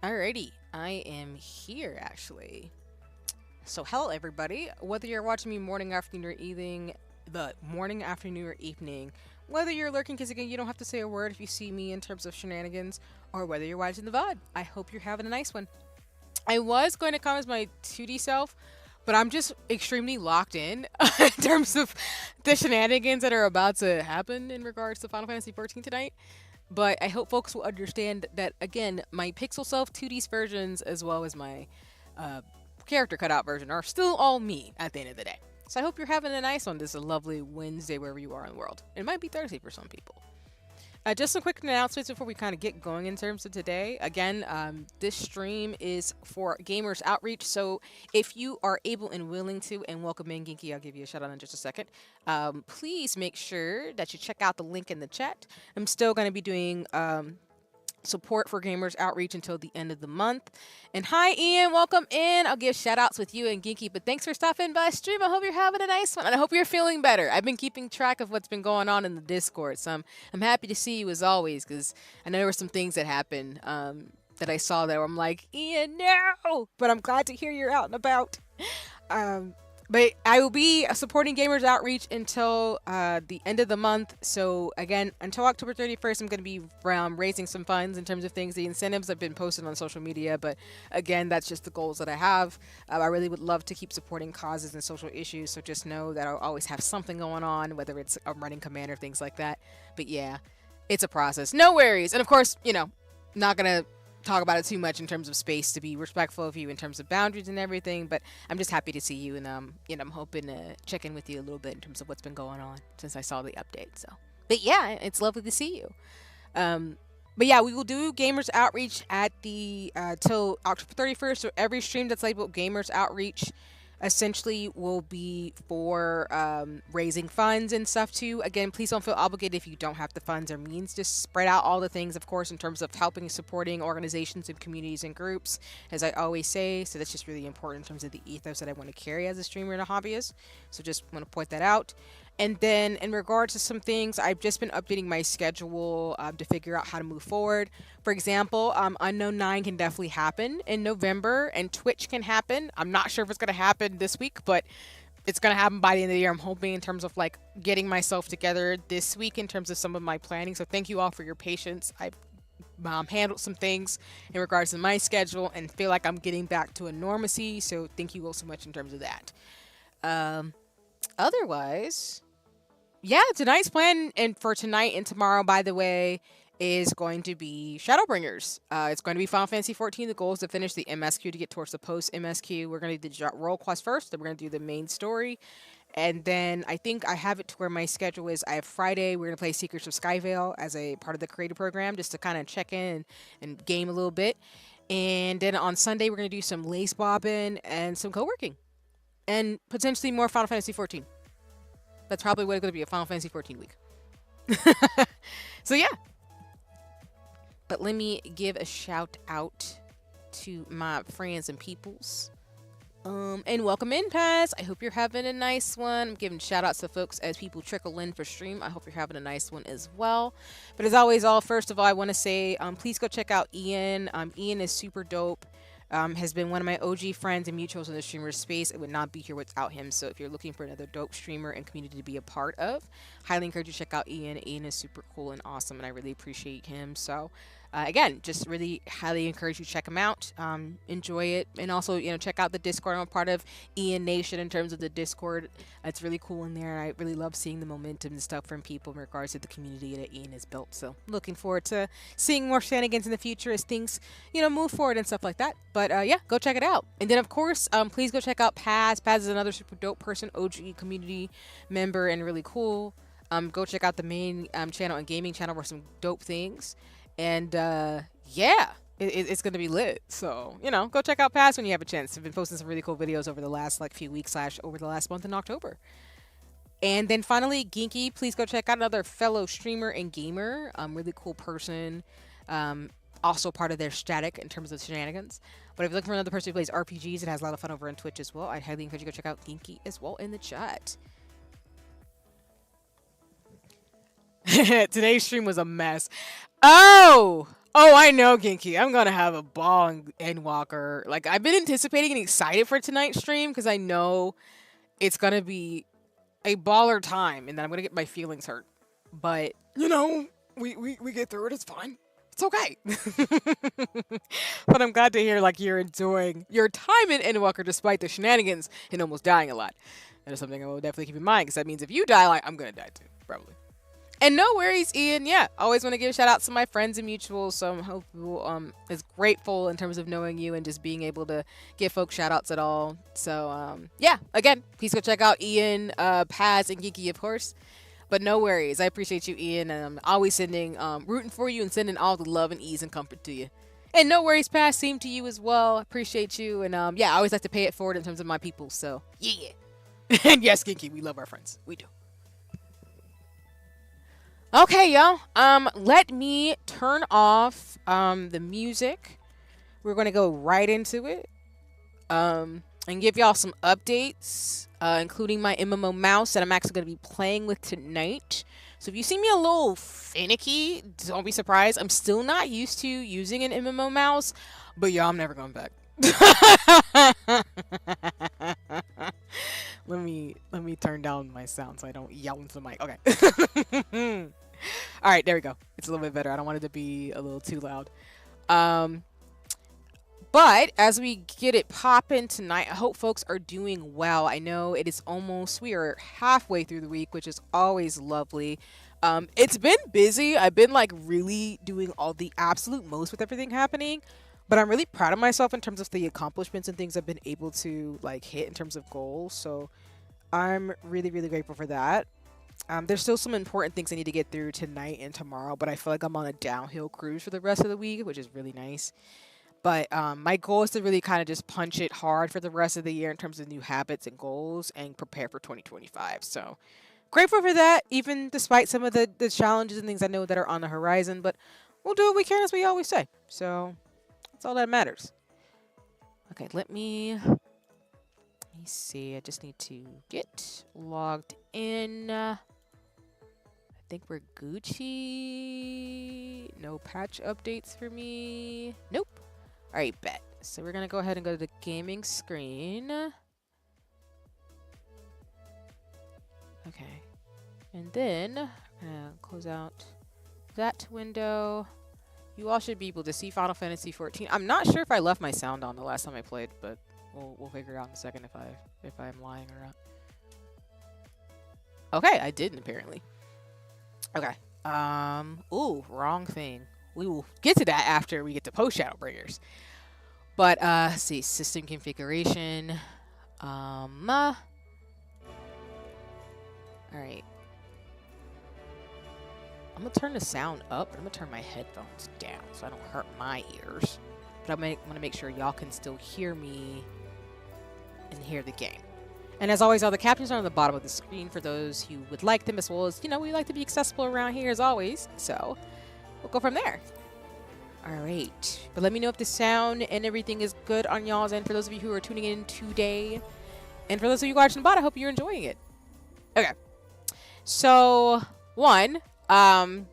Alrighty, I am here actually. So, hello everybody. Whether you're watching me morning, afternoon, or evening, the morning, afternoon, or evening, whether you're lurking, because again, you don't have to say a word if you see me in terms of shenanigans, or whether you're watching the VOD, I hope you're having a nice one. I was going to come as my 2D self, but I'm just extremely locked in terms of the shenanigans that are about to happen in regards to Final Fantasy XIV tonight. But I hope folks will understand that again, my Pixel Self 2D versions as well as my uh, character cutout version are still all me at the end of the day. So I hope you're having a nice one this lovely Wednesday wherever you are in the world. It might be Thursday for some people. Just some quick announcements before we kind of get going in terms of today. Again, this stream is for gamers outreach. So if you are able and willing to, and welcome in Ginky, I'll give you a shout out in just a second. Please make sure that you check out the link in the chat. I'm still going to be doing support for gamers outreach until the end of the month. And hi Ian, welcome in. I'll give shout outs with you and Ginky, but thanks for stopping by stream. I hope you're having a nice one and I hope you're feeling better. I've been keeping track of what's been going on in the Discord, so I'm happy to see you as always, because I know there were some things that happened that I saw that I'm like, Ian, no, but I'm glad to hear you're out and about. um but I will be supporting Gamers Outreach until the end of the month. So again, until October 31st, I'm going to be raising some funds in terms of things. The incentives have been posted on social media, but again, that's just the goals that I have. I really would love to keep supporting causes and social issues. So just know that I'll always have something going on, whether it's a running command or things like that. But yeah, it's a process. No worries. And of course, not going to talk about it too much in terms of space to be respectful of you in terms of boundaries and everything, but I'm just happy to see you, and I'm hoping to check in with you a little bit in terms of what's been going on since I saw the update. So but yeah, it's lovely to see you. But yeah, we will do gamers outreach at the till October 31st. So every stream that's labeled gamers outreach essentially will be for raising funds and stuff too. Again, please don't feel obligated if you don't have the funds or means. Just spread out all the things, of course, in terms of helping and supporting organizations and communities and groups, as I always say. So that's just really important in terms of the ethos that I want to carry as a streamer and a hobbyist. So just want to point that out. And then in regards to some things, I've just been updating my schedule to figure out how to move forward. For example, Unknown 9 can definitely happen in November, and Twitch can happen. I'm not sure if it's going to happen this week, but it's going to happen by the end of the year. I'm hoping in terms of like getting myself together this week in terms of some of my planning. So thank you all for your patience. I've handled some things in regards to my schedule and feel like I'm getting back to a normalcy. So thank you all so much in terms of that. Otherwise, yeah, tonight's plan and for tonight and tomorrow, by the way, is going to be Shadowbringers. It's going to be Final Fantasy XIV. The goal is to finish the MSQ to get towards the post MSQ. We're going to do the role quest first, then we're going to do the main story. And then I think I have it to where my schedule is. I have Friday, we're going to play Secrets of Skyvale as a part of the creative program, just to kind of check in and game a little bit. And then on Sunday, we're going to do some lace bobbing and some co-working. And potentially more Final Fantasy XIV. That's probably what it's going to be, a Final Fantasy XIV week. So yeah. But let me give a shout out to my friends and peoples. And welcome in, Paz. I hope you're having a nice one. I'm giving shout outs to folks as people trickle in for stream. I hope you're having a nice one as well. But as always, first of all, I want to say, please go check out Ian. Ian is super dope. Has been one of my OG friends and mutuals in the streamer space. It would not be here without him. So if you're looking for another dope streamer and community to be a part of, highly encourage you to check out Ian. Ian is super cool and awesome, and I really appreciate him. So again, just really highly encourage you to check him out. Enjoy it, and also check out the Discord. I'm a part of Ian Nation in terms of the Discord. It's really cool in there. I really love seeing the momentum and stuff from people in regards to the community that Ian has built. So looking forward to seeing more shenanigans in the future as things move forward and stuff like that. But yeah, go check it out. And then of course, please go check out Paz. Paz is another super dope person, OG community member, and really cool. Go check out the main channel and gaming channel for some dope things. And yeah, it's gonna be lit. So go check out Paz when you have a chance. I've been posting some really cool videos over the last few weeks / over the last month in October. And then finally, Ginky, please go check out another fellow streamer and gamer. Really cool person. Also part of their static in terms of shenanigans. But if you're looking for another person who plays RPGs and has a lot of fun over on Twitch as well, I'd highly encourage you to go check out Ginky as well in the chat. Today's stream was a mess. Oh, Oh, I know, Genki. I'm gonna have a ball in Endwalker. Like, I've been anticipating and excited for tonight's stream because I know it's gonna be a baller time, and then I'm gonna get my feelings hurt. But you know, we get through it. It's fine. It's okay. But I'm glad to hear like you're enjoying your time in Endwalker despite the shenanigans and almost dying a lot. That is something I will definitely keep in mind because that means if you die, like I'm gonna die too, probably. And no worries, Ian. Yeah, always want to give shout outs to my friends and mutuals. So I hope you is grateful in terms of knowing you and just being able to give folks shout outs at all. So yeah, again, please go check out Ian, Paz, and Geeky, of course. But no worries, I appreciate you, Ian, and I'm always sending rooting for you and sending all the love and ease and comfort to you. And no worries, Paz, same to you as well. Appreciate you, and yeah, I always like to pay it forward in terms of my people. So yeah, and yes, Geeky, we love our friends, we do. Okay, y'all. Let me turn off the music. We're gonna go right into it. And give y'all some updates, including my MMO mouse that I'm actually gonna be playing with tonight. So if you see me a little finicky, don't be surprised. I'm still not used to using an MMO mouse, but y'all, I'm never going back. Let me turn down my sound so I don't yell into the mic. Okay. All right, there we go. It's a little bit better. I don't want it to be a little too loud. But as we get it popping tonight, I hope folks are doing well. I know it is almost, we are halfway through the week, which is always lovely. It's been busy. I've been like really doing all the absolute most with everything happening. But I'm really proud of myself in terms of the accomplishments and things I've been able to like hit in terms of goals. So I'm really, really grateful for that. There's still some important things I need to get through tonight and tomorrow, but I feel like I'm on a downhill cruise for the rest of the week, which is really nice. But my goal is to really kind of just punch it hard for the rest of the year in terms of new habits and goals and prepare for 2025. So grateful for that, even despite some of the challenges and things I know that are on the horizon. But we'll do what we can, as we always say. So that's all that matters. Okay, let me see. I just need to get logged in. I think we're Gucci. No patch updates for me. Nope. All right, bet. So we're going to go ahead and go to the gaming screen. Okay. And then I'm going to close out that window. You all should be able to see Final Fantasy XIV. I'm not sure if I left my sound on the last time I played, but we'll figure it out in a second if I'm lying or not. Okay, I didn't apparently. Okay. Ooh, wrong thing. We will get to that after we get to post Shadowbringers. But let's see, system configuration. All right. I'm gonna turn the sound up, but I'm gonna turn my headphones down so I don't hurt my ears. But I want to make sure y'all can still hear me and hear the game. And as always, all the captions are on the bottom of the screen for those who would like them, as well as, you know, we like to be accessible around here as always. So we'll go from there. All right. But let me know if the sound and everything is good on y'all's end for those of you who are tuning in today. And for those of you watching the bot, I hope you're enjoying it. Okay. So, one, I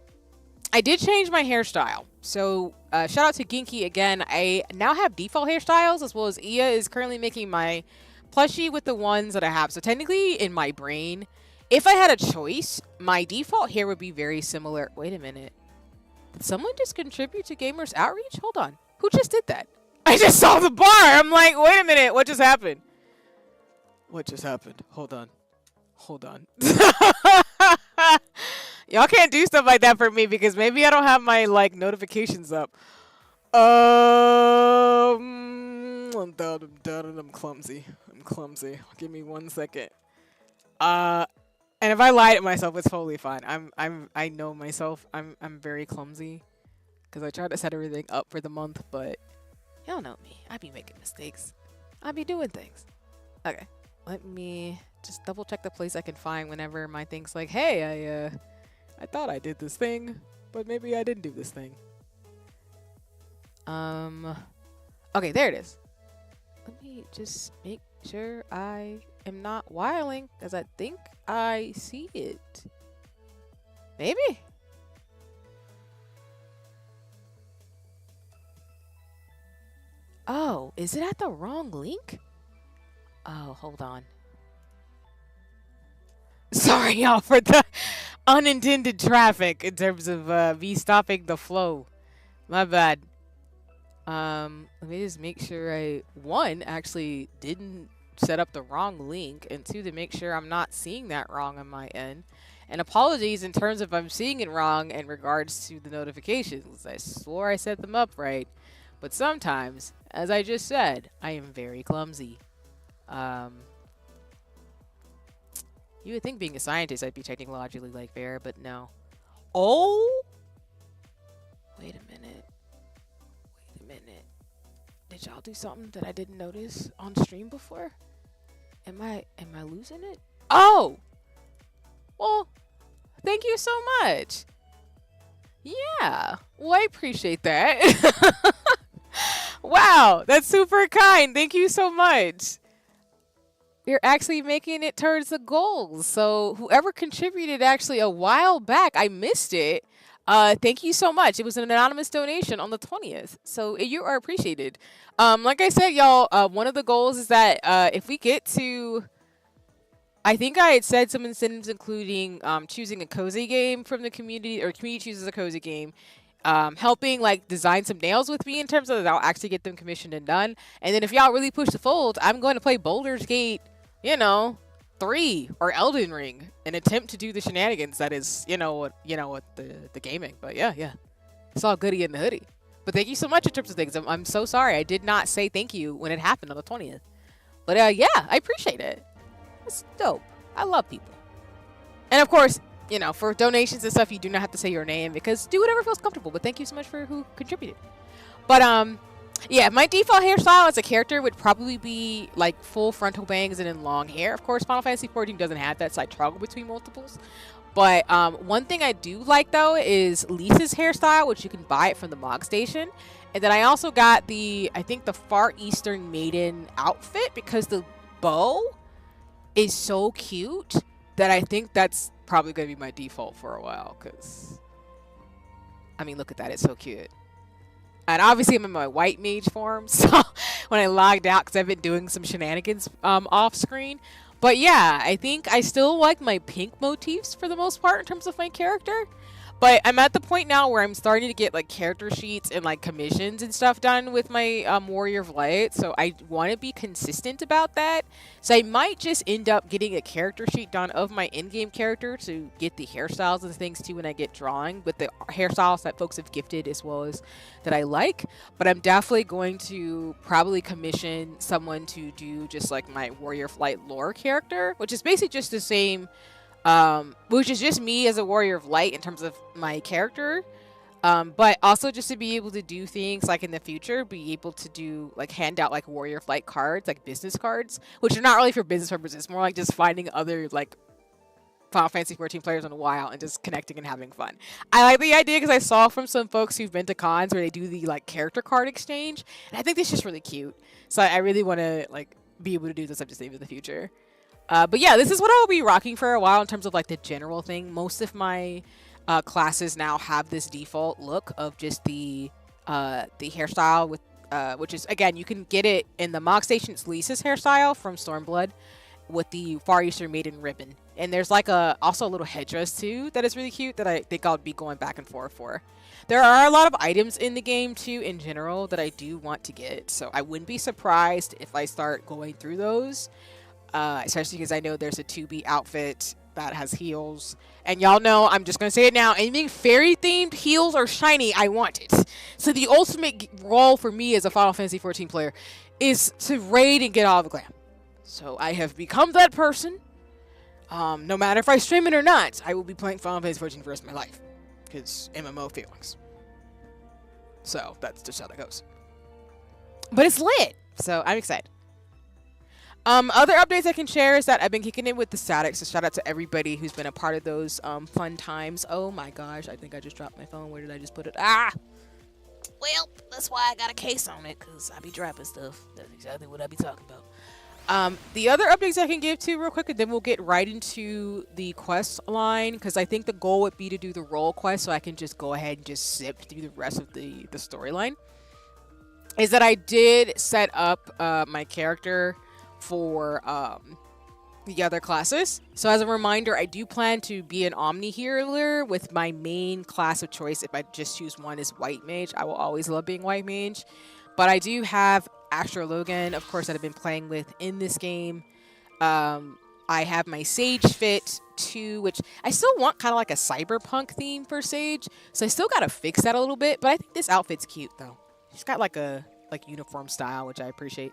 did change my hairstyle. So, shout out to Ginky again. I now have default hairstyles, as well as Iya is currently making my plushie with the ones that I have. So technically in my brain, if I had a choice, my default hair would be very similar. Wait a minute. Did someone just contribute to Gamers Outreach? Hold on. Who just did that? I just saw the bar. I'm like, wait a minute. What just happened? What just happened? Hold on. Hold on. Y'all can't do stuff like that for me because maybe I don't have my like notifications up. I'm done. I'm clumsy. Give me 1 second. And if I lie to myself, it's totally fine. I know myself. I'm very clumsy because I try to set everything up for the month, but y'all know me. I be making mistakes. I be doing things. Okay, let me just double check the place I can find whenever my thing's like, hey, I thought I did this thing, but maybe I didn't do this thing. Okay, there it is. Let me just make sure I am not whiling, because I think I see it. Maybe? Oh, is it at the wrong link? Oh, hold on. Sorry, y'all, for the unintended traffic in terms of me stopping the flow. My bad. Let me just make sure I, one, actually didn't set up the wrong link, and two, to make sure I'm not seeing that wrong on my end. And apologies in terms of I'm seeing it wrong in regards to the notifications. I swore I set them up right. But sometimes, as I just said, I am very clumsy. You would think being a scientist I'd be technologically like fair, but no. Oh! Wait a minute. Wait a minute. Did y'all do something that I didn't notice on stream before? Am I losing it? Oh! Well, thank you so much. Yeah. Well, I appreciate that. Wow, that's super kind. Thank you so much. You're actually making it towards the goals. So whoever contributed actually a while back, I missed it. Thank you so much. It was an anonymous donation on the 20th. So you are appreciated. Like I said, y'all, one of the goals is that if we get to, I think I had said some incentives, including choosing a cozy game from the community, or community chooses a cozy game. Helping like design some nails with me in terms of that I'll actually get them commissioned and done. And then if y'all really push the fold, I'm going to play Baldur's Gate, 3 or Elden Ring, an attempt to do the shenanigans that is, what the gaming. But yeah. It's all goody in the hoodie. But thank you so much in terms of things. I'm so sorry. I did not say thank you when it happened on the 20th. But yeah, I appreciate it. It's dope. I love people. And of course, for donations and stuff, you do not have to say your name because do whatever feels comfortable. But thank you so much for who contributed. But yeah, my default hairstyle as a character would probably be like full frontal bangs and then long hair. Of course, Final Fantasy XIV doesn't have that, so I toggle between multiples. But one thing I do like though is Lisa's hairstyle, which you can buy it from the Mog Station. And then I also got I think the Far Eastern Maiden outfit because the bow is so cute that I think that's probably going to be my default for a while, because I mean, look at that, it's so cute. And obviously I'm in my white mage form, so when I logged out, because I've been doing some shenanigans off screen. But yeah, I think I still like my pink motifs for the most part in terms of my character. But I'm at the point now where I'm starting to get like character sheets and like commissions and stuff done with my Warrior of Light. So I want to be consistent about that. So I might just end up getting a character sheet done of my in-game character to get the hairstyles and things too when I get drawing. With the hairstyles that folks have gifted as well as that I like. But I'm definitely going to probably commission someone to do just like my Warrior of Light lore character, which is basically just the same. Which is just me as a Warrior of Light in terms of my character, but also just to be able to do things like in the future, be able to do like hand out like Warrior of Light cards, like business cards, which are not really for business purposes. It's more like just finding other like Final Fantasy XIV players on a while and just connecting and having fun. I like the idea because I saw from some folks who've been to cons where they do the like character card exchange, and I think this is just really cute. So I really want to like be able to do this type of thing in the future. But yeah, this is what I'll be rocking for a while in terms of like the general thing. Most of my classes now have this default look of just the hairstyle with which is, again, you can get it in the Mog Station. It's Lisa's hairstyle from Stormblood with the Far Eastern Maiden ribbon. And there's like also a little headdress too that is really cute that I think I'll be going back and forth for. There are a lot of items in the game too in general that I do want to get, so I wouldn't be surprised if I start going through those. Especially because I know there's a 2B outfit that has heels. And y'all know, I'm just going to say it now, anything fairy-themed, heels, or shiny, I want it. So the ultimate role for me as a Final Fantasy XIV player is to raid and get all the glam. So I have become that person. No matter if I stream it or not, I will be playing Final Fantasy XIV for the rest of my life. Because MMO feelings. So that's just how that goes. But it's lit, so I'm excited. Other updates I can share is that I've been kicking it with the statics, so shout out to everybody who's been a part of those fun times. Oh my gosh, I think I just dropped my phone. Where did I just put it? Ah! Well, that's why I got a case on it, because I be dropping stuff. That's exactly what I be talking about. The other updates I can give to real quick, and then we'll get right into the quest line, because I think the goal would be to do the role quest so I can just go ahead and just zip through the rest of the storyline. is that I did set up my character for the other classes. So as a reminder, I do plan to be an Omni healer with my main class of choice. If I just choose one is White Mage, I will always love being White Mage. But I do have Astro Logan, of course, that I've been playing with in this game. I have my Sage fit too, which I still want kind of like a cyberpunk theme for Sage. So I still got to fix that a little bit. But I think this outfit's cute though. She's got like a uniform style, which I appreciate.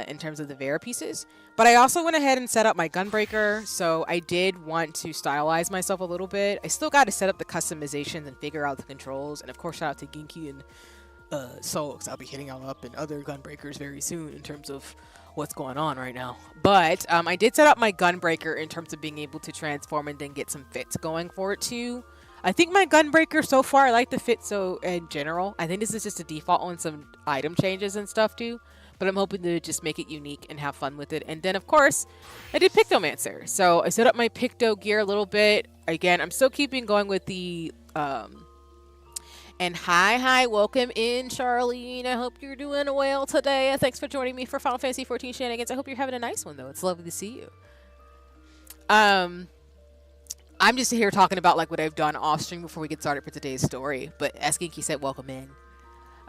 In terms of the Vera pieces. But I also went ahead and set up my Gunbreaker, so I did want to stylize myself a little bit. I still got to set up the customizations and figure out the controls, and of course shout out to Ginky and Soul, because I'll be hitting y'all up in other Gunbreakers very soon in terms of what's going on right now. But I did set up my Gunbreaker in terms of being able to transform and then get some fits going for it too. I think my Gunbreaker so far, I like the fit so in general. I think this is just a default on some item changes and stuff too. But I'm hoping to just make it unique and have fun with it. And then, of course, I did Pictomancer. So I set up my Picto gear a little bit. Again, I'm still keeping going with the... And hi, welcome in, Charlene. I hope you're doing well today. Thanks for joining me for Final Fantasy 14 Shenanigans. I hope you're having a nice one, though. It's lovely to see you. I'm just here talking about like what I've done off stream before we get started for today's story. But as Ginky said, welcome in.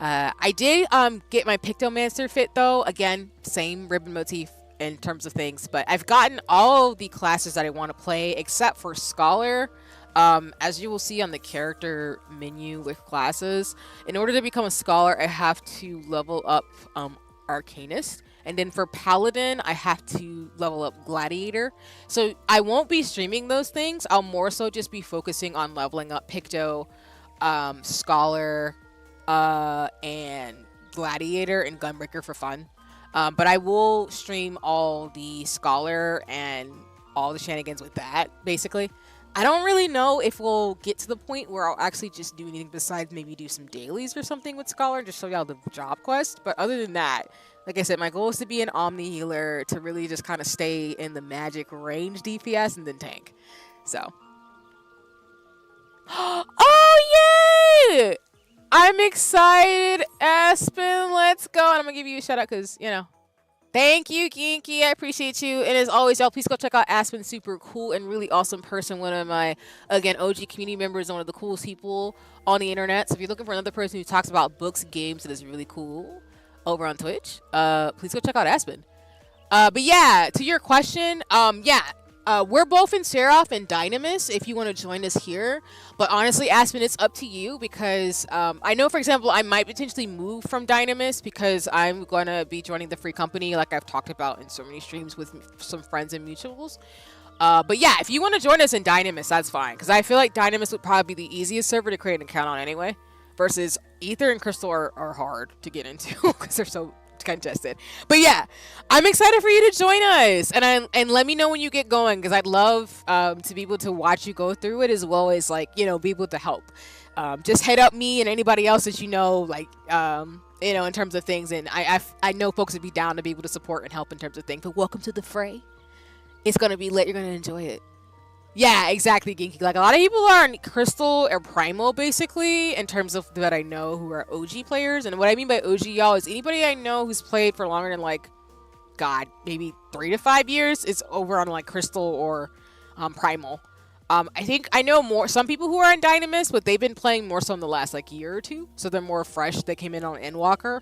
I did get my Pictomancer fit though. Again, same ribbon motif in terms of things, but I've gotten all the classes that I want to play except for Scholar. As you will see on the character menu with classes, in order to become a Scholar, I have to level up Arcanist. And then for Paladin, I have to level up Gladiator. So I won't be streaming those things. I'll more so just be focusing on leveling up Picto, Scholar, and Gladiator and Gunbreaker for fun. But I will stream all the Scholar and all the shenanigans with that, basically. I don't really know if we'll get to the point where I'll actually just do anything besides maybe do some dailies or something with Scholar and just show y'all the job quest. But other than that, like I said, my goal is to be an Omni healer to really just kind of stay in the magic range DPS and then tank. So. Oh, yay! I'm excited, Aspen. Let's go. And I'm going to give you a shout out because, you know. Thank you, Ginky. I appreciate you. And as always, y'all, please go check out Aspen. Super cool and really awesome person. One of my, again, OG community members and one of the coolest people on the internet. So if you're looking for another person who talks about books, games, that is really cool over on Twitch, please go check out Aspen. But yeah, to your question, we're both in Seraph and Dynamis if you want to join us here. But honestly, Aspen, it's up to you because I know, for example, I might potentially move from Dynamis because I'm going to be joining the free company like I've talked about in so many streams with some friends and mutuals. But yeah, if you want to join us in Dynamis, that's fine. Because I feel like Dynamis would probably be the easiest server to create an account on anyway. Versus Ether and Crystal are hard to get into because they're so congested. But yeah, I'm excited for you to join us, and let me know when you get going because I'd love to be able to watch you go through it as well as like be able to help. Just head up me and anybody else that you know, like in terms of things, and I know folks would be down to be able to support and help in terms of things. But welcome to the fray. It's gonna be lit. You're gonna enjoy it. Yeah, exactly, Ginky. Like, a lot of people are on Crystal or Primal, basically, in terms of that I know who are OG players. And what I mean by OG, y'all, is anybody I know who's played for longer than, like, God, maybe 3 to 5 years is over on, like, Crystal or Primal. I think I know some people who are in Dynamis, but they've been playing more so in the last, like, year or two. So they're more fresh. They came in on Endwalker.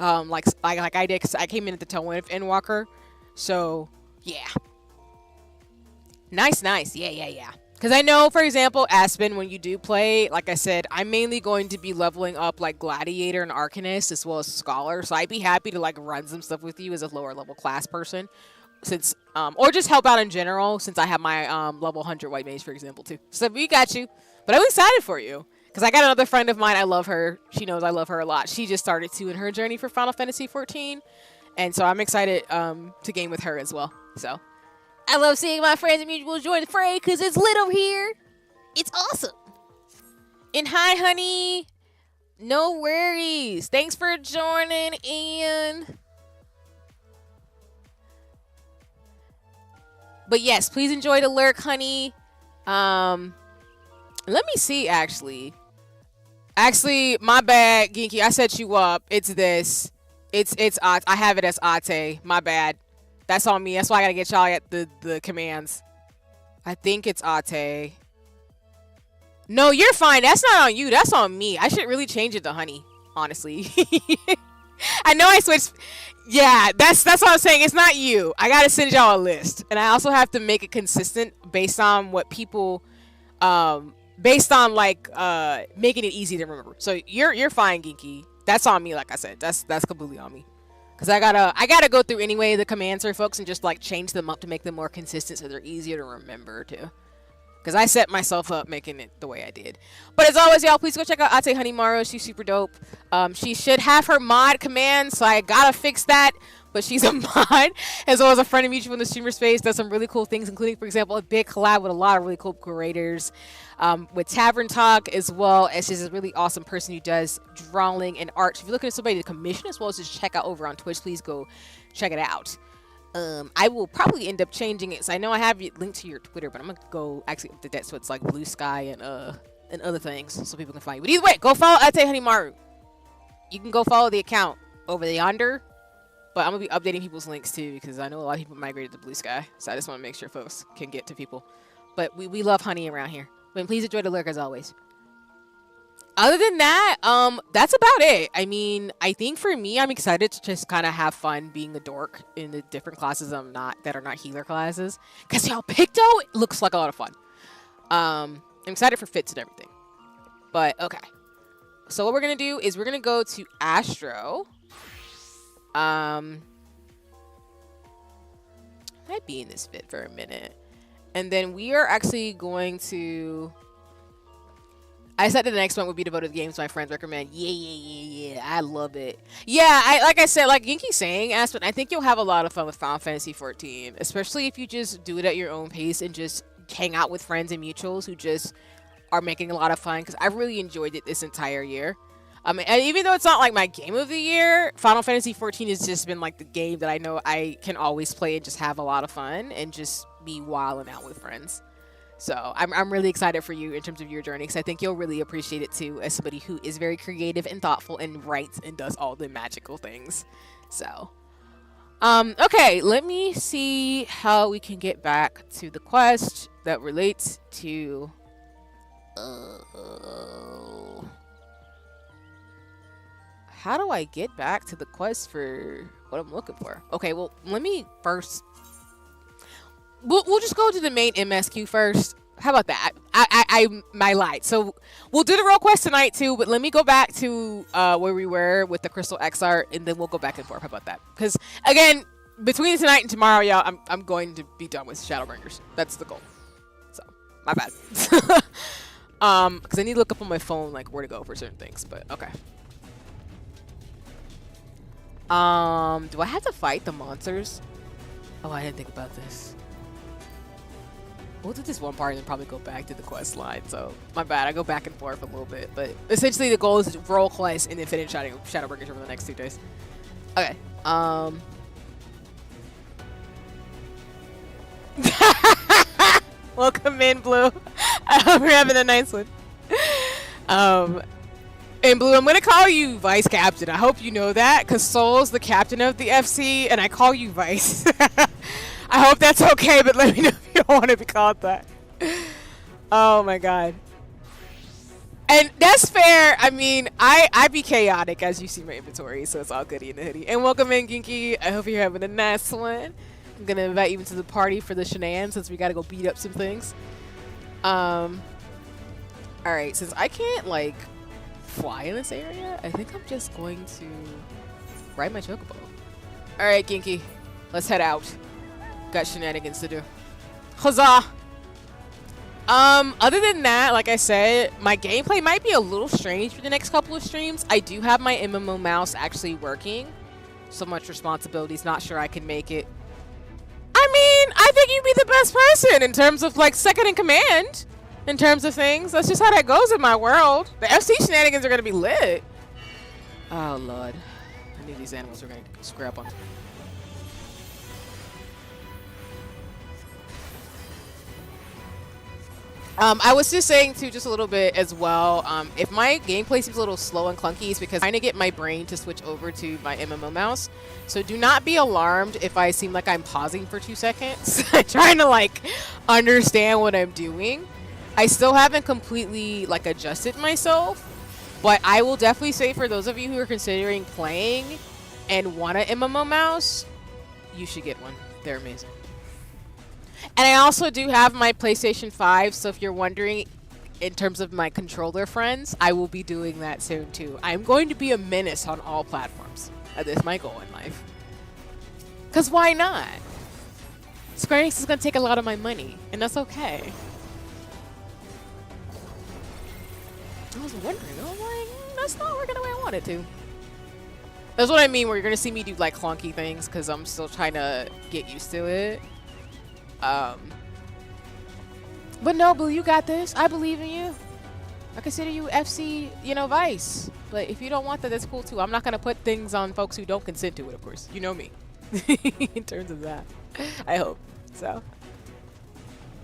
Like I did, because I came in at the tail end of Endwalker. So, yeah. Nice. Yeah. Because I know, for example, Aspen, when you do play, like I said, I'm mainly going to be leveling up, like, Gladiator and Arcanist as well as Scholar. So I'd be happy to, like, run some stuff with you as a lower level class person. Since, or just help out in general, since I have my level 100 White Mage, for example, too. So we got you. But I'm excited for you. Because I got another friend of mine, I love her. She knows I love her a lot. She just started, too, in her journey for Final Fantasy 14. And so I'm excited to game with her as well. So I love seeing my friends and mutuals join the fray because it's lit over here. It's awesome. And hi, honey. No worries. Thanks for joining in. But yes, please enjoy the lurk, honey. Let me see, actually. Actually, my bad, Ginky. I set you up. It's this. It's I have it as Ate. My bad. That's on me. That's why I gotta get y'all at the commands. I think it's Ate. No, you're fine. That's not on you. That's on me. I should really change it to Honey, honestly. I know I switched. Yeah, that's what I'm saying. It's not you. I gotta send y'all a list, and I also have to make it consistent based on what people, based on like making it easy to remember. So you're fine, Ginky. That's on me. Like I said, that's completely on me. Cause I gotta go through anyway the commands for folks and just like change them up to make them more consistent so they're easier to remember too. Because I set myself up making it the way I did. But as always, y'all, please go check out Ate Honeymaru. She's super dope. She should have her mod command, so I gotta fix that. But she's a mod, as well as a friend of mutual in the streamer space. Does some really cool things, including, for example, a big collab with a lot of really cool curators. With Tavern Talk, as well as she's a really awesome person who does drawing and art. So if you're looking for somebody to commission, as well as just check out over on Twitch, please go check it out. I will probably end up changing it. So I know I have it linked to your Twitter, but I'm gonna go actually update that so it's like Blue Sky and other things so people can find you. But either way, go follow Ate Honeymaru. You can go follow the account over yonder. But I'm gonna be updating people's links too because I know a lot of people migrated to Blue Sky. So I just want to make sure folks can get to people. But we love honey around here. But please enjoy the lurk as always. Other than that, that's about it. I mean, I think for me, I'm excited to just kind of have fun being a dork in the different classes that are not healer classes. Because y'all, Picto looks like a lot of fun. I'm excited for fits and everything. But, okay. So what we're going to do is we're going to go to Astro. Might be in this fit for a minute. And then we are actually going to... I said the next one would be devoted to games my friends recommend. Yeah. I love it. Yeah, like I said, like Ginky's saying, Aspen, I think you'll have a lot of fun with Final Fantasy 14, especially if you just do it at your own pace and just hang out with friends and mutuals who just are making a lot of fun. Because I really enjoyed it this entire year. And even though it's not like my game of the year, Final Fantasy 14 has just been like the game that I know I can always play and just have a lot of fun and just be wilding out with friends. So I'm really excited for you in terms of your journey because I think you'll really appreciate it too as somebody who is very creative and thoughtful and writes and does all the magical things. So, okay, let me see how we can get back to the quest that relates to... how do I get back to the quest for what I'm looking for? Okay, well, let me first... We'll just go to the main MSQ first. How about that? I lied. So we'll do the real quest tonight too, but let me go back to where we were with the Crystal X art, and then we'll go back and forth. How about that? Because again, between tonight and tomorrow, y'all, I'm going to be done with Shadowbringers. That's the goal. So my bad. Because I need to look up on my phone like where to go for certain things. But okay. Do I have to fight the monsters? Oh, I didn't think about this. We'll do this one part and then probably go back to the quest line. So, my bad. I go back and forth a little bit. But essentially, the goal is to roll quest and then finish Shadowbringers over the next 2 days. Okay. Welcome in, Blue. I hope you're having a nice one. And Blue, I'm going to call you Vice Captain. I hope you know that, because Soul's the captain of the FC, and I call you Vice. I hope that's okay, but let me know if you don't want to be called that. Oh my god. And that's fair. I mean, I be chaotic, as you see my inventory, so it's all goody in the hoodie. And welcome in, Ginky. I hope you're having a nice one. I'm going to invite you into the party for the shenanigans, since we got to go beat up some things. Alright, since I can't, like, fly in this area, I think I'm just going to ride my chocobo. Alright, Ginky. Let's head out. Got shenanigans to do. Huzzah! Other than that, like I said, my gameplay might be a little strange for the next couple of streams. I do have my MMO mouse actually working. So much responsibilities, not sure I can make it. I mean, I think you'd be the best person in terms of, like, second in command. In terms of things. That's just how that goes in my world. The FC shenanigans are gonna be lit. Oh, Lord. I knew these animals were gonna square up on me. I was just saying too, just a little bit as well. If my gameplay seems a little slow and clunky, it's because I'm trying to get my brain to switch over to my MMO mouse. So do not be alarmed if I seem like I'm pausing for 2 seconds, trying to like understand what I'm doing. I still haven't completely like adjusted myself, but I will definitely say for those of you who are considering playing and want an MMO mouse, you should get one. They're amazing. And I also do have my PlayStation 5, so if you're wondering in terms of my controller friends, I will be doing that soon too. I'm going to be a menace on all platforms. That is my goal in life. Because why not? Square Enix is going to take a lot of my money, and that's okay. I was wondering, I was like, that's not working the way I want it to. That's what I mean, where you're going to see me do like clunky things, because I'm still trying to get used to it. But no, Blue, you got this. I believe in you. I consider you FC, you know, Vice. But if you don't want that, that's cool too. I'm not gonna put things on folks who don't consent to it, of course. You know me. In terms of that. I hope. So.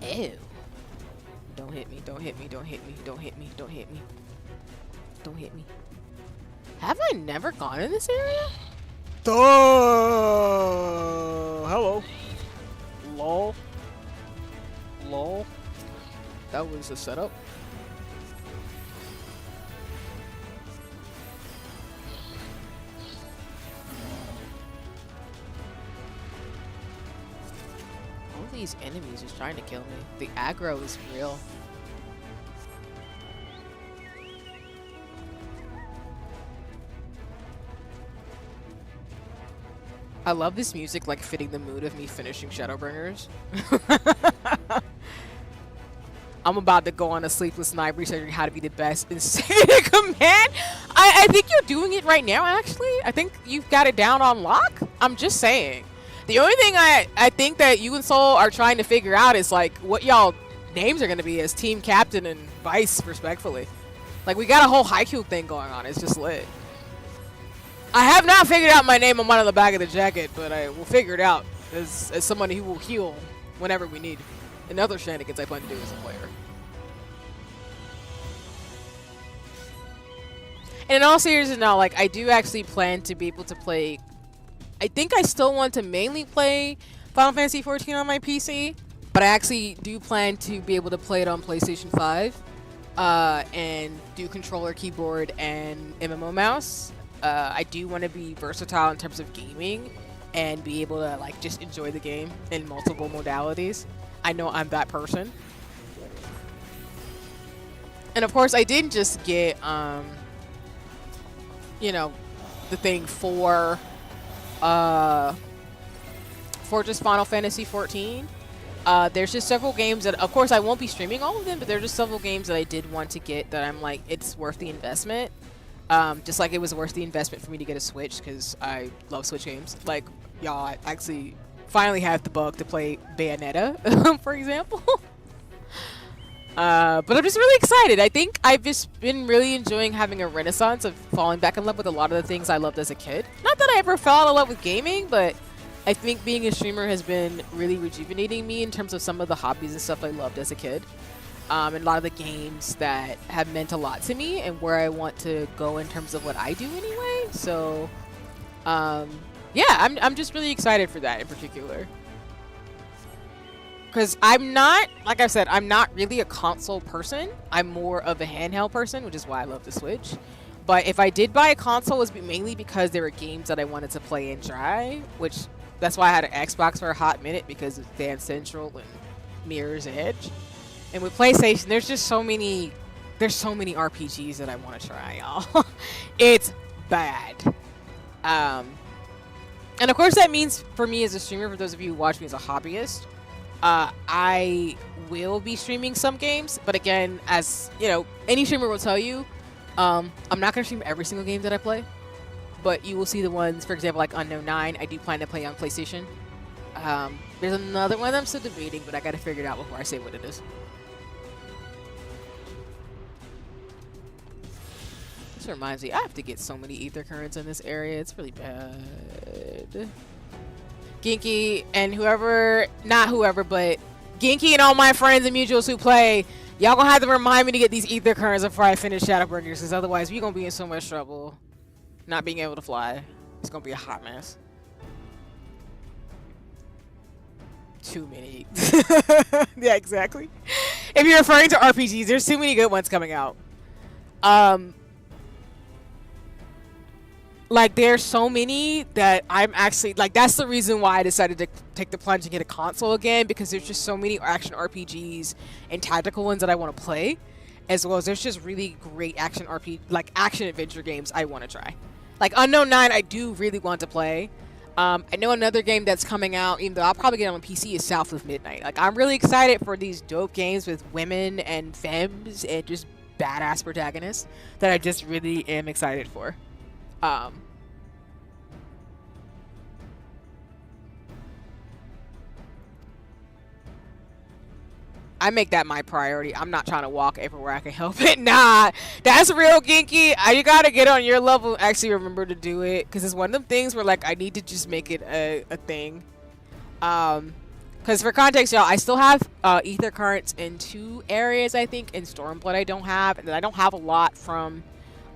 Ew. Don't hit me, don't hit me, don't hit me, don't hit me, don't hit me. Don't hit me. Have I never gone in this area? Hello. Lol. Lol. That was a setup. All these enemies is trying to kill me. The aggro is real. I love this music, like fitting the mood of me finishing Shadowbringers. I'm about to go on a sleepless night researching how to be the best in Second in Command. I think you're doing it right now, actually. I think you've got it down on lock. I'm just saying. The only thing I think that you and Soul are trying to figure out is like what y'all names are going to be as team captain and vice, respectfully. Like we got a whole HIYOKO thing going on. It's just lit. I have not figured out my name on one of the back of the jacket, but I will figure it out as somebody who will heal whenever we need. And other shenanigans I plan to do as a player. And in all seriousness now, like I do actually plan to be able to play. I think I still want to mainly play Final Fantasy XIV on my PC, but I actually do plan to be able to play it on PlayStation 5 and do controller, keyboard, and MMO mouse. I do want to be versatile in terms of gaming and be able to like just enjoy the game in multiple modalities. I know I'm that person. And of course I didn't just get you know, the thing for just Final Fantasy XIV. There's just several games that, of course, I won't be streaming all of them, but there's just several games that I did want to get that I'm like, it's worth the investment. Just like it was worth the investment for me to get a Switch because I love Switch games. Like, y'all, I actually finally have the bug to play Bayonetta, for example. But I'm just really excited. I think I've just been really enjoying having a renaissance of falling back in love with a lot of the things I loved as a kid. Not that I ever fell in love with gaming, but I think being a streamer has been really rejuvenating me in terms of some of the hobbies and stuff I loved as a kid. And a lot of the games that have meant a lot to me and where I want to go in terms of what I do anyway. So, yeah, I'm just really excited for that in particular. Because I'm not, like I said, I'm not really a console person. I'm more of a handheld person, which is why I love the Switch. But if I did buy a console, it was mainly because there were games that I wanted to play and try, which that's why I had an Xbox for a hot minute because of Dance Central and Mirror's Edge. And with PlayStation, there's just so many RPGs that I want to try, y'all. It's bad. And of course that means for me as a streamer, for those of you who watch me as a hobbyist, I will be streaming some games, but again, as you know, any streamer will tell you, I'm not going to stream every single game that I play, but you will see the ones, for example, like Unknown 9, I do plan to play on PlayStation. There's another one I'm still debating, but I got to figure it out before I say what it is. This reminds me, I have to get so many ether currents in this area, it's really bad. Ginky and whoever, not whoever, but Ginky and all my friends and mutuals who play, Y'all gonna have to remind me to get these ether currents before I finish Shadowbringers, because otherwise we gonna be in so much trouble. Not being able to fly. It's gonna be a hot mess. Too many. Yeah, exactly. If you're referring to RPGs, there's too many good ones coming out. Like, there's so many that I'm actually, like, that's the reason why I decided to take the plunge and get a console again, because there's just so many action RPGs and tactical ones that I want to play, as well as there's just really great action action adventure games I want to try. Like, Unknown 9, I do really want to play. I know another game that's coming out, even though I'll probably get it on PC, is South of Midnight. Like, I'm really excited for these dope games with women and femmes and just badass protagonists that I just really am excited for. I make that my priority. I'm not trying to walk everywhere I can help it. Nah, that's real ginky. You gotta get on your level and actually remember to do it, because it's one of them things where, like, I need to just make it a thing. Because for context, y'all, I still have ether currents in 2 areas, I think. In Stormblood I don't have, and then I don't have a lot from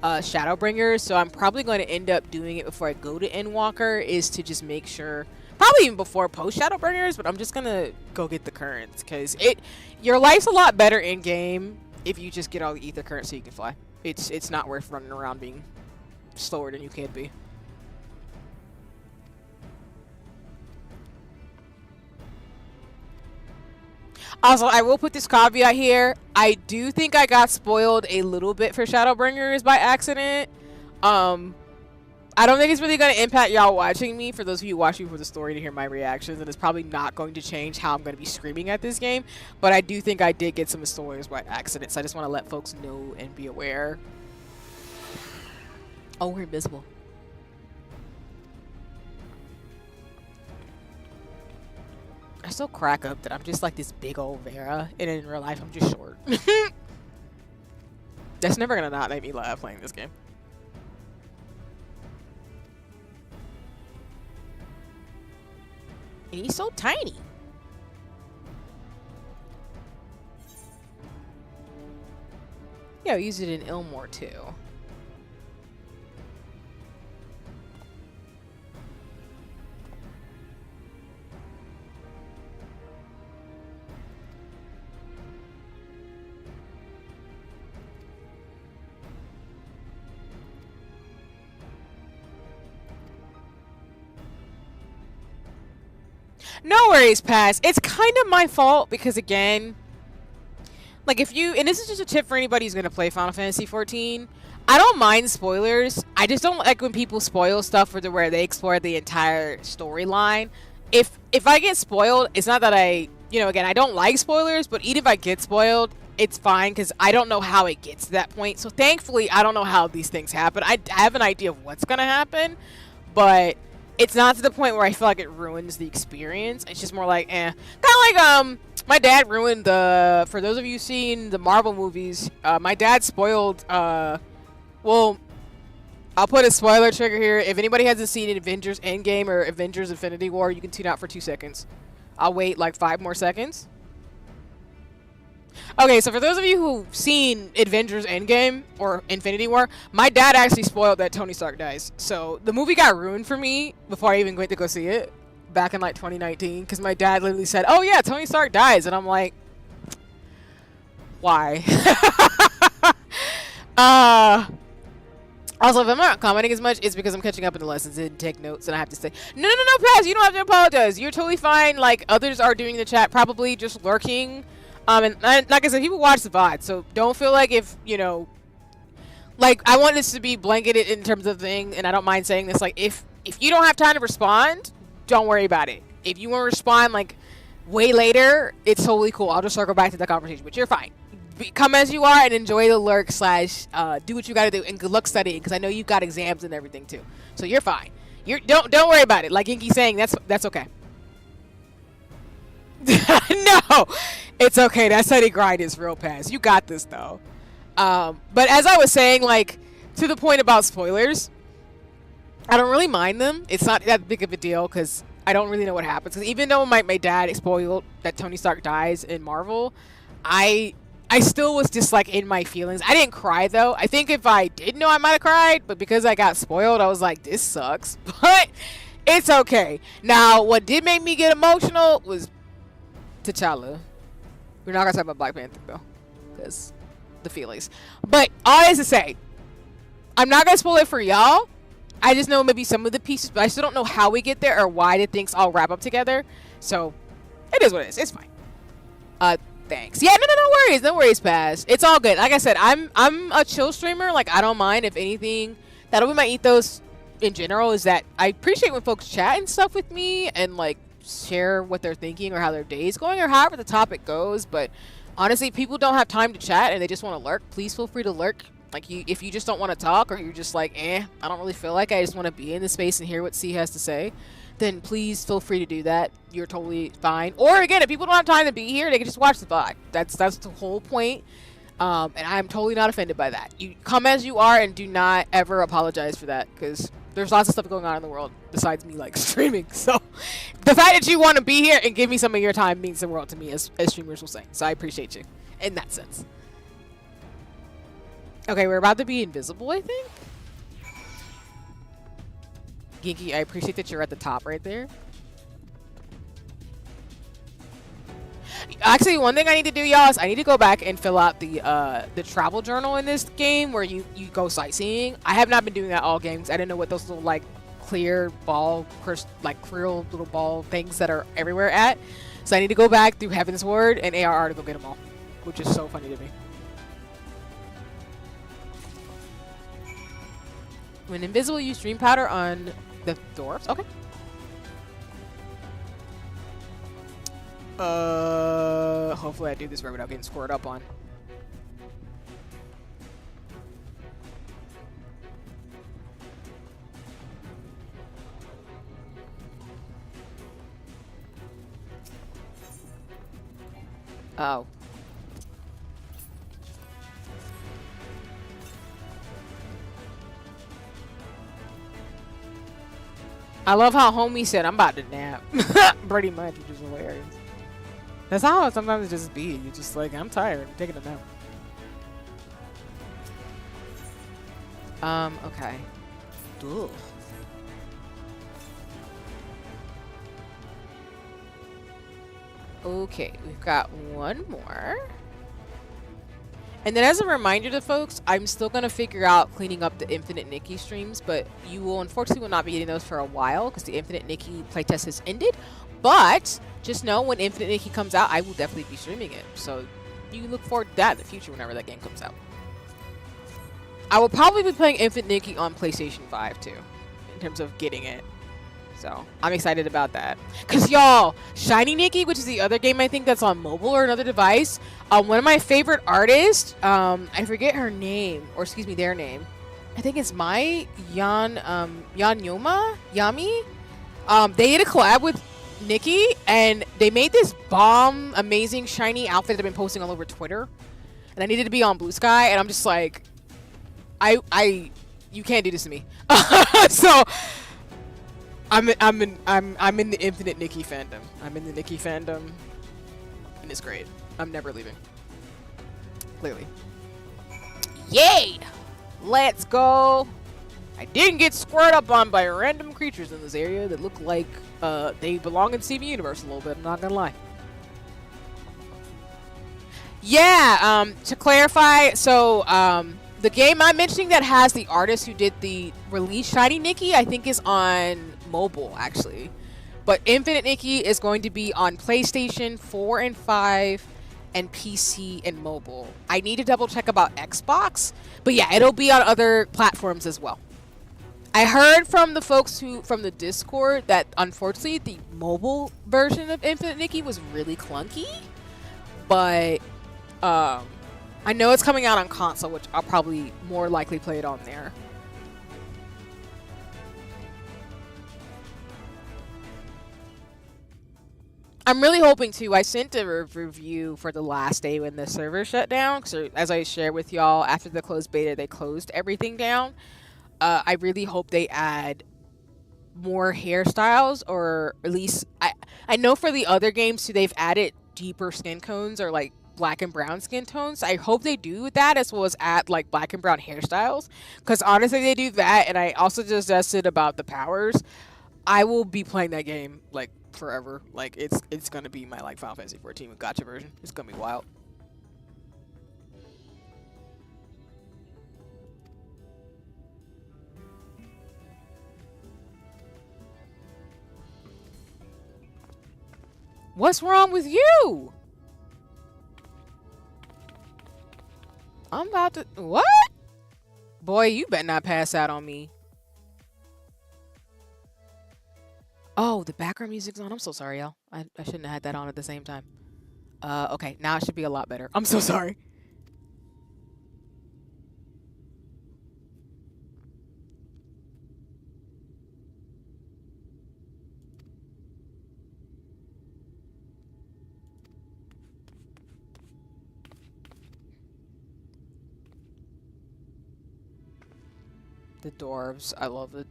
Shadowbringers, so I'm probably going to end up doing it before I go to Endwalker, is to just make sure, probably even before post Shadowbringers, but I'm just gonna go get the currents, because your life's a lot better in game if you just get all the ether currents so you can fly. It's not worth running around being slower than you can be. Also, I will put this caveat here. I do think I got spoiled a little bit for Shadowbringers by accident. I don't think it's really going to impact y'all watching me, for those of you watching for the story to hear my reactions, and it's probably not going to change how I'm going to be screaming at this game, but I do think I did get some spoilers by accident, so I just want to let folks know and be aware. Oh, we're invisible. I still crack up that I'm just like this big old Vera, and in real life I'm just short. That's never going to not make me laugh playing this game. And he's so tiny. Yeah, I'll use it in Ilmore too. No worries, Pass. It's kind of my fault because, again, like, if you, and this is just a tip for anybody who's going to play Final Fantasy 14, I don't mind spoilers. I just don't like when people spoil stuff where they explore the entire storyline. If I get spoiled, it's not that again, I don't like spoilers, but even if I get spoiled, it's fine because I don't know how it gets to that point. So thankfully, I don't know how these things happen. I have an idea of what's going to happen, but it's not to the point where I feel like it ruins the experience. It's just more like, eh. Kind of like, my dad ruined for those of you seen the Marvel movies, my dad spoiled, well, I'll put a spoiler trigger here. If anybody hasn't seen Avengers Endgame or Avengers Infinity War, you can tune out for 2 seconds. I'll wait like 5 more seconds. Okay, so for those of you who've seen Avengers Endgame or Infinity War, my dad actually spoiled that Tony Stark dies. So the movie got ruined for me before I even went to go see it back in like 2019, because my dad literally said, "Oh yeah, Tony Stark dies," and I'm like, why? Also, if I'm not commenting as much, it's because I'm catching up in the lessons and take notes, and I have to say, no, Paz, you don't have to apologize. You're totally fine. Like, others are doing in the chat, probably just lurking. And like I said, people watch the VOD, so don't feel like if, like, I want this to be blanketed in terms of the thing, and I don't mind saying this, like, if you don't have time to respond, don't worry about it. If you want to respond, like, way later, it's totally cool. I'll just circle back to the conversation, but you're fine. Come as you are and enjoy the lurk / do what you gotta do, and good luck studying, because I know you've got exams and everything too. So you're fine. Don't worry about it. Like Inky's saying, that's okay. No, it's okay. That steady grind is real, Pass. You got this though. But as I was saying, like, to the point about spoilers, I don't really mind them. It's not that big of a deal because I don't really know what happens. Because even though my dad spoiled that Tony Stark dies in Marvel, I I still was just like in my feelings. I didn't cry though. I think if I did know, I might have cried, but because I got spoiled, I was like, this sucks. But it's okay. Now, what did make me get emotional was T'Challa. We're not gonna talk about Black Panther though, because the feelings. But all that is to say, I'm not gonna spoil it for y'all. I just know maybe some of the pieces, but I still don't know how we get there or why the things all wrap up together. So it is what it is. It's fine. Thanks. Yeah, no worries. No worries, Paz. It's all good. Like I said, I'm a chill streamer. Like, I don't mind. If anything, that'll be my ethos in general, is that I appreciate when folks chat and stuff with me and like share what they're thinking or how their day's going or however the topic goes. But honestly, people don't have time to chat and they just want to lurk. Please feel free to lurk. Like, if you just don't want to talk, or you're just like, I don't really feel like I just want to be in this space and hear what C has to say, then please feel free to do that. You're totally fine. Or again, if people don't have time to be here, they can just watch the VOD. That's the whole point. And I'm totally not offended by that. You come as you are and do not ever apologize for that, because there's lots of stuff going on in the world besides me like streaming. So the fact that you want to be here and give me some of your time means the world to me, as streamers will say. So I appreciate you in that sense. Okay, we're about to be invisible, I think. Ginky, I appreciate that you're at the top right there. Actually, one thing I need to do, y'all, is I need to go back and fill out the travel journal in this game where you go sightseeing. I have not been doing that all games. I didn't know what those little like clear ball, like clear little ball things that are everywhere at. So I need to go back through Heaven's Word and ARR to go get them all, which is so funny to me. When invisible, use dream powder on the dwarves. Okay. Hopefully I do this right without getting scored up on. Oh. I love how homie said, I'm about to nap. Pretty much, which is hilarious. That's how sometimes it just be. You're just like, I'm tired. I'm taking a nap. Okay. Ugh. Okay, we've got one more. And then as a reminder to folks, I'm still going to figure out cleaning up the Infinite Nikki streams, but you will unfortunately will not be getting those for a while because the Infinite Nikki playtest has ended. But just know when Infinite Nikki comes out, I will definitely be streaming it. So you can look forward to that in the future whenever that game comes out. I will probably be playing Infinite Nikki on PlayStation 5 too, in terms of getting it. So I'm excited about that. Because y'all, Shiny Nikki, which is the other game I think that's on mobile or another device, one of my favorite artists, I forget her name, or excuse me, their name. I think it's Yami. They did a collab with Nikki, and they made this bomb, amazing, shiny outfit that I've been posting all over Twitter. And I needed to be on Blue Sky, and I'm just like, you can't do this to me. So I'm in the Infinite Nikki fandom. I'm in the Nikki fandom, and it's great. I'm never leaving. Clearly. Yay! Let's go. I didn't get squared up on by random creatures in this area that look like they belong in Steven Universe a little bit. I'm not gonna lie. Yeah. To clarify, so the game I'm mentioning that has the artist who did the release Shiny Nikki, I think is on mobile actually, but Infinite Nikki is going to be on PlayStation 4 and 5 and PC and mobile. I need to double check about Xbox, but yeah, it'll be on other platforms as well. I heard from the folks from the Discord that unfortunately the mobile version of Infinite Nikki was really clunky, but I know it's coming out on console, which I'll probably more likely play it on there. I'm really hoping to. I sent a review for the last day when the server shut down. So as I shared with y'all, after the closed beta, they closed everything down. I really hope they add more hairstyles, or at least I know for the other games too, they've added deeper skin tones or like black and brown skin tones. I hope they do that as well as add like black and brown hairstyles. Because honestly, they do that, and I also just tested about the powers. I will be playing that game like forever. Like it's gonna be my like Final Fantasy 14 with Gacha version. It's gonna be wild. What's wrong with you? I'm about to... What? Boy, you better not pass out on me. Oh, the background music's on. I'm so sorry, y'all. I shouldn't have had that on at the same time. Okay. Now it should be a lot better. I'm so sorry. The dwarves. I love it.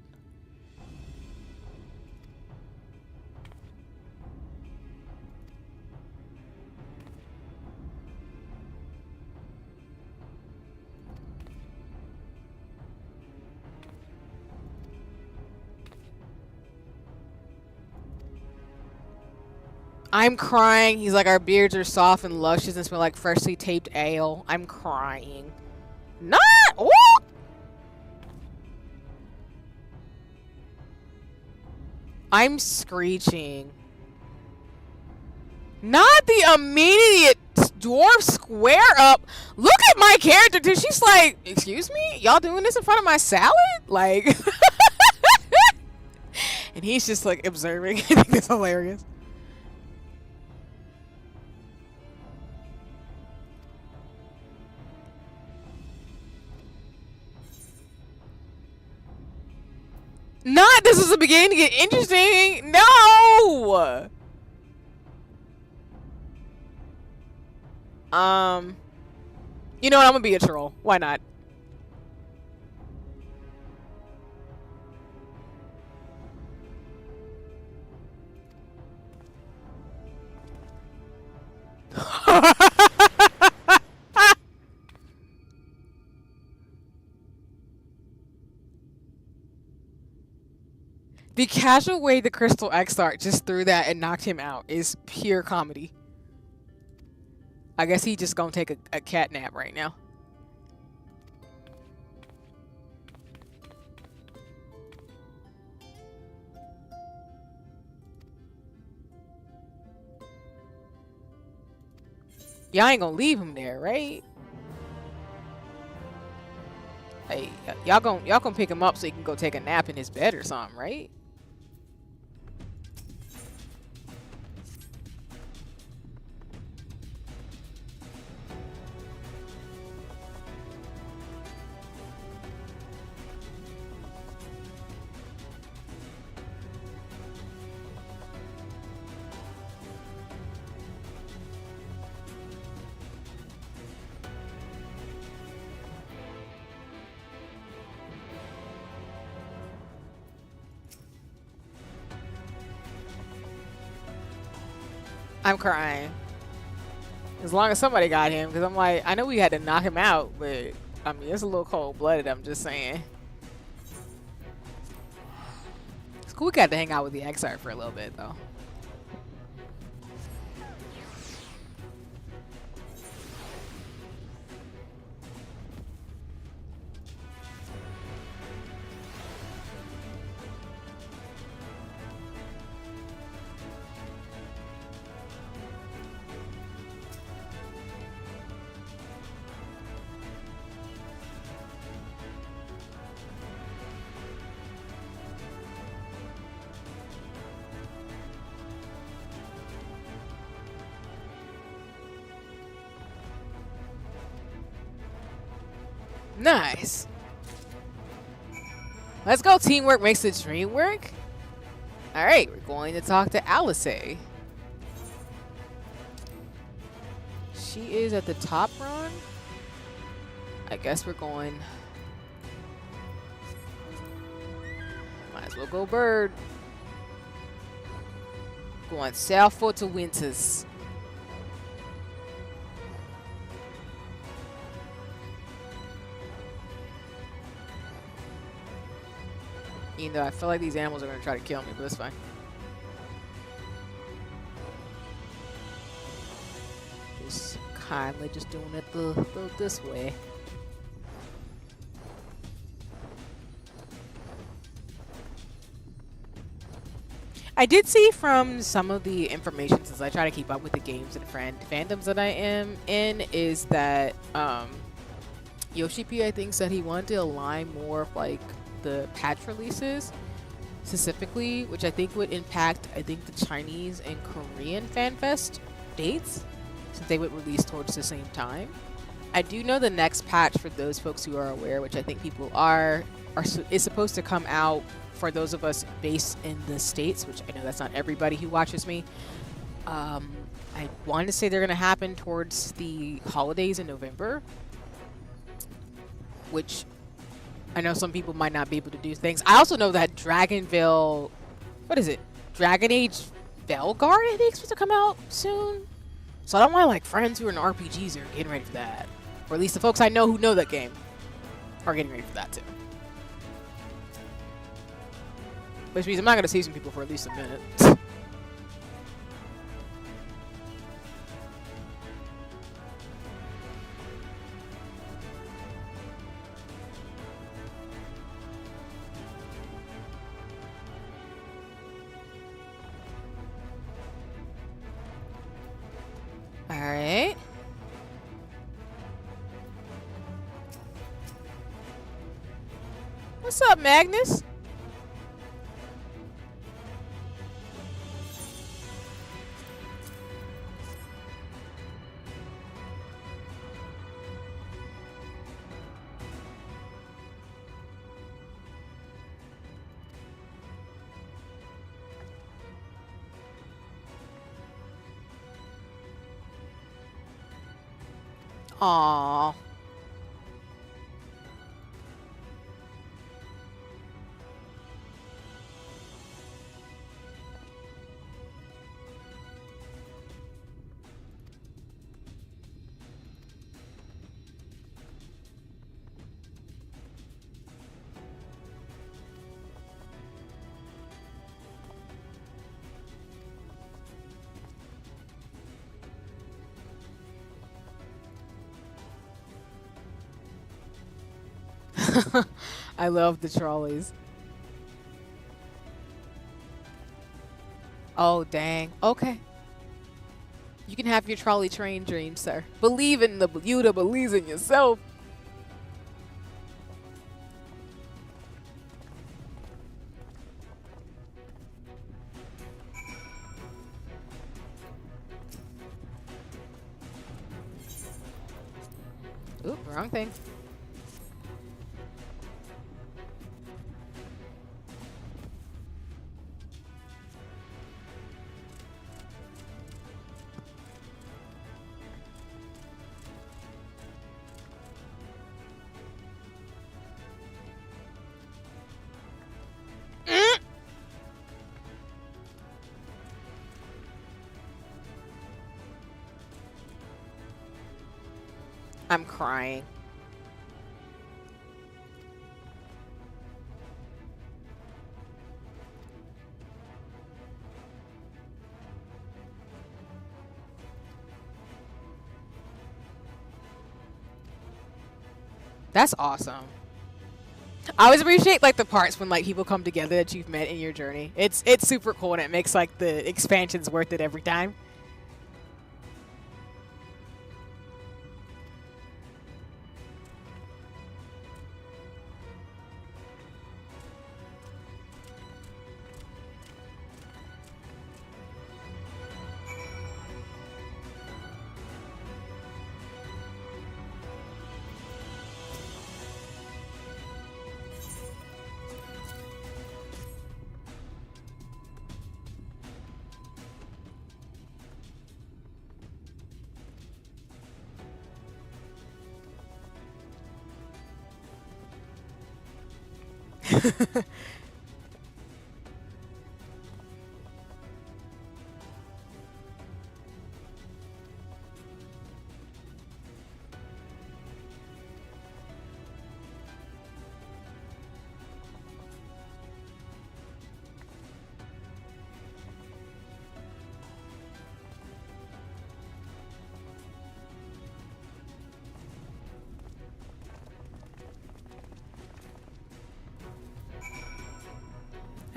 I'm crying. He's like, our beards are soft and luscious and smell like freshly taped ale. I'm crying. Not. Ooh! I'm screeching. Not the immediate dwarf square up. Look at my character too. She's like, excuse me? Y'all doing this in front of my salad? Like, and he's just like observing. I think it's hilarious. Not this is the beginning to get interesting. No. You know what? I'm gonna be a troll. Why not? The casual way the Crystal X-Art just threw that and knocked him out is pure comedy. I guess he just gonna take a cat nap right now. Y'all ain't gonna leave him there, right? Hey, y'all gonna pick him up so he can go take a nap in his bed or something, right? I'm crying. As long as somebody got him, because I'm like, I know we had to knock him out, but I mean, it's a little cold-blooded, I'm just saying. It's cool we got to hang out with the XR for a little bit, though. Nice. Let's go. Teamwork makes the dream work. All right, we're going to talk to Alice. She is at the top run. I guess we're going. Might as well go bird. Going southward to Winters. Even though I feel like these animals are gonna try to kill me, but that's fine. Just kindly just doing it this way. I did see from some of the information, since I try to keep up with the games and fandoms that I am in, is that Yoshi P, I think, said he wanted to align more of like the patch releases specifically, which I think would impact, I think, the Chinese and Korean FanFest dates, since they would release towards the same time. I do know the next patch, for those folks who are aware, which I think people is supposed to come out for those of us based in the States, which I know that's not everybody who watches me. I want to say they're going to happen towards the holidays in November, which I know some people might not be able to do things. I also know that Dragon Age Velguard, I think, is supposed to come out soon. So I don't want like friends who are in RPGs are getting ready for that. Or at least the folks I know who know that game are getting ready for that too. Which means I'm not going to see some people for at least a minute. Alright. What's up, Magnus? Aww. I love the trolleys. Oh, dang. Okay. You can have your trolley train dream, sir. Believe in the you that believes in yourself. Oop, wrong thing. I'm crying. That's awesome. I always appreciate like the parts when like people come together that you've met in your journey. It's super cool and it makes like the expansions worth it every time.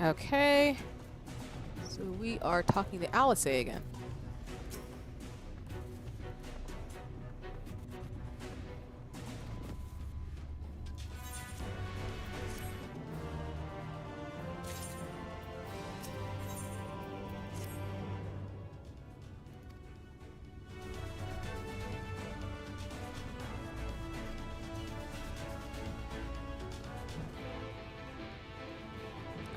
Okay. So we are talking to Alice again.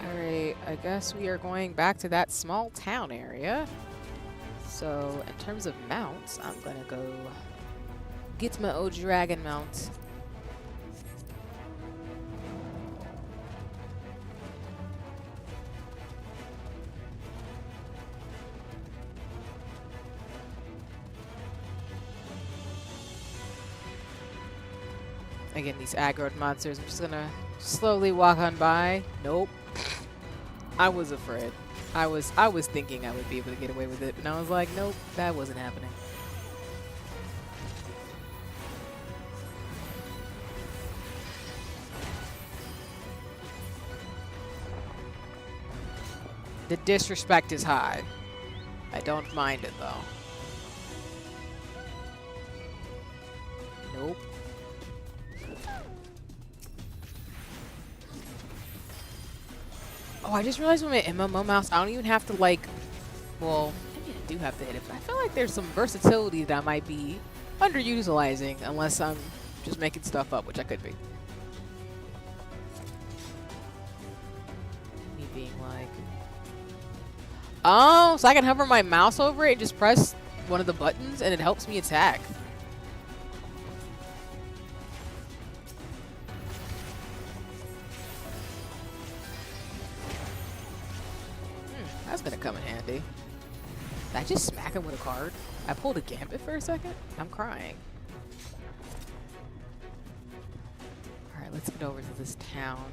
Alright, I guess we are going back to that small town area. So, in terms of mounts, I'm gonna go get my old dragon mount. Again, these aggroed monsters, I'm just gonna slowly walk on by. Nope. I was afraid. I was thinking I would be able to get away with it, and I was like, nope, that wasn't happening. The disrespect is high. I don't mind it though. Nope. Oh, I just realized with my MMO mouse, I don't even have to like, well, maybe I do have to hit it, but I feel like there's some versatility that I might be underutilizing unless I'm just making stuff up, which I could be. Me being like, oh, so I can hover my mouse over it and just press one of the buttons and it helps me attack. That's gonna come in handy. Did I just smack him with a card? I pulled a gambit for a second? I'm crying. Alright, let's get over to this town.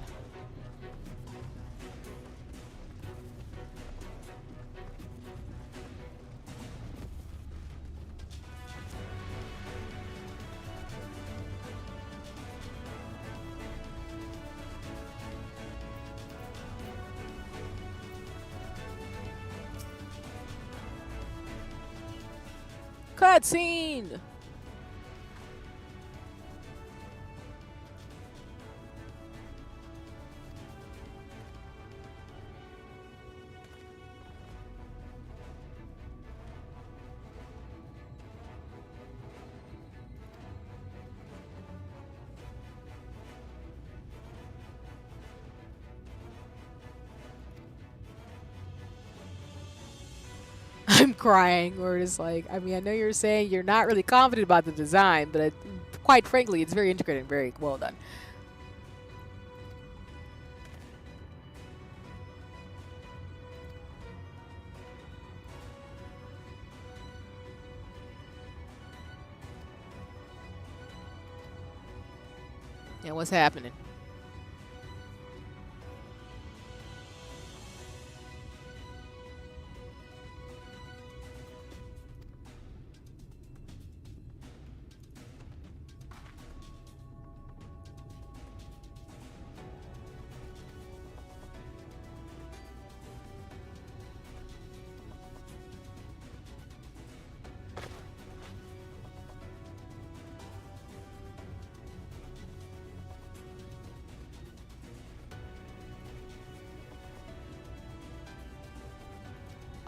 Cutscene! I'm crying, or it's like, I mean, I know you're saying you're not really confident about the design, but quite frankly, it's very intricate and very well done. Yeah, what's happening?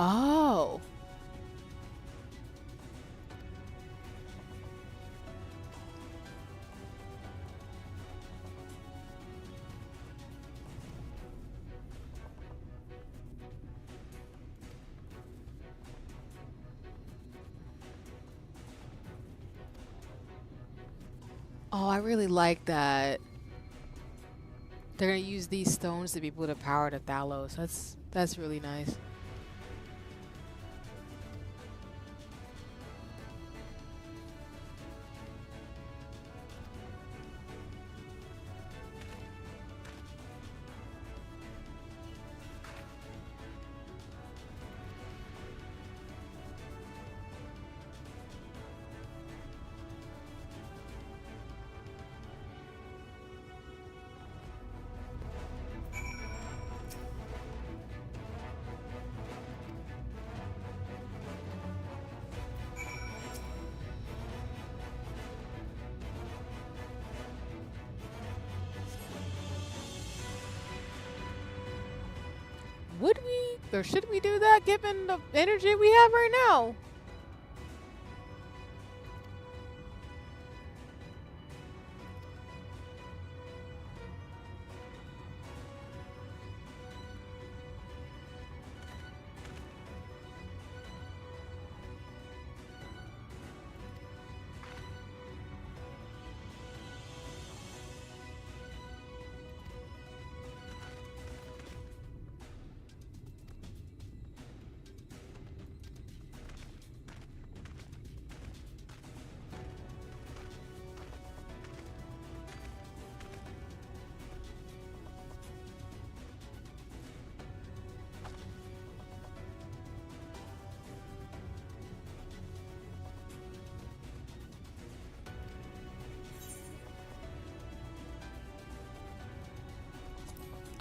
Oh. Oh, I really like that. They're gonna use these stones to be able to power the Thalos. That's really nice. would we or should we do that given the energy we have right now?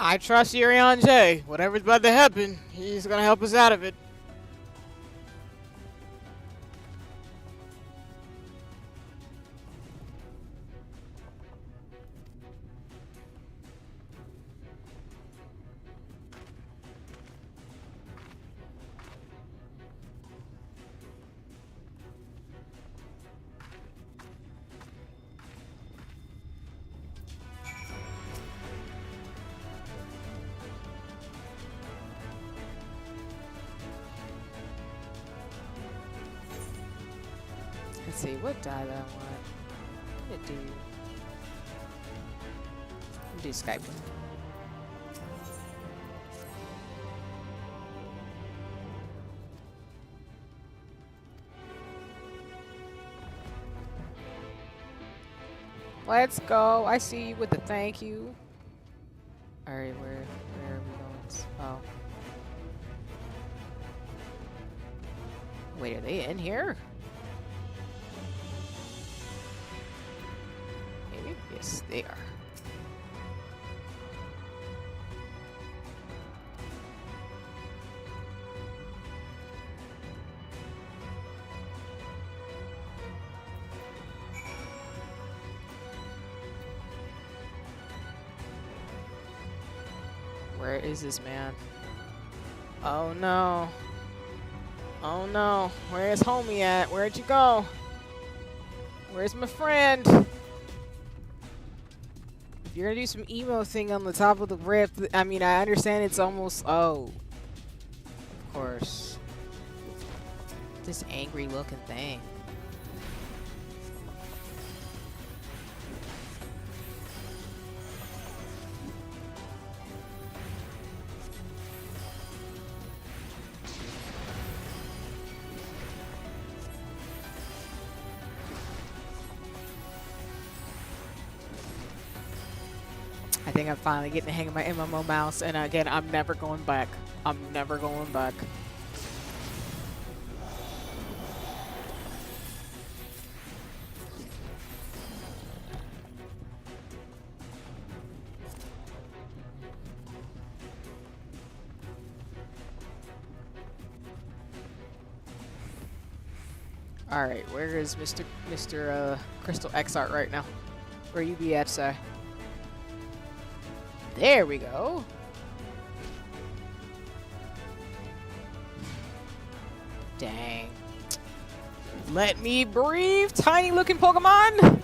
I trust Urian J. Whatever's about to happen, he's gonna help us out of it. Let's see, what die do I want? I'm gonna do Skype. Let's go. I see you with the thank you. Alright, where are we going? Oh. Wait, are they in here? Maybe? Yes, they are. Where is this man? Oh no. Oh no. Where's homie at? Where'd you go? Where's my friend? If you're gonna do some emo thing on the top of the rift, I mean, I understand it's almost... Oh. Of course. This angry looking thing. I think I'm finally getting the hang of my MMO mouse, and again, I'm never going back. I'm never going back. All right, where is Mr. Crystal X Art right now? Where you be at, sir? There we go. Dang. Let me breathe, tiny looking Pokemon.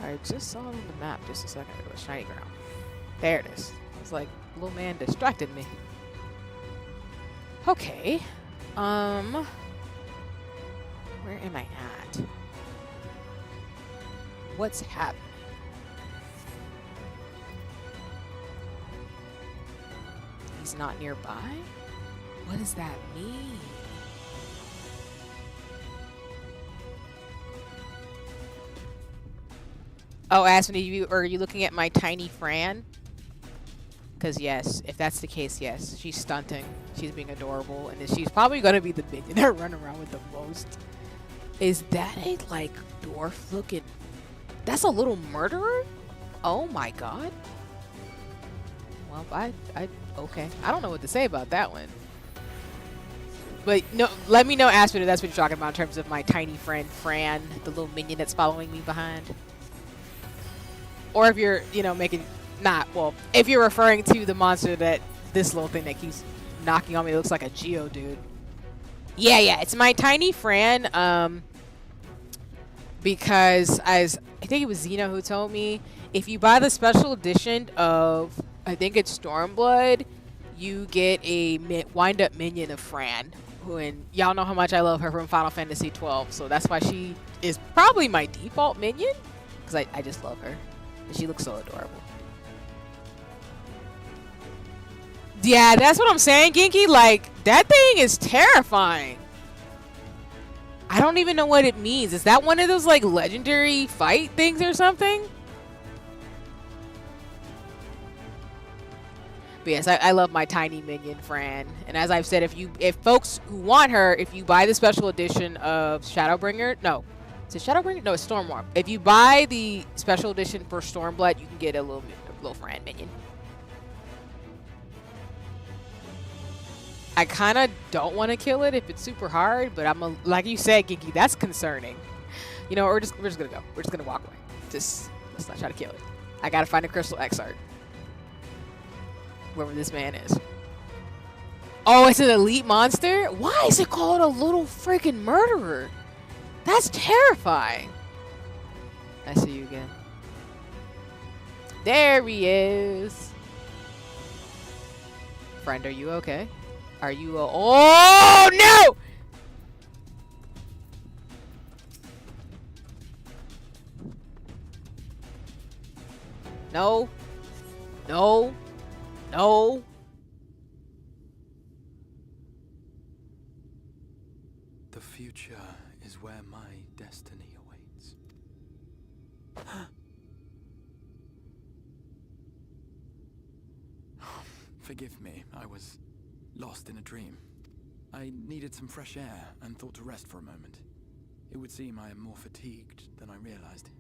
I just saw it on the map just a second ago. Shiny ground. There it is. It's like little man distracted me. Okay. Where am I at? What's happening? He's not nearby? What does that mean? Oh, Aspen, are you looking at my tiny Fran? Because yes, if that's the case, yes, she's stunting. She's being adorable, and then she's probably gonna be the minion that run around with the most. Is that a like dwarf looking? That's a little murderer? Oh my god. Well, okay. I don't know what to say about that one. But no, let me know, Aspen, if that's what you're talking about in terms of my tiny friend Fran, the little minion that's following me behind. Or if you're, you know, if you're referring to the monster this little thing that keeps knocking on me, it looks like a Geodude. Yeah, it's my tiny Fran, because I think it was Zena who told me, if you buy the special edition of, I think it's Stormblood, you get a wind-up minion of Fran. And y'all know how much I love her from Final Fantasy 12, so that's why she is probably my default minion, because I just love her. And she looks so adorable. Yeah, that's what I'm saying, Genki. Like, that thing is terrifying. I don't even know what it means. Is that one of those, like, legendary fight things or something? But yes, I love my tiny minion, Fran. And as I've said, if folks who want her, if you buy the special edition of Shadowbringer, no. Is it Shadowbringer? No, it's Stormwarp. If you buy the special edition for Stormblood, you can get a little Fran minion. I kind of don't want to kill it if it's super hard, but like you said, Genki, that's concerning. You know, we're just gonna go. We're just gonna walk away. Let's not try to kill it. I gotta find a Crystal Exart. Whoever this man is. Oh, it's an elite monster? Why is it called a little freaking murderer? That's terrifying. I see you again. There he is. Friend, are you okay? Are you oh no! No. No. No. The future is where my destiny awaits. Forgive me, I was lost in a dream. I needed some fresh air and thought to rest for a moment. It would seem I am more fatigued than I realized.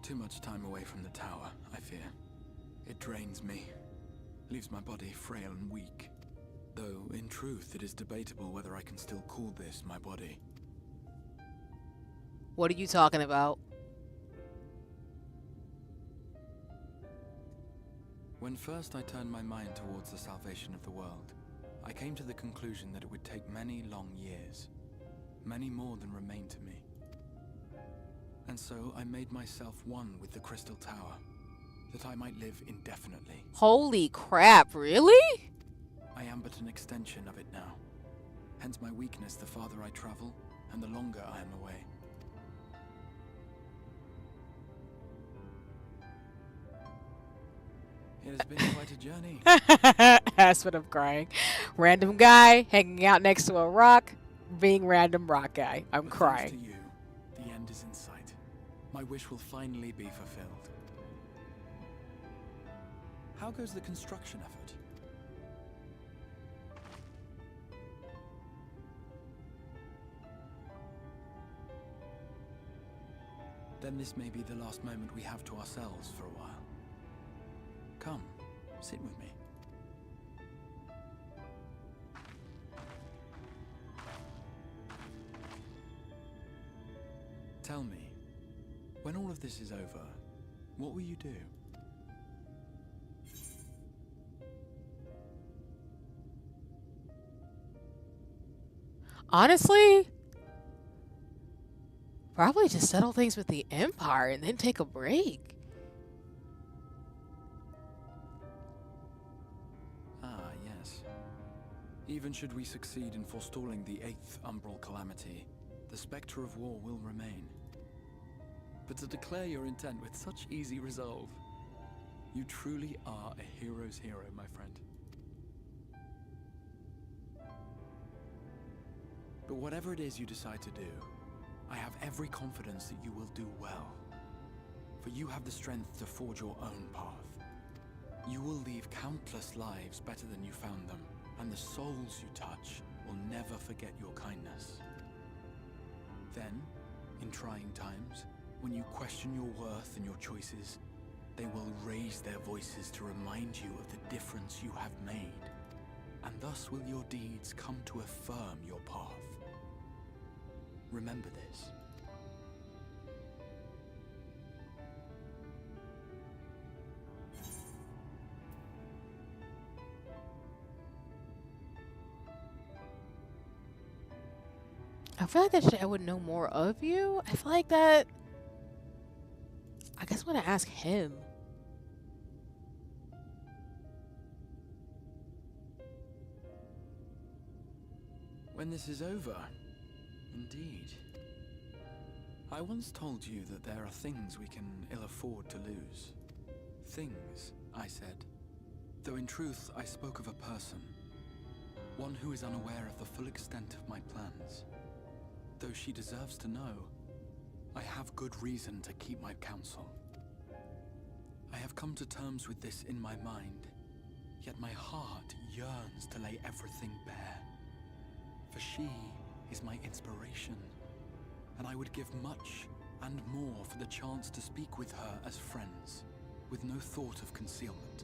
Too much time away from the tower, I fear. It drains me, leaves my body frail and weak. Though, in truth, it is debatable whether I can still call this my body. What are you talking about? When first I turned my mind towards the salvation of the world, I came to the conclusion that it would take many long years, many more than remain to me. And so I made myself one with the Crystal Tower, that I might live indefinitely. Holy crap, really? I am but an extension of it now. Hence my weakness the farther I travel, and the longer I am away. It has been quite a journey. That's what I'm crying. Random guy hanging out next to a rock, being random rock guy. I'm crying. Thanks to you, the end is in sight. My wish will finally be fulfilled. How goes the construction effort? Then this may be the last moment we have to ourselves for a while. Come, sit with me. Tell me, when all of this is over, what will you do? Honestly, probably just settle things with the Empire and then take a break. Ah, yes. Even should we succeed in forestalling the 8th Umbral Calamity, the spectre of war will remain. But to declare your intent with such easy resolve, you truly are a hero's hero, my friend. But whatever it is you decide to do, I have every confidence that you will do well. but you have the strength to forge your own path. You will leave countless lives better than you found them, and the souls you touch will never forget your kindness. Then, in trying times, when you question your worth and your choices, they will raise their voices to remind you of the difference you have made, and thus will your deeds come to affirm your path. Remember this. I feel like that shit I would know more of you. I feel like that. I guess I'm gonna ask him. When this is over, indeed. I once told you that there are things we can ill afford to lose. Things, I said. Though in truth, I spoke of a person. One who is unaware of the full extent of my plans. Though she deserves to know, I have good reason to keep my counsel. I have come to terms with this in my mind, yet my heart yearns to lay everything bare. For she is my inspiration, and I would give much and more for the chance to speak with her as friends, with no thought of concealment.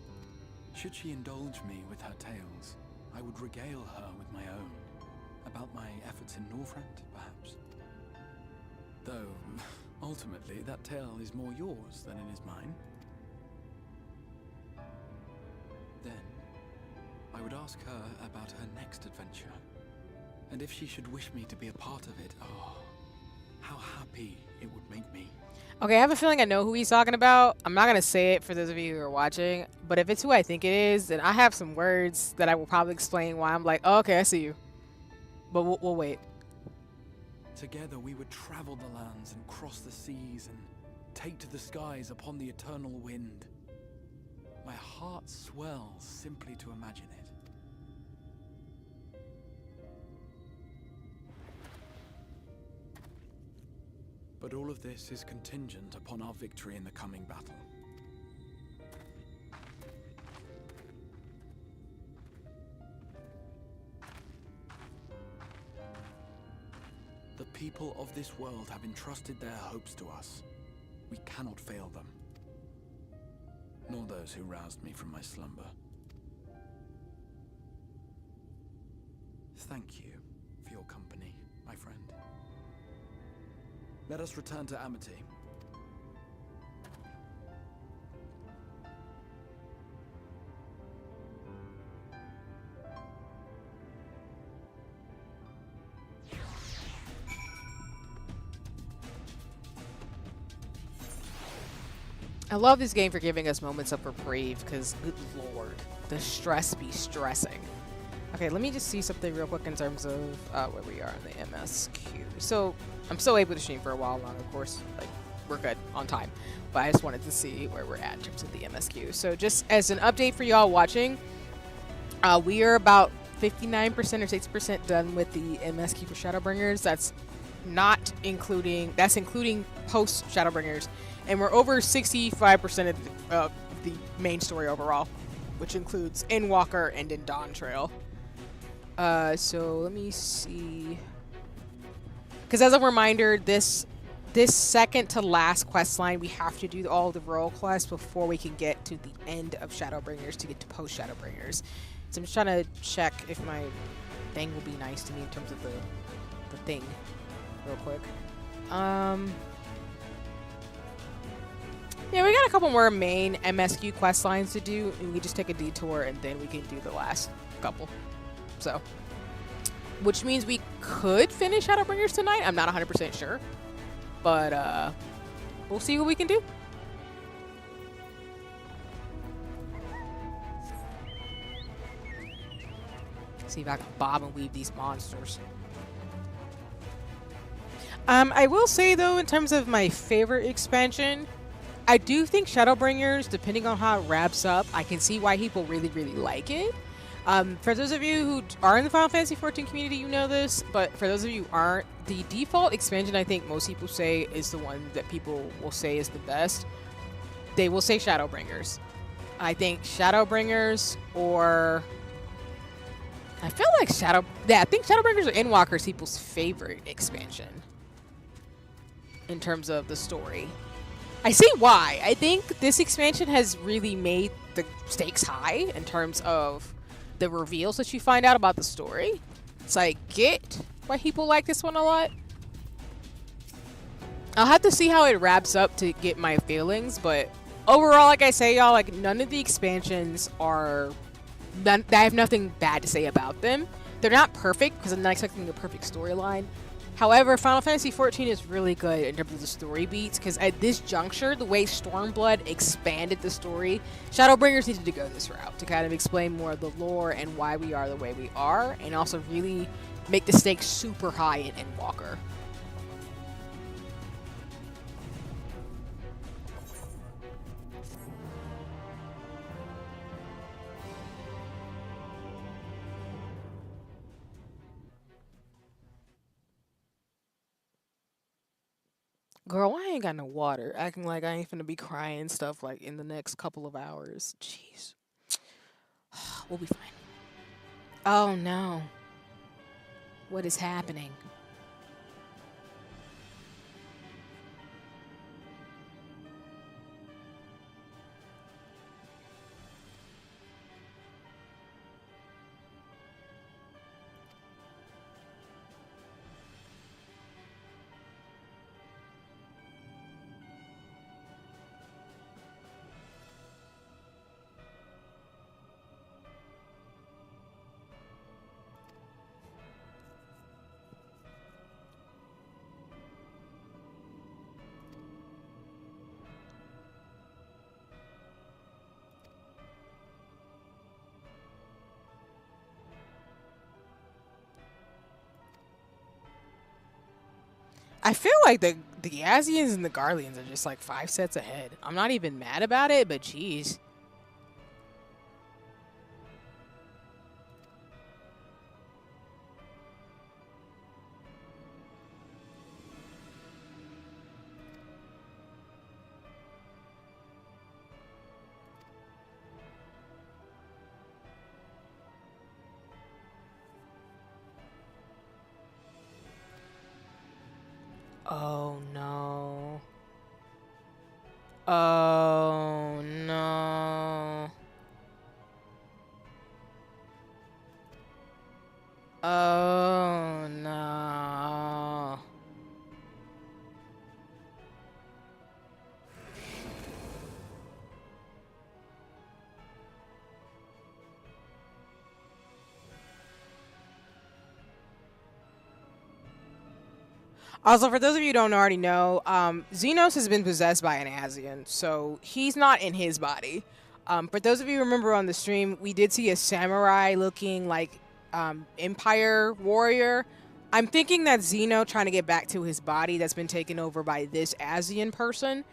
Should she indulge me with her tales, I would regale her with my own. About my efforts in Northrend, perhaps. Though, ultimately, that tale is more yours than it is mine. Then, I would ask her about her next adventure. And if she should wish me to be a part of it, oh, how happy it would make me. Okay, I have a feeling I know who he's talking about. I'm not going to say it for those of you who are watching, but if it's who I think it is, then I have some words that I will probably explain why I'm like, oh, okay, I see you. But we'll wait. Together we would travel the lands and cross the seas and take to the skies upon the eternal wind. My heart swells simply to imagine it. But all of this is contingent upon our victory in the coming battle. The people of this world have entrusted their hopes to us. We cannot fail them. Nor those who roused me from my slumber. Thank you for your company, my friend. Let us return to Amity. I love this game for giving us moments of reprieve, because good lord, the stress be stressing. Okay, let me just see something real quick in terms of where we are in the MSQ. So I'm still able to stream for a while long, of course. Like, we're good on time, but I just wanted to see where we're at in terms of the MSQ. So just as an update for y'all watching, we are about 59% or 60% done with the MSQ for Shadowbringers. That's not including, that's including post Shadowbringers. And we're over 65% of the main story overall, which includes in Walker and in Dawn Trail. So let me see. Because as a reminder, this second to last quest line, we have to do all the royal quests before we can get to the end of Shadowbringers to get to post Shadowbringers. So I'm just trying to check if my thing will be nice to me in terms of the thing, real quick. Yeah, we got a couple more main MSQ quest lines to do, and we just take a detour, and then we can do the last couple. So, which means we could finish Shadowbringers tonight. I'm not 100% sure, but we'll see what we can do. See if I can bob and weave these monsters. I will say though, in terms of my favorite expansion, I do think Shadowbringers, depending on how it wraps up, I can see why people really, really like it. For those of you who are in the Final Fantasy XIV community, you know this, but for those of you who aren't, the default expansion I think most people say is the one that people will say is the best. they will say Shadowbringers. I think Shadowbringers or I feel like I think Shadowbringers or Endwalker is people's favorite expansion in terms of the story. I see why. I think this expansion has really made the stakes high in terms of the reveals that you find out about the story. So I get why people like this one a lot. I'll have to see how it wraps up to get my feelings, but overall, like I say, y'all, like none of the expansions are I have nothing bad to say about them. They're not perfect because I'm not expecting a perfect storyline. However, Final Fantasy XIV is really good in terms of the story beats because at this juncture, the way Stormblood expanded the story, Shadowbringers needed to go this route to kind of explain more of the lore and why we are the way we are, and also really make the stakes super high in Endwalker. Girl, I ain't got no water. Acting like I ain't finna be crying stuff like in the next couple of hours. Jeez. We'll be fine. Oh no. What is happening? I feel like the Yazians and the Garleans are just like 5 sets ahead. I'm not even mad about it, but jeez. Oh no. Oh no. Oh no. Also, for those of you who don't already know, Xenos has been possessed by an Azian, so he's not in his body. For those of you who remember on the stream, we did see a samurai-looking, like, Empire warrior. I'm thinking that Xeno trying to get back to his body that's been taken over by this Azian person.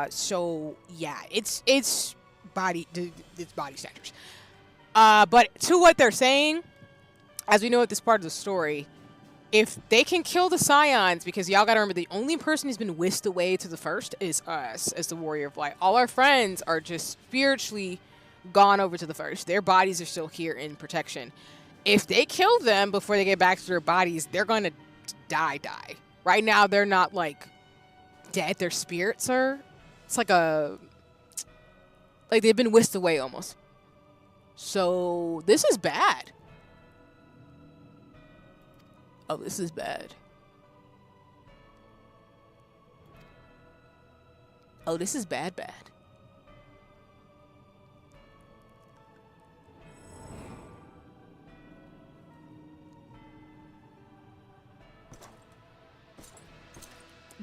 So, yeah, it's body snatchers. But to what they're saying, as we know at this part of the story, if they can kill the Scions, because y'all gotta remember the only person who's been whisked away to the first is us as the Warrior of Light. All our friends are just spiritually gone over to the first. Their bodies are still here in protection. If they kill them before they get back to their bodies, they're gonna die. Right now, they're not like dead. Their spirits are. It's like they've been whisked away almost. So this is bad. Oh, this is bad. Oh, this is bad.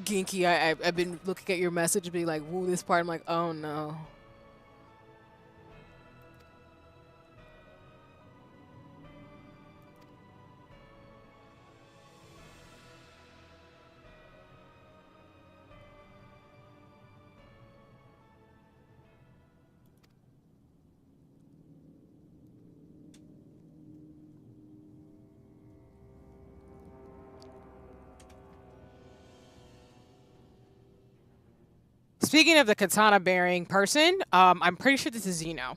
Ginky, I've been looking at your message and being like, woo, this part. I'm like, oh no. speaking of the katana bearing person, I'm pretty sure this is Zeno.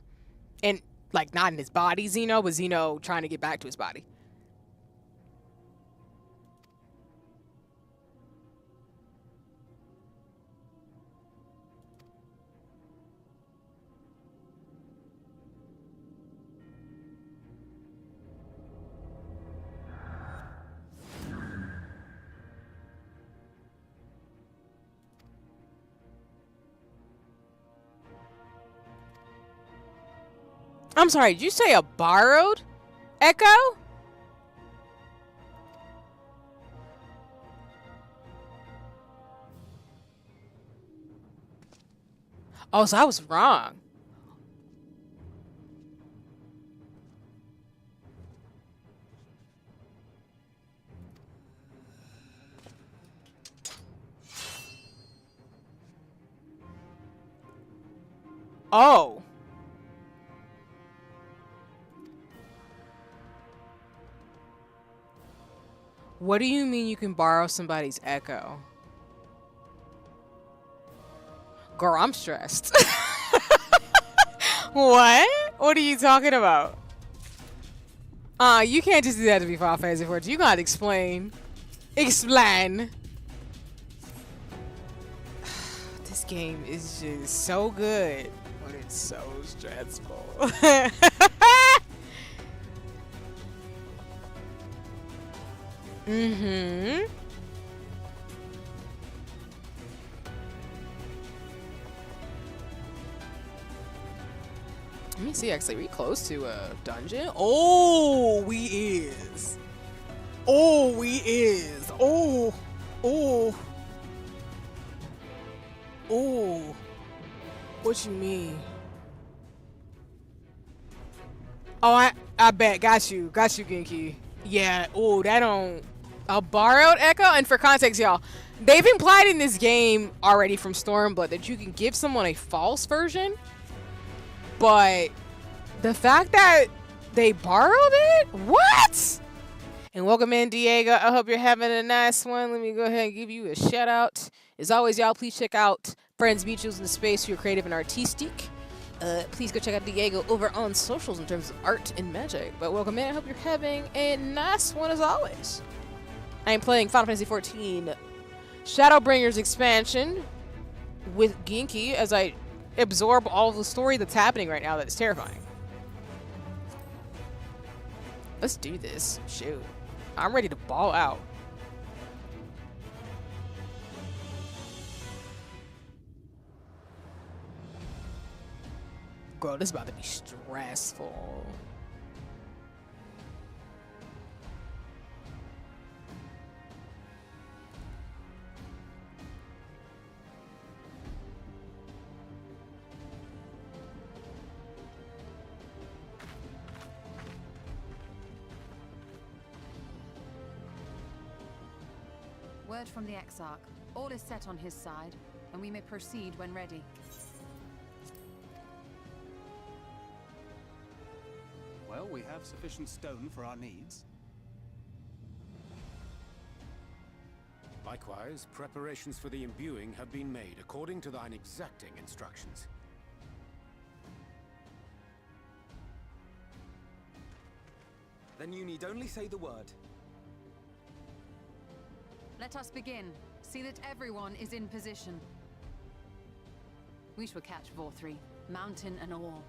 And, like, not in his body Zeno, but Zeno trying to get back to his body. I'm sorry, did you say a borrowed echo? Oh, so I was wrong. Oh. What do you mean you can borrow somebody's echo? Girl, I'm stressed. What? What are you talking about? You can't just do that to be Final Fantasy 14. You gotta explain. Explain. This game is just so good, but it's so stressful. Mm-hmm. Let me see, actually, we close to a dungeon? Oh, we is. Oh, we is. Oh. Oh. Oh. What you mean? Oh, I bet. Got you, Genki. Yeah. Oh, that don't... A borrowed echo? And for context, y'all, they've implied in this game already from Stormblood that you can give someone a false version, but the fact that they borrowed it? What? And welcome in, Diego. I hope you're having a nice one. Let me go ahead and give you a shout out. As always, y'all, please check out Friends Mutuals in the space who are creative and artistic. Please go check out Diego over on socials in terms of art and magic. But welcome in. I hope you're having a nice one as always. I am playing Final Fantasy XIV Shadowbringers expansion with Genki as I absorb all of the story that's happening right now that is terrifying. Let's do this. Shoot. I'm ready to ball out. Girl, this is about to be stressful. Word from the Exarch. All is set on his side, and we may proceed when ready. Well, we have sufficient stone for our needs. Likewise, preparations for the imbuing have been made according to thine exacting instructions. Then you need only say the word. Let us begin. See that everyone is in position. We shall catch Vorthree, mountain and all.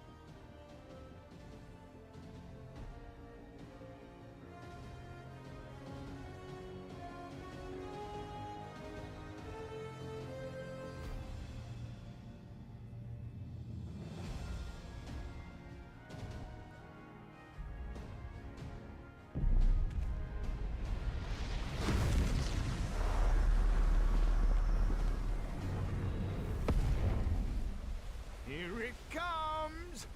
Here it comes!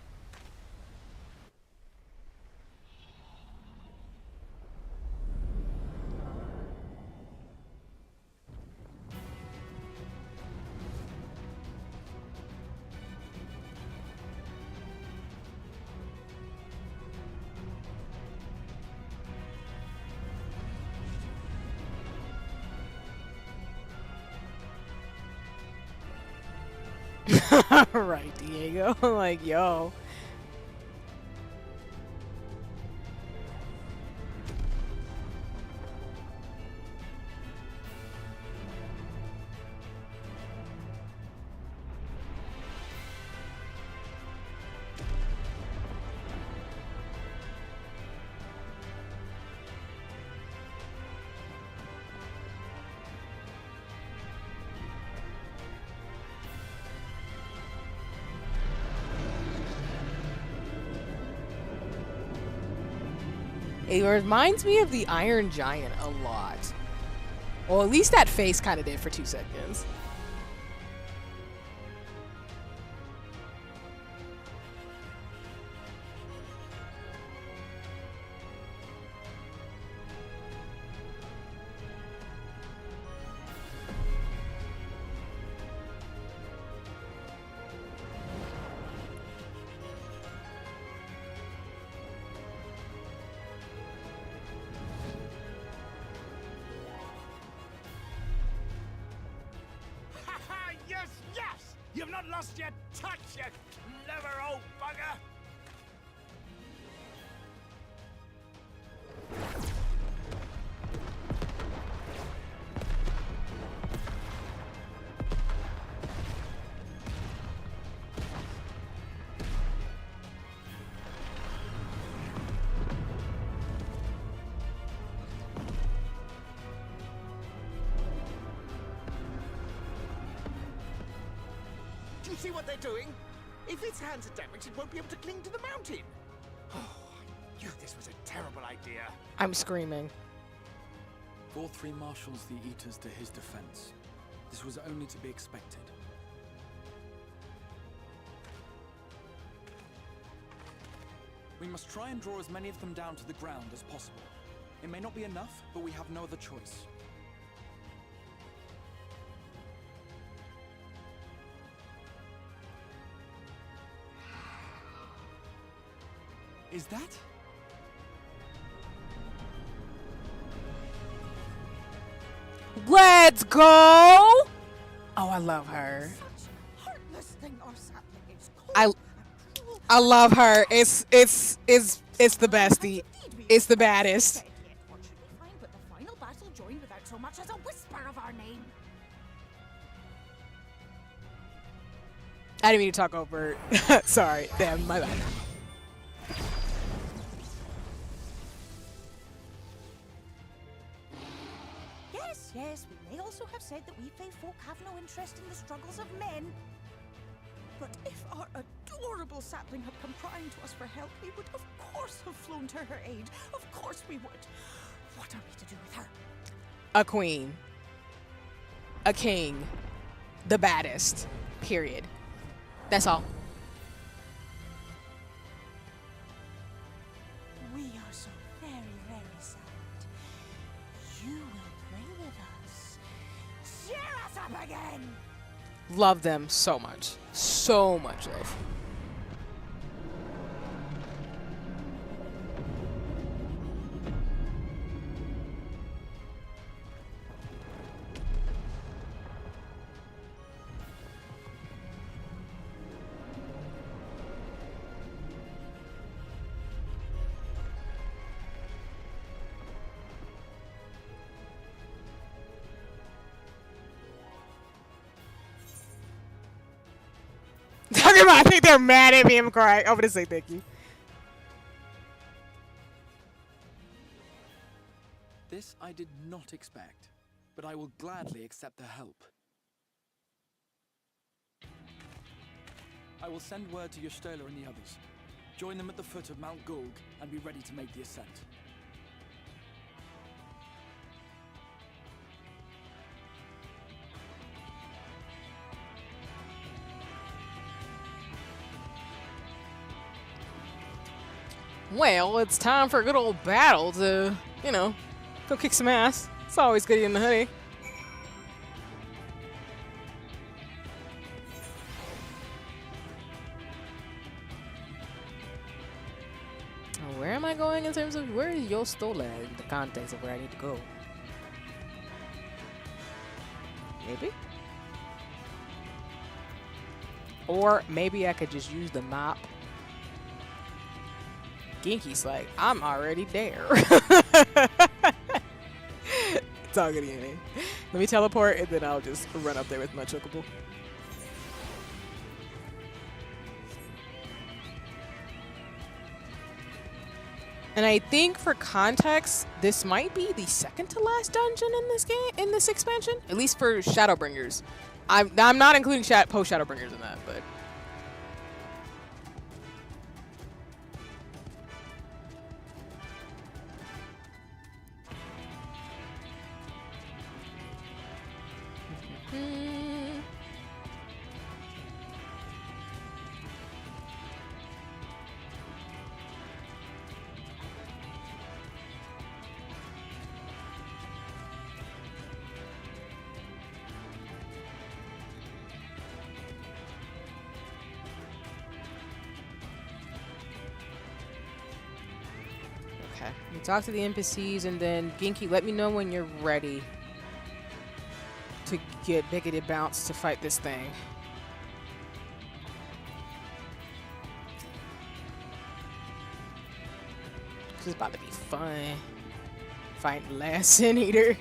Right, Diego. Like, yo. It reminds me of the Iron Giant a lot. Well, at least that face kind of did for 2 seconds. Haha, yes, yes! You've not lost your touch, you clever old bugger! Do you see what they're doing? If its hands are damaged, it won't be able to cling to the mountain. Oh, I knew this was a terrible idea. I'm screaming. VOR3 marshals the Eaters to his defense. This was only to be expected. We must try and draw as many of them down to the ground as possible. It may not be enough, but we have no other choice. Is that? Let's go! Oh, I love her. Such heartless thing or sapling. It's I cold and cruel. I love her. It's the bestie. It's the baddest. Said yet, what should we find but the final battle joined without so much as a whisper of our name? I didn't mean to talk over. Sorry, damn, my bad. Yes, we may also have said that we Fae folk have no interest in the struggles of men. But if our adorable sapling had come crying to us for help, we would of course have flown to her aid. Of course we would. What are we to do with her? A queen. A king. The baddest. Period. That's all. We are so very, very sad. You will play with us. Cheer us up again! Love them so much. So much love. Talking about, I think they're mad at me. I'm crying. I'm gonna say thank you. This I did not expect, but I will gladly accept their help. I will send word to Y'shtola and the others. Join them at the foot of Mount Gulg and be ready to make the ascent. Well, it's time for a good old battle to, you know, go kick some ass. It's always good in the hoodie. Where am I going in terms of where is Y'shtola in the context of where I need to go? Maybe? Or maybe I could just use the mop. Genki's like, I'm already there. It's all good, Let me teleport and then I'll just run up there with my chocobo. And I think for context, this might be the second to last dungeon in this game, in this expansion, at least for Shadowbringers. I'm not including post Shadowbringers in that, but. You talk to the NPCs, and then Genki, let me know when you're ready to get bigoted bounce to fight this thing. This is about to be fun. Fighting last Sin Eater.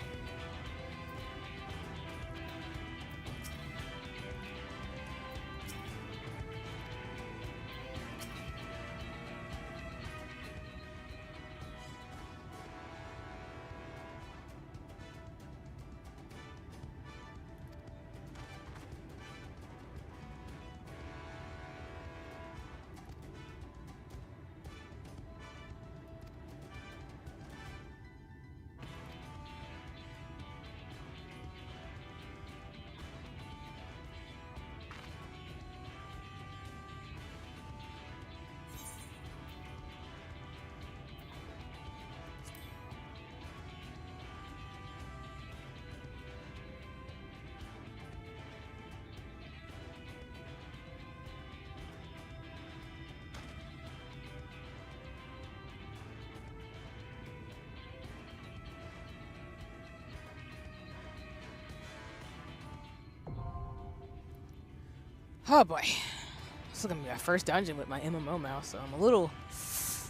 Oh boy. This is gonna be my first dungeon with my MMO mouse, so I'm a little...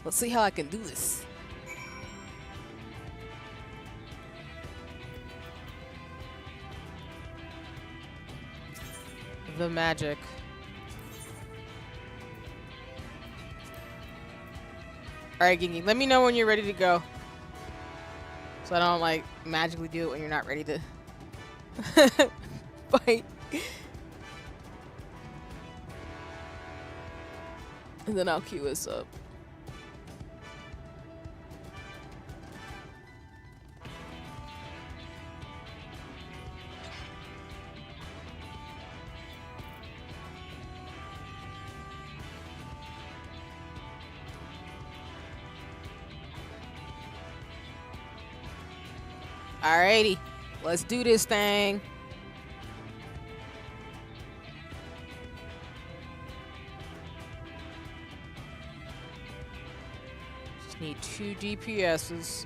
Let's see how I can do this. The magic. Alright, Gingy, let me know when you're ready to go. So I don't, like, magically do it when you're not ready to fight. And then I'll queue us up. Alrighty, let's do this thing. Just need 2 DPSs.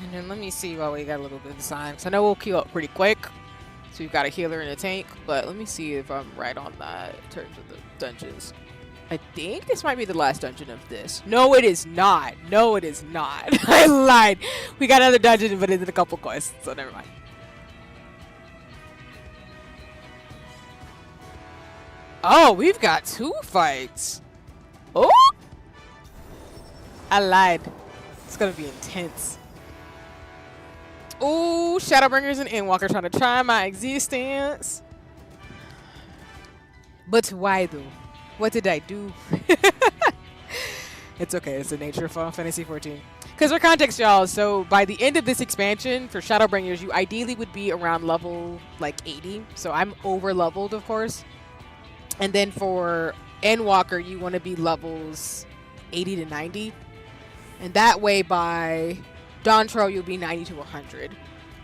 And then let me see while we got a little bit of time. So I know we'll queue up pretty quick. So we've got a healer and a tank, but let me see if I'm right on that in terms of the dungeons. I think this might be the last dungeon of this. No, it is not. No, it is not. I lied. We got another dungeon, but it's in a couple quests, so never mind. Oh, we've got 2 fights. Oh! I lied. It's gonna be intense. Ooh, Shadowbringers and Endwalker trying to try my existence. But why though? What did I do? It's okay. It's the nature of Final Fantasy XIV. Because for context, y'all, so by the end of this expansion for Shadowbringers, you ideally would be around level like 80. So I'm over leveled, of course. And then for Endwalker, you want to be levels 80 to 90. And that way by Dawntrail, you'll be 90 to 100.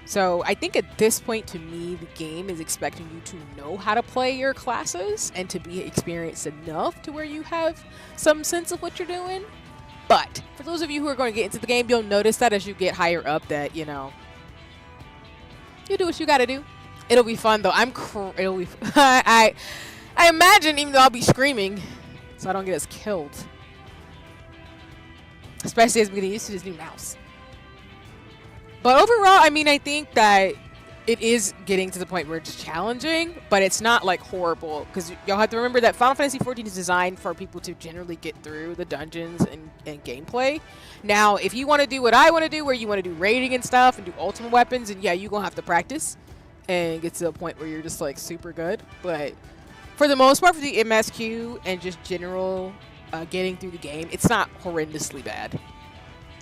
So I think at this point, to me, the game is expecting you to know how to play your classes and to be experienced enough to where you have some sense of what you're doing. But for those of you who are going to get into the game, you'll notice that as you get higher up that, you know, you do what you got to do. It'll be fun though. It'll be I imagine, even though I'll be screaming, so I don't get us killed. Especially as we get used to this new mouse. But overall, I mean, I think that it is getting to the point where it's challenging, but it's not like horrible, because y'all have to remember that Final Fantasy XIV is designed for people to generally get through the dungeons and gameplay. Now, if you want to do what I want to do, where you want to do raiding and stuff and do ultimate weapons, and yeah, you're going to have to practice and get to the point where you're just like super good. But for the most part, for the MSQ and just general getting through the game, it's not horrendously bad.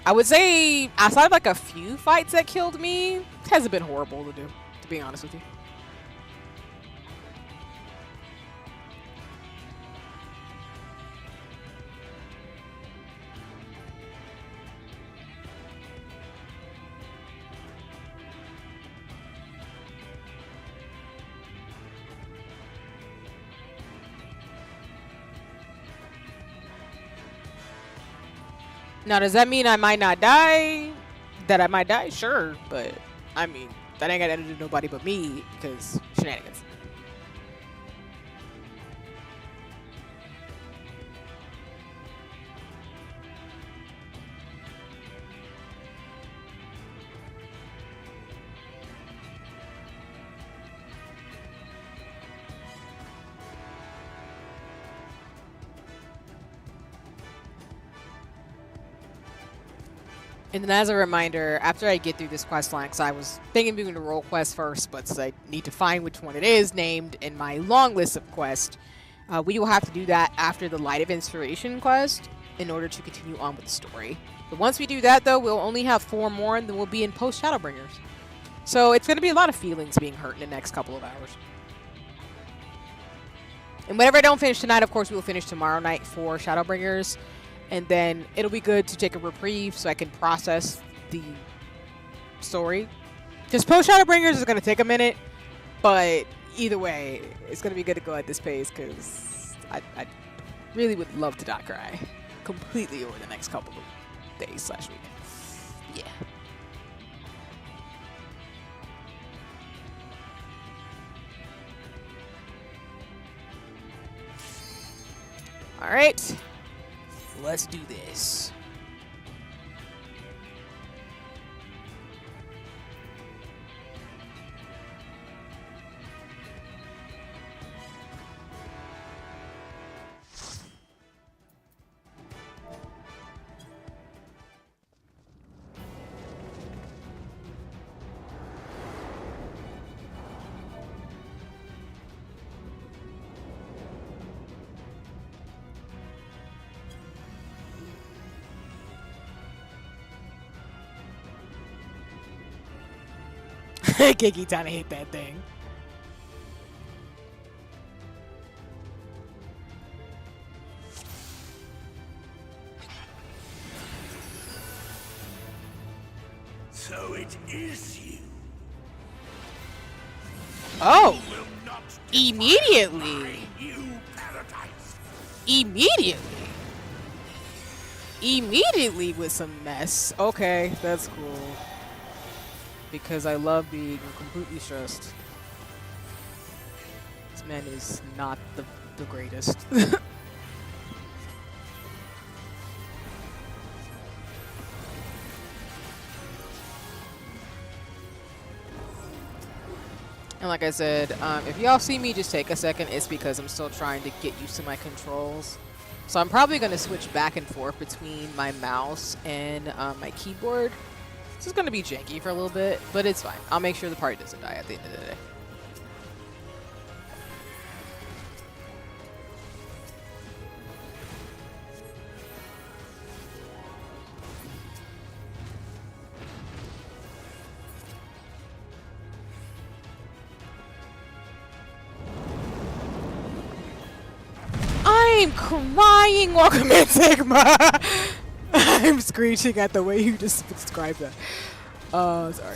I would say, outside of like a few fights that killed me, it hasn't been horrible to do, to be honest with you. Now, does that mean I might not die? That I might die? Sure, but I mean, that ain't got nothing to do with nobody but me, because shenanigans. And then as a reminder, after I get through this quest line, because I was thinking of doing the role quest first, but I need to find which one it is named in my long list of quests, we will have to do that after the Light of Inspiration quest in order to continue on with the story. But once we do that, though, we'll only have 4 more, and then we'll be in post-Shadowbringers. So it's going to be a lot of feelings being hurt in the next couple of hours. And whatever I don't finish tonight, of course, we will finish tomorrow night for Shadowbringers. And then it'll be good to take a reprieve so I can process the story. Just post Shadowbringers is going to take a minute, but either way, it's going to be good to go at this pace, because I really would love to not cry completely over the next couple of days / week. Yeah. All right. Let's do this. Kiki trying to hit that thing. So it is you. Oh! Who will not Immediately! you paradise. Immediately! Immediately with some mess. Okay, that's cool. Because I love being completely stressed. This man is not the greatest. And like I said, if y'all see me just take a second, it's because I'm still trying to get used to my controls. So I'm probably going to switch back and forth between my mouse and my keyboard. This is going to be janky for a little bit, but it's fine. I'll make sure the party doesn't die at the end of the day. I'm crying. Welcome in, Sigma. I'm screeching at the way you just described that. Sorry.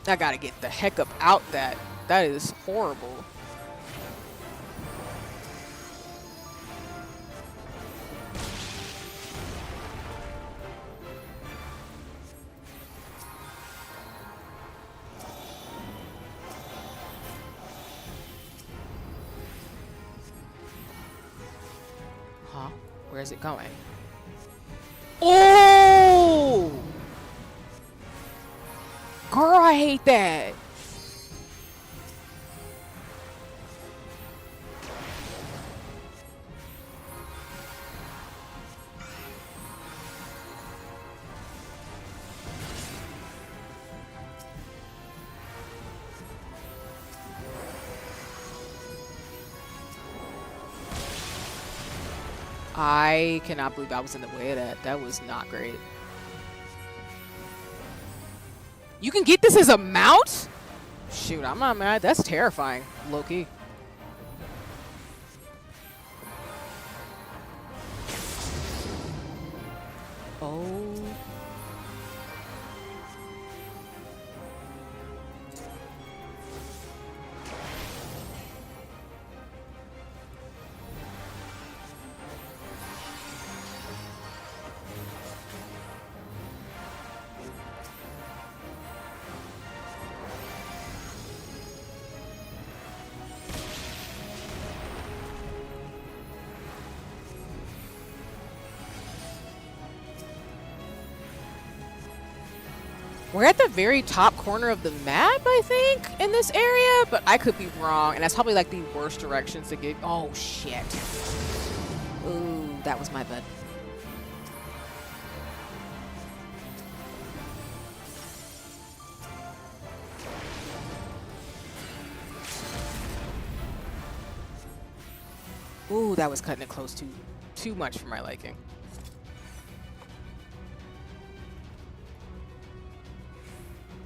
I gotta get the heck up out that. That is horrible. Huh? Where is it going? Oh! Girl, I hate that. I cannot believe I was in the way of that. That was not great. You can get this as a mount? Shoot, I'm not mad. That's terrifying, low-key. Oh. We're at the very top corner of the map, I think, in this area, but I could be wrong, and that's probably like the worst directions to get. Oh, shit. Ooh, that was my bad. Ooh, that was cutting it close to too much for my liking.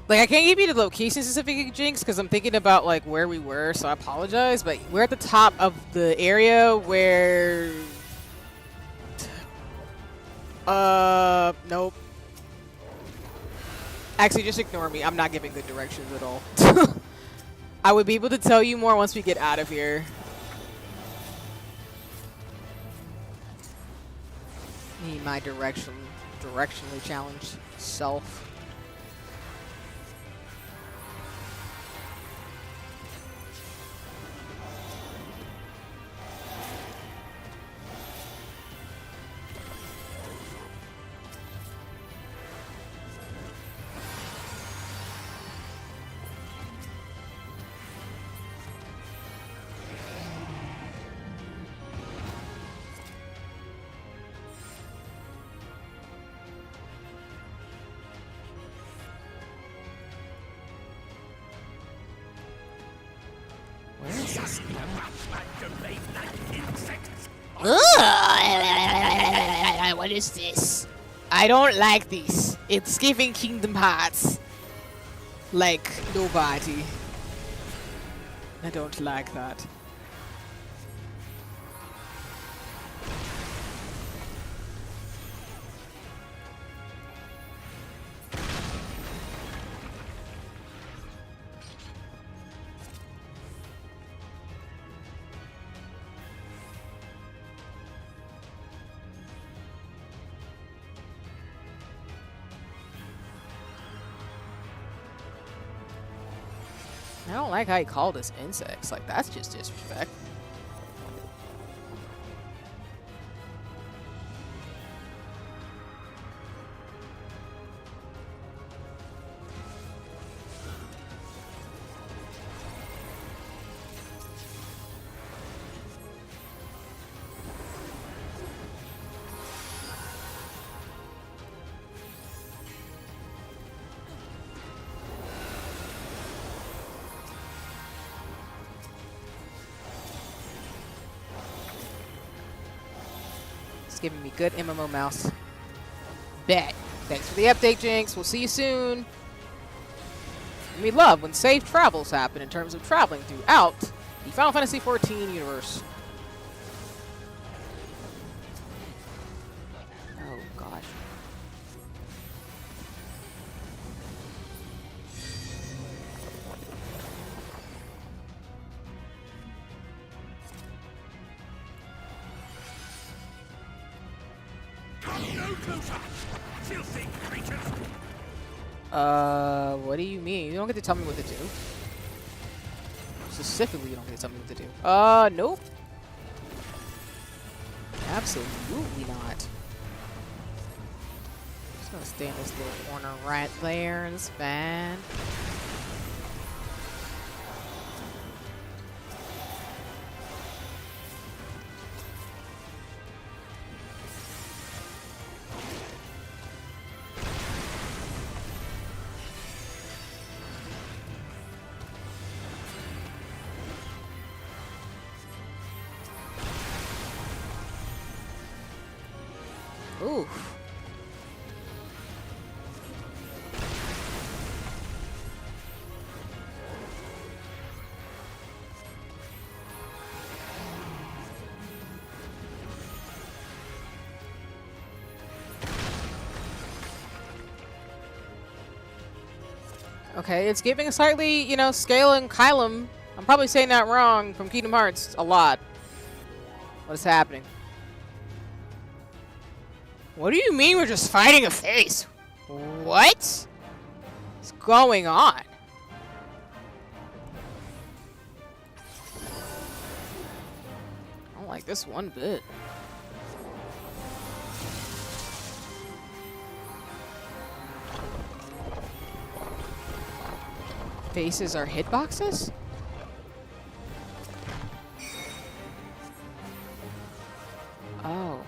Like, I can't give you the location specific, Jinx, because I'm thinking about, like, where we were, so I apologize. But we're at the top of the area where... Nope. Actually, just ignore me. I'm not giving good directions at all. I would be able to tell you more once we get out of here. Need my directionally challenged self. What is this? I don't like this. It's giving Kingdom Hearts. Like nobody. I don't like that. I don't like how he called us insects. Like, that's just disrespect. Giving me good MMO mouse. Bet. Thanks for the update, Jinx. We'll see you soon. And we love when safe travels happen in terms of traveling throughout the Final Fantasy XIV universe. Oh, gosh. closer! Filthy creatures! What do you mean? You don't get to tell me what to do. Specifically, you don't get to tell me what to do. Nope. Absolutely not. Just gonna stay in this little corner right there. It's fine. Ooh. Okay, it's giving a slightly, you know, Scale and Kylum. I'm probably saying that wrong from Kingdom Hearts a lot. What is happening? What do you mean we're just fighting a face? What? What's going on? I don't like this one bit. Faces are hitboxes? Oh.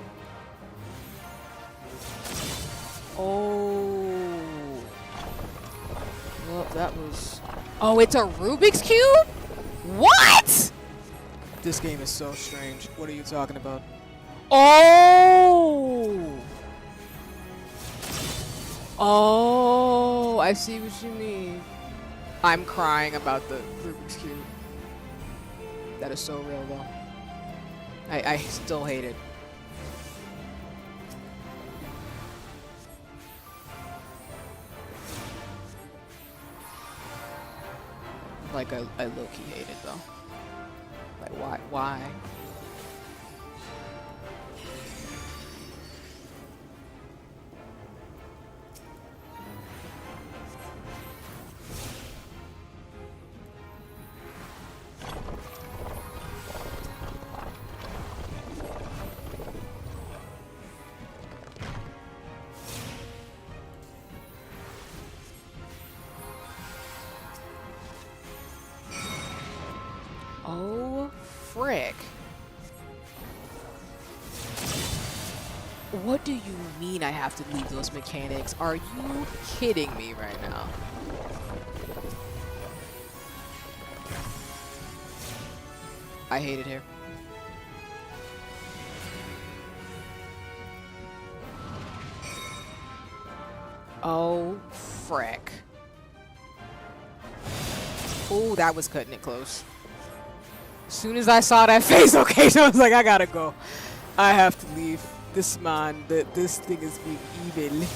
Oh. Well, that was... Oh, it's a Rubik's Cube? What? This game is so strange. What are you talking about? Oh! Oh, I see what you mean. I'm crying about the Rubik's Cube. That is so real, though. I still hate it. Like, I low-key hate it, though. Like, why? Oh, frick. What do you mean I have to leave those mechanics? Are you kidding me right now? I hate it here. Oh, frick. Ooh, that was cutting it close. As soon as I saw that face, okay, so I was like, I gotta go. I have to leave. This man, this thing is being evil.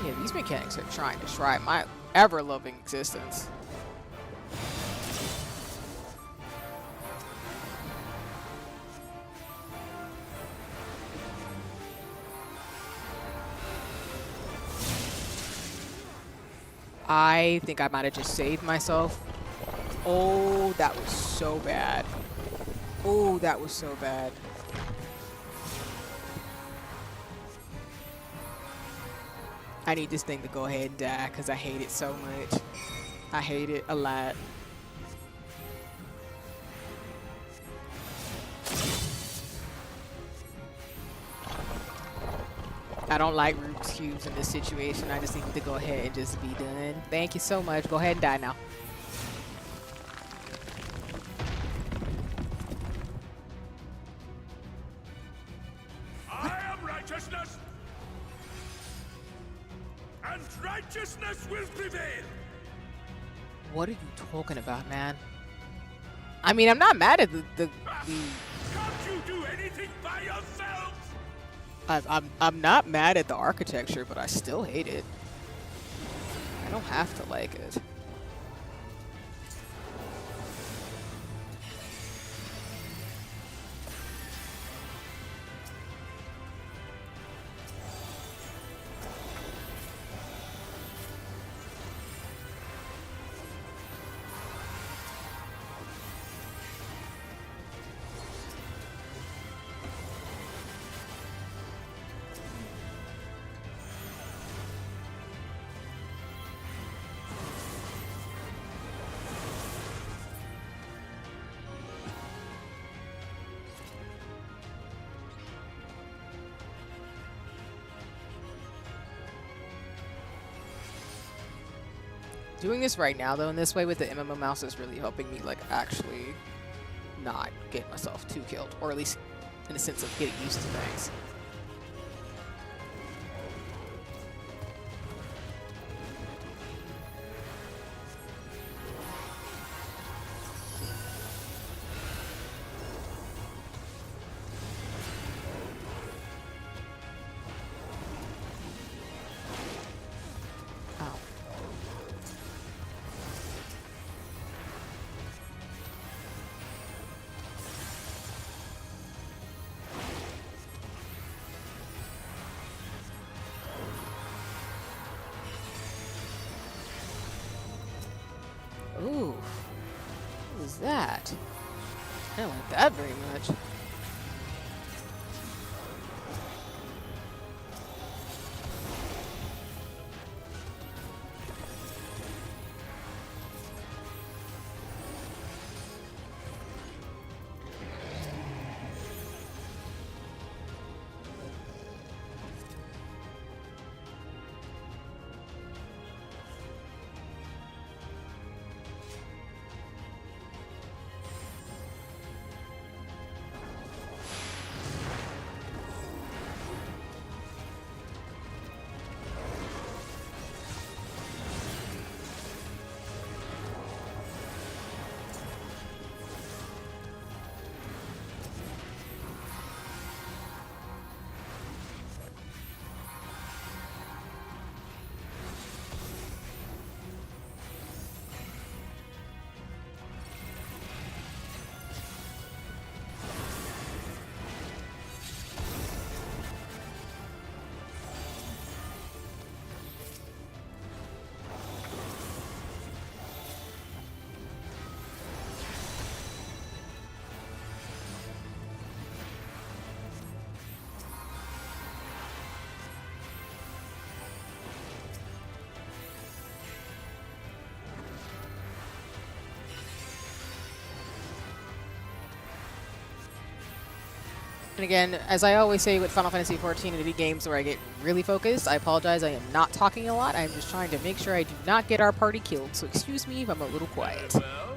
Yeah, these mechanics are trying to try my ever-loving existence. I think I might have just saved myself. Oh, that was so bad. Oh, that was so bad. I need this thing to go ahead and die because I hate it so much. I hate it a lot. I don't like Rubik's Cubes in this situation. I just need to go ahead and just be done. Thank you so much. Go ahead and die now. I am righteousness, and righteousness will prevail. What are you talking about, man? I mean, I'm not mad at the Can't you do anything by yourselves? I'm not mad at the architecture, but I still hate it. I don't have to like it. Doing this right now, though, in this way with the MMO mouse is really helping me, like, actually not get myself too killed. Or at least in a sense of getting used to things. Ooh, what was that? I don't like that very much. And again, as I always say with Final Fantasy XIV and any games where I get really focused, I apologize, I am not talking a lot. I'm just trying to make sure I do not get our party killed. So excuse me if I'm a little quiet. Well,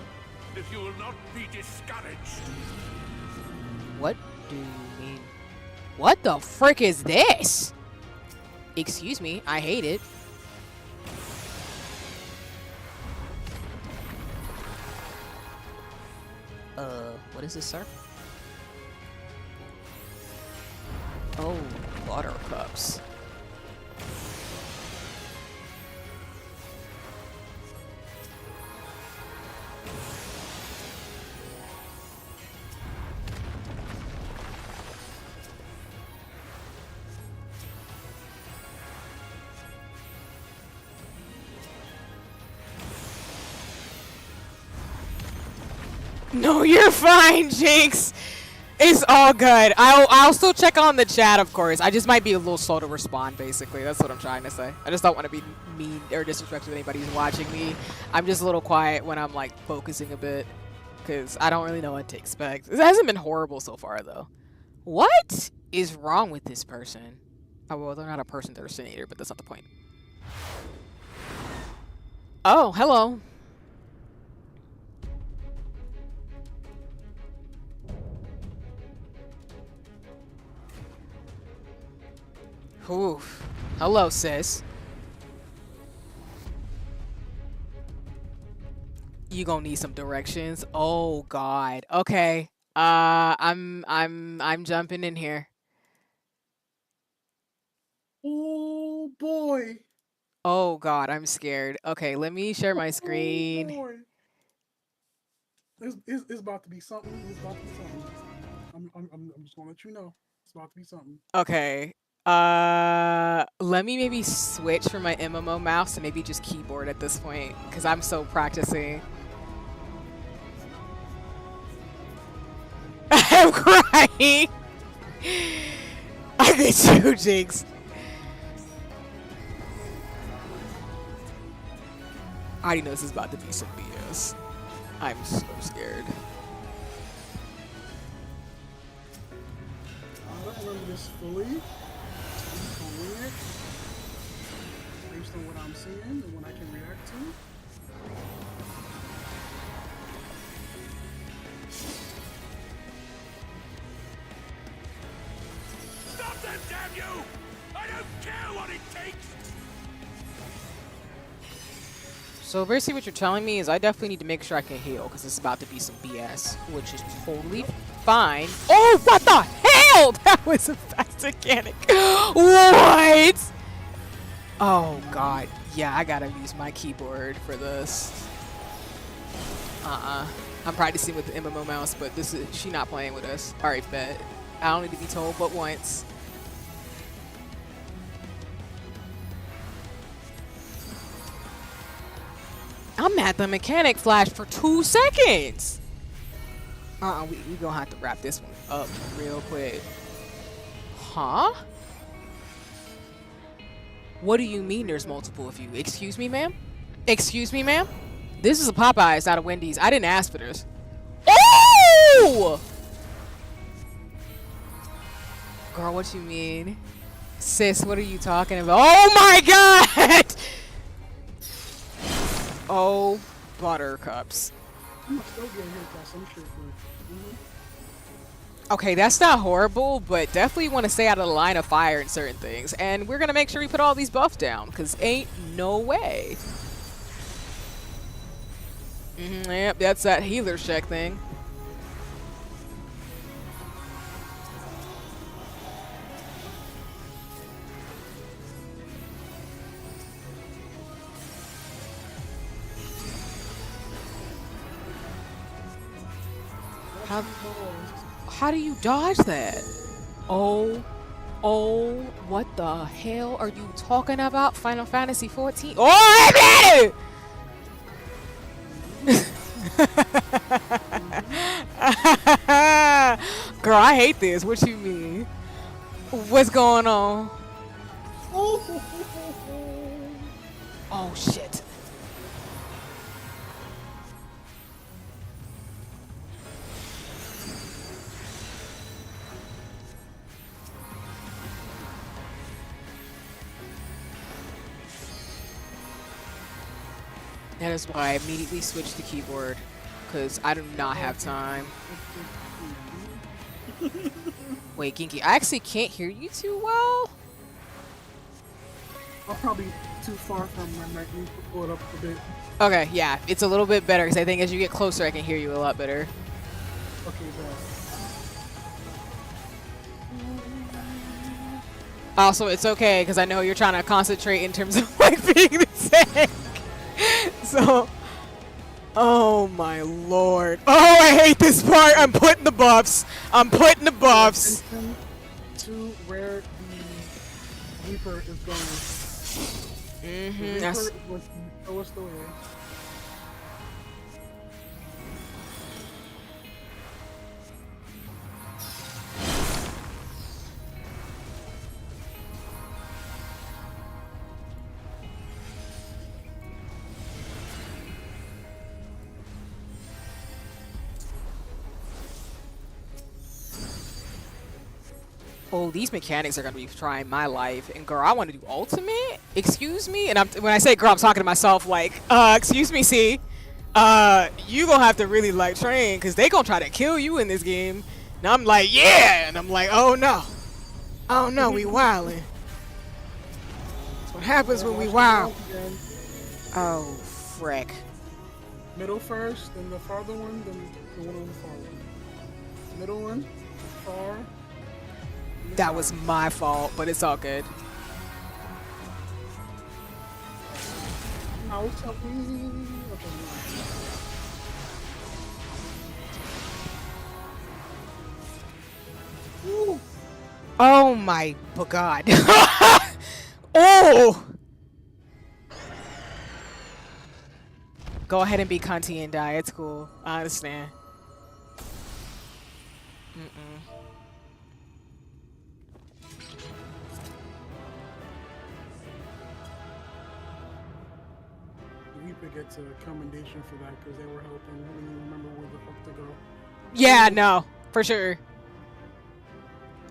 if you will not be discouraged. What do you mean? What the frick is this? Excuse me, I hate it. What is this, sir? Oh, water cups. No, you're fine, Jinx. It's all good. I'll still check on the chat, of course. I just might be a little slow to respond, basically. That's what I'm trying to say. I just don't want to be mean or disrespectful to anybody who's watching me. I'm just a little quiet when I'm, like, focusing a bit. Because I don't really know what to expect. It hasn't been horrible so far, though. What is wrong with this person? Oh, well, they're not a person, they're a senator, but that's not the point. Oh, hello. Oof. Hello, sis. You gonna need some directions. Oh God. Okay. I'm jumping in here. Oh boy. Oh God, I'm scared. Okay, let me share my screen. Oh boy. It's about to be something. It's about to be something. I'm just gonna let you know. It's about to be something. Okay. Let me maybe switch from my MMO mouse to maybe just keyboard at this point, because I'm so practicing. I'm crying. I get you, Jinx. I already know this is about to be some BS. I'm so scared. I don't remember this fully. I'm just gonna wing it based on what I'm seeing and what I can react to. Stop them, damn you! I don't care what it takes! So basically what you're telling me is I definitely need to make sure I can heal, because it's about to be some BS, which is totally fine. Oh, what the hell? That was a fast mechanic. What? Oh God. Yeah, I gotta use my keyboard for this. I'm practicing with the MMO mouse, but she not playing with us. Alright, bet. I don't need to be told but once. I'm at the mechanic flash for 2 seconds. We gonna have to wrap this one up real quick. Huh? What do you mean there's multiple of you? Excuse me, ma'am? Excuse me, ma'am? This is a Popeyes, not a Wendy's. I didn't ask for this. Oh! Girl, what you mean? Sis, what are you talking about? Oh my God! Oh, buttercups. I'm still getting hit by some shit. Okay, that's not horrible, but definitely want to stay out of the line of fire in certain things. And we're going to make sure we put all these buffs down, because ain't no way. Yep, that's that healer check thing. How do you dodge that? Oh, what the hell are you talking about? Final Fantasy 14? Oh, I Girl, I hate this. What you mean? What's going on? Oh, shit. That is why I immediately switched to keyboard, because I do not have time. Wait, Ginky, I actually can't hear you too well. I'm probably too far from my mic. Need to pull it up a bit. Okay, yeah, it's a little bit better, because I think as you get closer, I can hear you a lot better. Okay, bad. Also, it's okay, because I know you're trying to concentrate in terms of like being the tank. So, oh my lord. Oh, I hate this part. I'm putting the buffs. I'm putting the buffs. To where the Reaper is going. The Reaper was show us the way. oh, these mechanics are gonna be trying my life. And girl, I want to do ultimate. Excuse me. And when I say girl, I'm talking to myself. Like, excuse me, see, you gonna have to really like train, cause they gonna try to kill you in this game. And I'm like, yeah. And I'm like, oh no, we wildin'. That's what happens when we wild. Oh, frick. Middle first, then the farther one, then the one on the far one. Middle one, far. That was my fault, but it's all good. No, it's something. Okay. Ooh. Oh my god. Oh! Go ahead and be cunty and die. It's cool. I understand. Reaper gets a commendation for that because they were helping when you remember where the fuck to go. Yeah, no, for sure.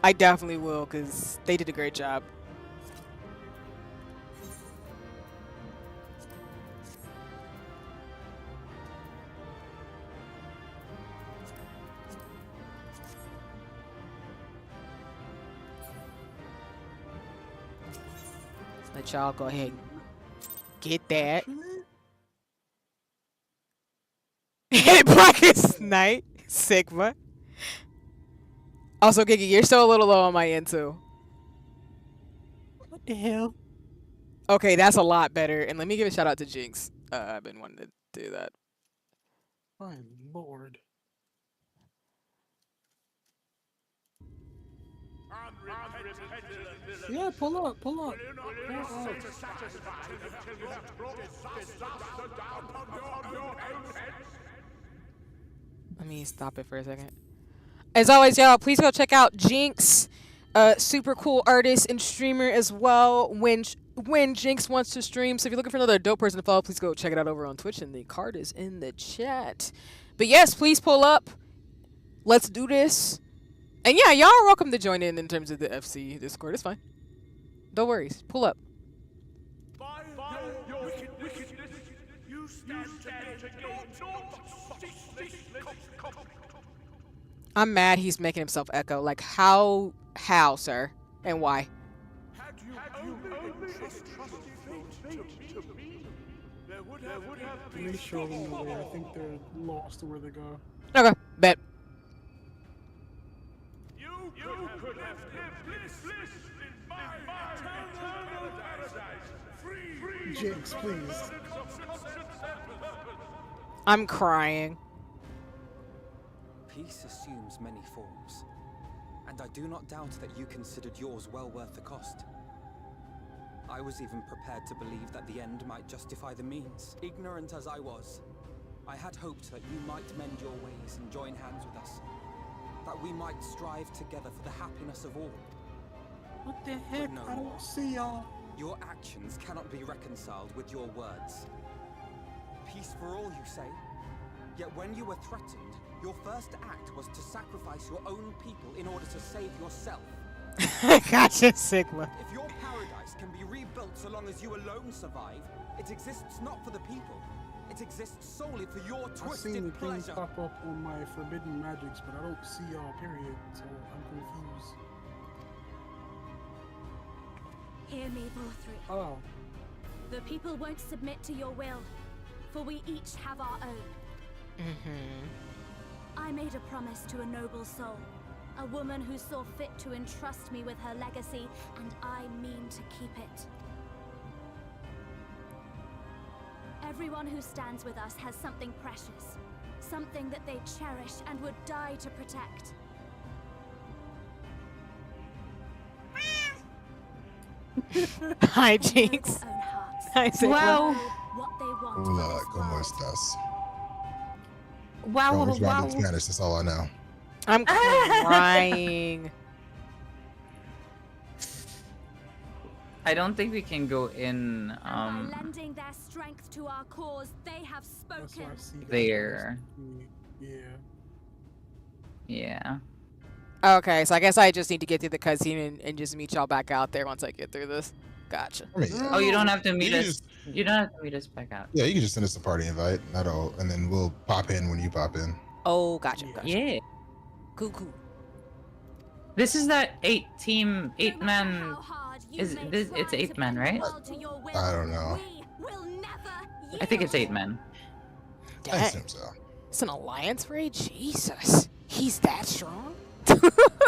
I definitely will, because they did a great job. Let y'all go ahead and get that. Blackest Night, Sigma. Also, Gigi, you're still a little low on my end too. What the hell? Okay, that's a lot better. And let me give a shout out to Jinx. I've been wanting to do that. My lord. Yeah, pull up, pull up. Let me stop it for a second. As always, y'all, please go check out Jinx, super cool artist and streamer as well. When Jinx wants to stream, so if you're looking for another dope person to follow, please go check it out over on Twitch, and the card is in the chat. But yes, please pull up. Let's do this. And yeah, y'all are welcome to join in terms of the FC Discord. It's fine. No worries. Pull up. I'm mad he's making himself echo. Like, how, sir? And why? Let me show them the way. I think they're lost to where they go. Okay, bet. You could have lived bliss in my paradise. Jinx, please. I'm crying. Peace assumes many forms, and I do not doubt that you considered yours well worth the cost. I was even prepared to believe that the end might justify the means. Ignorant as I was, I had hoped that you might mend your ways and join hands with us, that we might strive together for the happiness of all. What the heck? No I more. don't see y'all. Your actions cannot be reconciled with your words. Peace for all, you say? Yet when you were threatened, your first act was to sacrifice your own people in order to save yourself. Gotcha, Sigma. If your paradise can be rebuilt so long as you alone survive, it exists not for the people. It exists solely for your I've seen twisted the things pleasure. pop up on my forbidden magics, but I don't see y'all, period. So I'm confused. Hear me, Vorthri. Oh. The people won't submit to your will, for we each have our own. I made a promise to a noble soul, a woman who saw fit to entrust me with her legacy, and I mean to keep it. Everyone who stands with us has something precious, something that they cherish and would die to protect. Hi, Jinx. Hi, Sigma. Wow. Hola, ¿cómo estás? Wow, I'm wow. Spanish, that's all I know. I'm crying. I don't think we can go in By lending their strength to our cause, they have spoken. there. Yeah. Yeah. Okay, so I guess I just need to get through the cutscene and just meet y'all back out there once I get through this. Gotcha. I mean, yeah. Oh, you don't have to meet You us. just- You don't have to meet us back out. Yeah, you can just send us a party invite, and then we'll pop in when you pop in. Oh, gotcha. Yeah. Cool. This is that 8-man. Is this? It's 8-man, right? I don't know. I think it's 8-man. I assume so. It's an alliance raid? Jesus. He's that strong?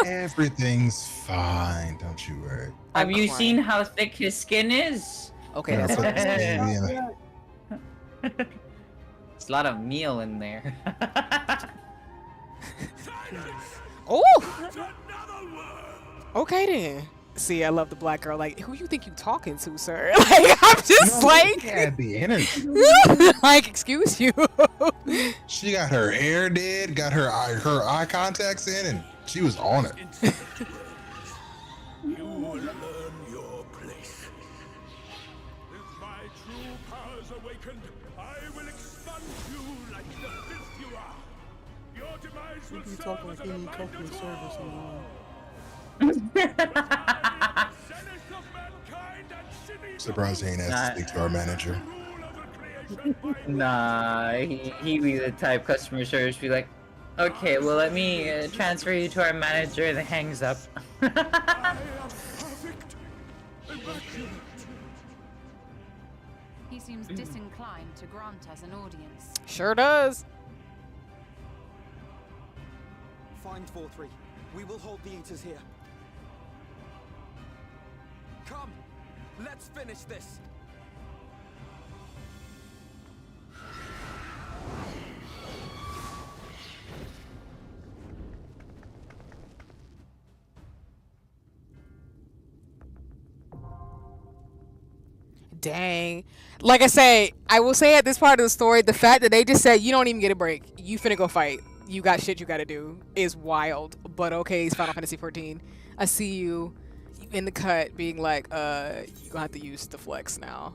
Everything's fine, don't you worry. Have you seen how thick his skin is? Okay, Yeah, that's put this baby in a- It's a lot of meal in there. Oh! Okay then. See, I love the black girl. Like, who you think you talking to, sir? Like, I'm just like... had the energy. Like, excuse you. She got her hair did, got her eye contacts in, and she was on it. You will learn your place. With my true powers awakened, I will expunge you like the filth you are. Your demise will You serve talking as like a you need reminder customer to service all. and Zenith of mankind and city Surprised he ain't asked to speak to our manager. Nah, he be the type customer service be like, okay, well let me transfer you to our manager, and then hangs up. He seems disinclined to grant us an audience. Sure does. Find 4-3. We will hold the Eaters here. Come, let's finish this. Dang. Like I say, I will say at this part of the story, the fact that they just said, you don't even get a break. You finna go fight. You got shit you gotta do is wild. But okay, it's Final Fantasy 14. I see you in the cut being like, you gonna have to use the flex now.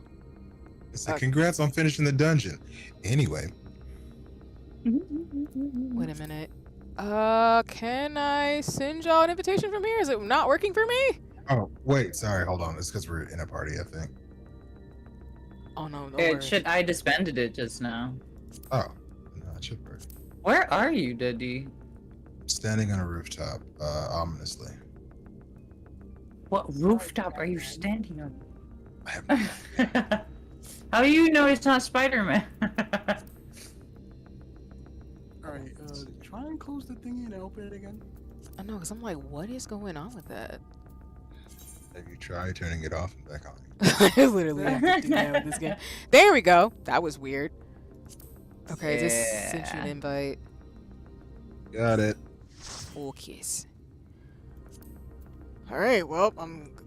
It's like, congrats on finishing the dungeon. Anyway. Wait a minute. Can I send y'all an invitation from here? Is it not working for me? Oh, wait, sorry, hold on. It's because we're in a party, I think. Oh no, no It worries. should. I disbanded it just now. Oh, no, it should work. Where are you, Daddy? Standing on a rooftop, ominously. What rooftop are you standing on? I have How do you know it's not Spider-Man? Alright, try and close the thingy and open it again. I know, because I'm like, what is going on with that? Have you tried turning it off and back on? I literally have to do that with this game. There we go. That was weird. Okay, just sent you an invite. Got it. Okay. Alright, well,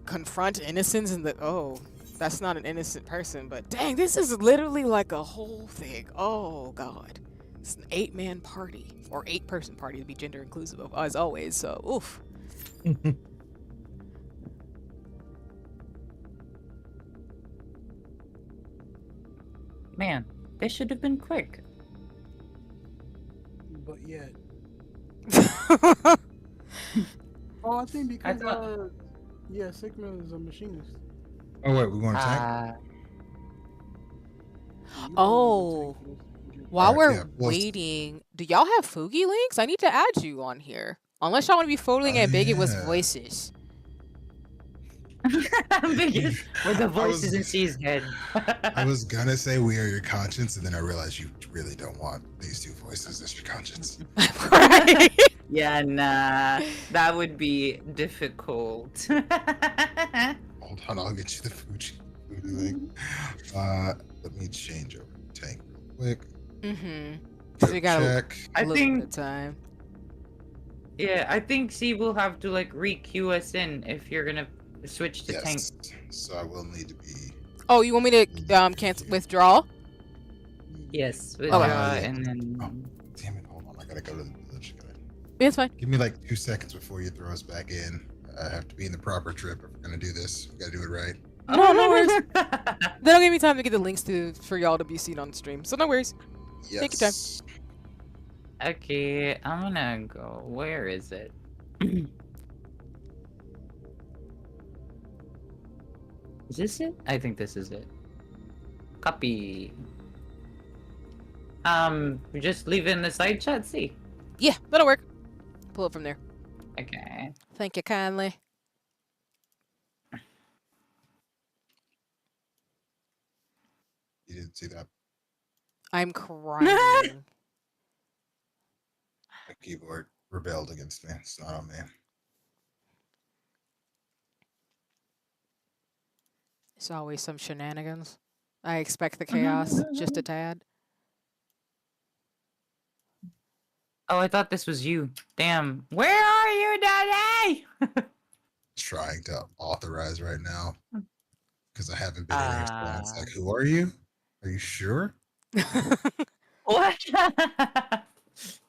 confront innocence in the... Oh, that's not an innocent person, but dang, this is literally like a whole thing. Oh, God. It's an 8-man party. Or 8-person party to be gender inclusive of, as always, so, oof. Man, they should have been quick. But yet. Oh, I think because yeah, Sigma is a machinist. Oh wait, we want to tank? Oh, while Alright, we're yeah, well, waiting, do y'all have Fugi links? I need to add you on here. Unless y'all want to be floating ambiguous voices. Ambiguous with the voices in C's head. I was gonna say we are your conscience, and then I realized you really don't want these two voices as your conscience. Yeah, nah, that would be difficult. Hold on, I'll get you the Fuji link. Let me change over to tank real quick. So you got check. a little bit of time. Yeah, I think C will have to like re-queue us in if you're gonna switch to tank. So I will need to be. Oh, you want me to cancel withdraw? Yes, Okay. and then. Oh, damn it! Hold on, I gotta go to the village. It's fine. Give me like 2 seconds before you throw us back in. I have to be in the proper trip if we're gonna do this. We gotta do it right. No, no worries. They don't give me time to get the links for y'all to be seen on the stream, so no worries. Yes. Take your time. Okay, I'm gonna go. Where is it? Is this it? I think this is it. Copy. We just leave it in the side chat, see? Yeah, that'll work. Pull it from there. Okay. Thank you kindly. You didn't see that? I'm crying. My keyboard rebelled against me. It's not on me. It's always some shenanigans. I expect the chaos just a tad. Oh, I thought this was you. Damn. Where are you, Daddy? Trying to authorize right now because I haven't been here so long. It's like, who are you? Are you sure? What?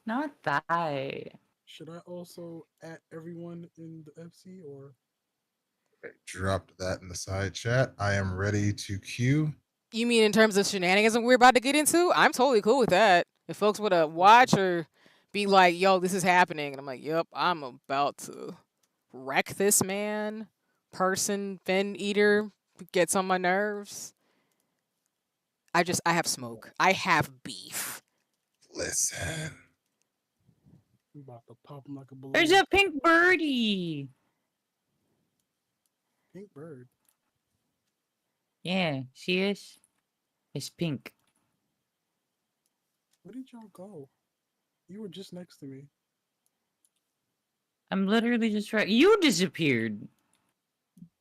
Not that. Should I also add everyone in the FC or? Dropped that in the side chat. I am ready to queue. You mean in terms of shenanigans that we're about to get into? I'm totally cool with that. If folks would watch or be like, yo, this is happening. And I'm like, yep, I'm about to wreck this man. Person, fin eater, gets on my nerves. I have smoke. I have beef. Listen. I'm about to pop him like a balloon. There's a pink birdie. Pink bird. Yeah, she is. It's pink. Where did y'all go? You were just next to me. I'm literally just right. You disappeared.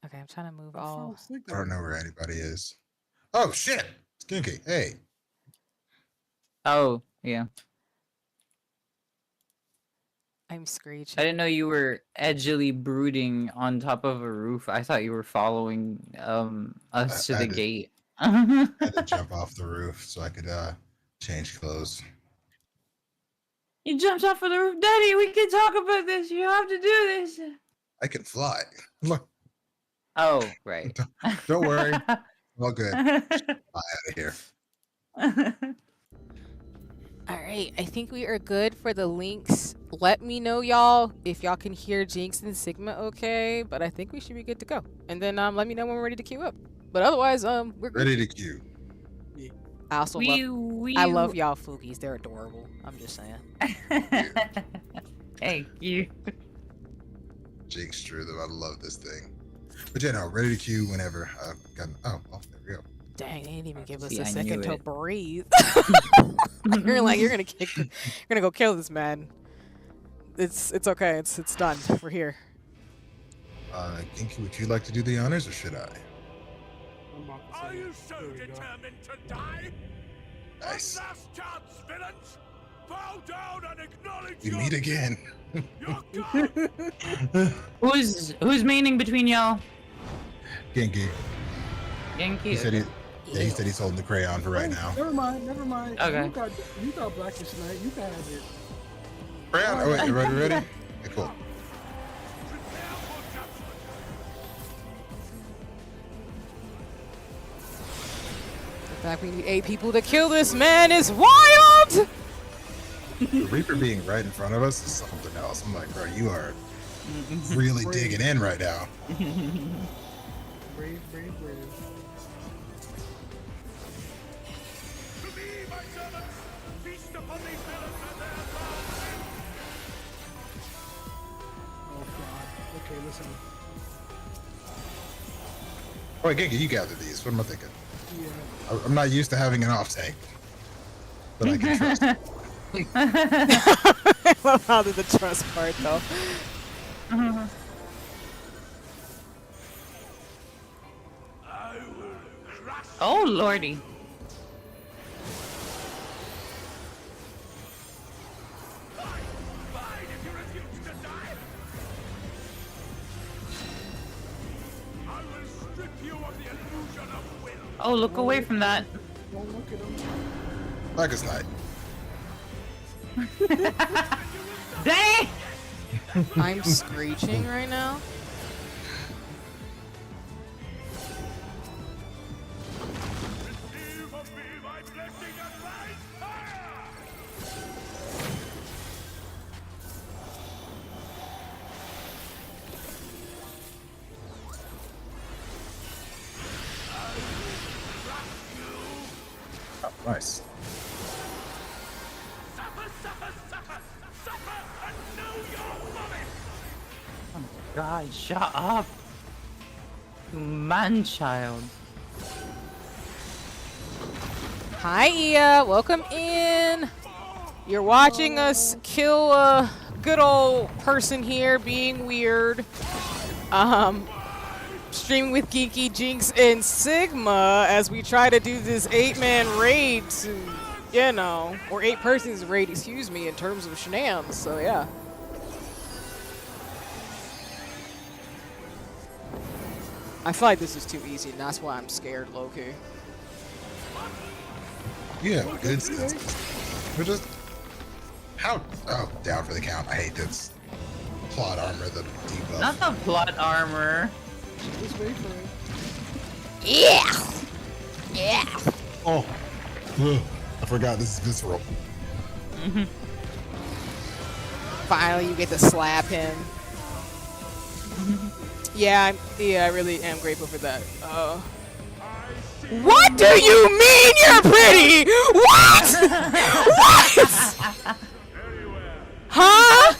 Okay, I'm trying to move all. I don't know where anybody is. Oh shit! Skinky, hey. Oh, yeah. I'm screeching. I didn't know you were edgily brooding on top of a roof. I thought you were following us to the gate. I had to jump off the roof so I could change clothes. You jumped off of the roof, Daddy. We can talk about this. You have to do this. I can fly. Look. Oh, right. Don't worry. All good. Fly out of here. All right, I think we are good for the links. Let me know, y'all, if y'all can hear Jinx and Sigma okay, but I think we should be good to go. And then let me know when we're ready to queue up. But otherwise, we're good. Ready to queue. I also love y'all Foogies. They're adorable. I'm just saying. Thank you. Jinx, true though. I love this thing. But yeah, no, ready to queue whenever. There we go. Dang, they didn't even give us See, a I second knew to it. breathe. You're like, you're gonna go kill this man. It's okay. It's done. We're here. Kinky, would you like to do the honors or should I? Are you so determined to die? Nice. One last chance, villains! Bow down and acknowledge We your meet again. Who's maining between y'all? Kinky. Yankee. He said he said he's holding the crayon for right now. Never mind. Okay. You got Blackish tonight. You can have it. Crayon. Oh wait, ready? Okay, cool. The fact we need 8 people to kill this man is wild! The Reaper being right in front of us is something else. I'm like, bro, you are really digging in right now. Brave. To me, my servants, feast upon these villains and their love. Oh god. Okay, listen. Oh, wait, Genki, you gather these. What am I thinking? Yeah. I'm not used to having an off tank, but I can trust. I love how the trust part though. Oh, lordy. Oh, look away from that. Don't look at him. Like a snipe. Dang! I'm screeching right now. Nice. Oh my god, shut up. You man-child. Hi, Iya. Welcome in. You're watching us kill a good old person here being weird. Streaming with Geeky, Jinx, and Sigma as we try to do this 8-man raid to, you know, or 8 persons raid, excuse me, in terms of shenanigans. So, yeah. I feel like this is too easy, and that's why I'm scared, low-key. Yeah, it's we're just down for the count. I hate this plot armor, the debuff. Not the plot armor. Just wait for it. Yeah! Yeah! Oh, ugh, I forgot this is visceral. Finally, you get to slap him. Yeah, I really am grateful for that. What do you mean you're pretty? What? What? Huh?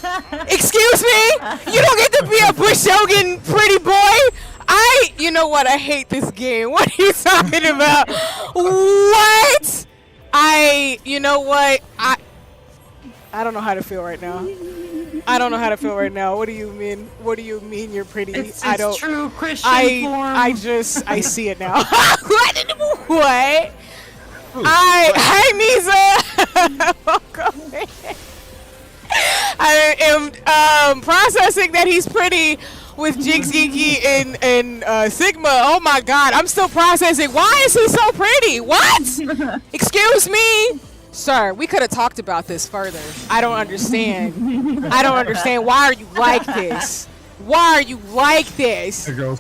Excuse me? You don't get to be a Bush Shogun pretty boy? You know what? I hate this game. What are you talking about? What? You know what? I don't know how to feel right now. I don't know how to feel right now. What do you mean? What do you mean you're pretty? It's true Christian form. I see it now. What? Hi, Misa. Welcome. I am processing that he's pretty with Jinx, Geeky, and Sigma. Oh my God, I'm still processing. Why is he so pretty? What? Excuse me? Sir, we could have talked about this further. I don't understand. I don't understand. Why are you like this? Why are you like this? It goes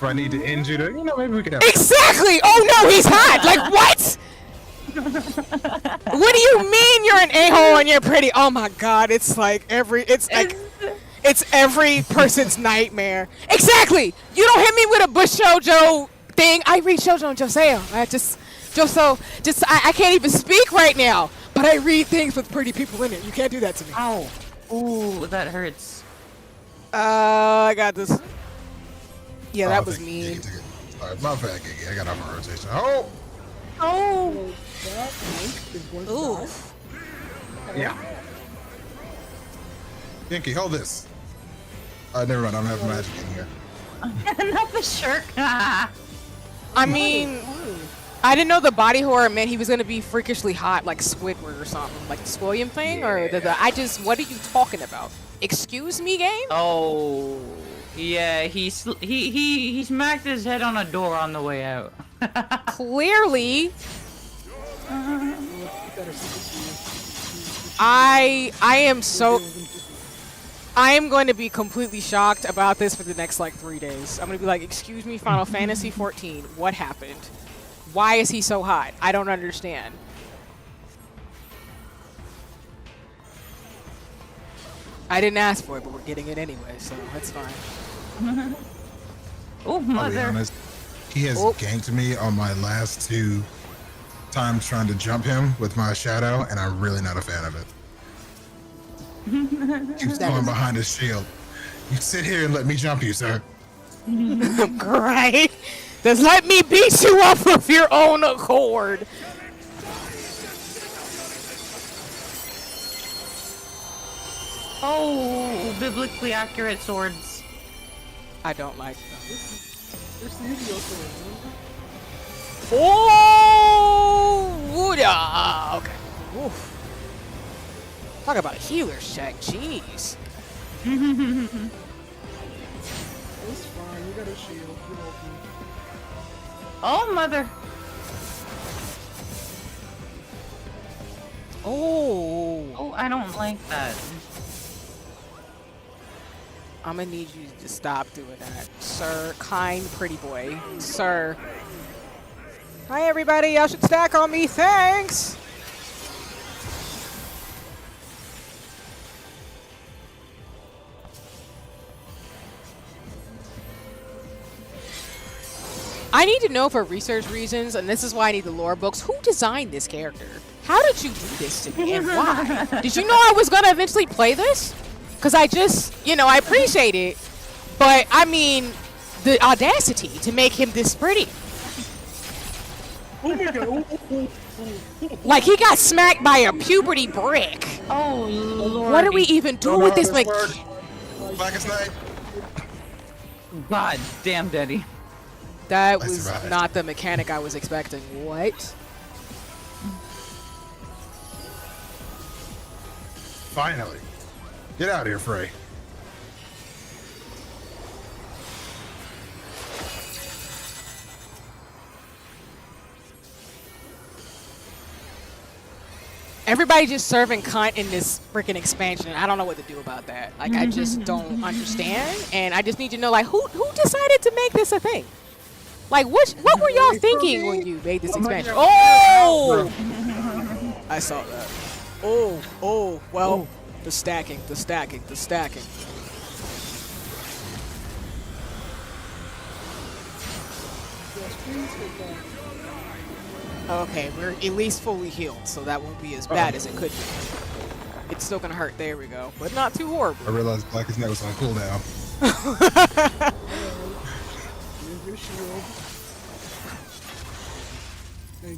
where I need to end you to, maybe we can have Exactly! Oh no, he's hot! Like, what? What do you mean you're an a-hole and you're pretty? Oh my God, it's every person's nightmare. Exactly! You don't hit me with a Bush Shoujo thing. I read Shoujo and Joseo. I can't even speak right now, but I read things with pretty people in it. You can't do that to me. Ow. Ooh, that hurts. I got this. Yeah, that was mean. Sorry, my bad, Gigi. I got off my rotation. Oh! Ooh. Yeah. Yankee, hold this. Never mind. I don't have magic in here. Not the shirt. I mean, I didn't know the body horror meant he was gonna be freakishly hot, like Squidward or something, like the Squilliam thing, or what are you talking about? Excuse me, game? Oh, yeah, he smacked his head on a door on the way out. Clearly. I am going to be completely shocked about this for the next like 3 days. I'm gonna be like, excuse me, Final Fantasy 14, what happened? Why is he so hot? I don't understand. I didn't ask for it, but we're getting it anyway, so that's fine. Oh, mother. I'll be honest, he has ganked me on my last 2 times trying to jump him with my shadow, and I'm really not a fan of it. Keeps going behind his shield. You sit here and let me jump you, sir. Great. Just let me beat you up of your own accord. Oh, biblically accurate swords. I don't like them. There's the Yu-Gi-Oh sword. Oh, yeah. Okay. Oof. Talk about a healer check. Jeez. It's fine. You got a shield. You're welcome. Oh, mother. Oh. Oh, I don't like that. I'm gonna need you to stop doing that, sir. Kind pretty boy, sir. Hi everybody, y'all should stack on me, thanks! I need to know for research reasons, and this is why I need the lore books. Who designed this character? How did you do this to me, and why? Did you know I was gonna eventually play this? Because I just, you know, I appreciate it, but I mean, the audacity to make him this pretty. Oh my god. Like he got smacked by a puberty brick. Oh lord. What do we even do with this? Like, Blackest Night. God damn, Daddy. that I was survived. not the mechanic I was expecting. What? Finally. Get out of here, Frey. Everybody just serving cunt in this freaking expansion. I don't know what to do about that. Like, I just don't understand. And I just need to know, like, who decided to make this a thing? Like, what were y'all thinking when you made this expansion? Oh! I saw that. Oh, well, the stacking. Okay, we're at least fully healed, so that won't be as bad as it could be. It's still gonna hurt. There we go, but not too horrible. I realized Blackest Night was on cooldown.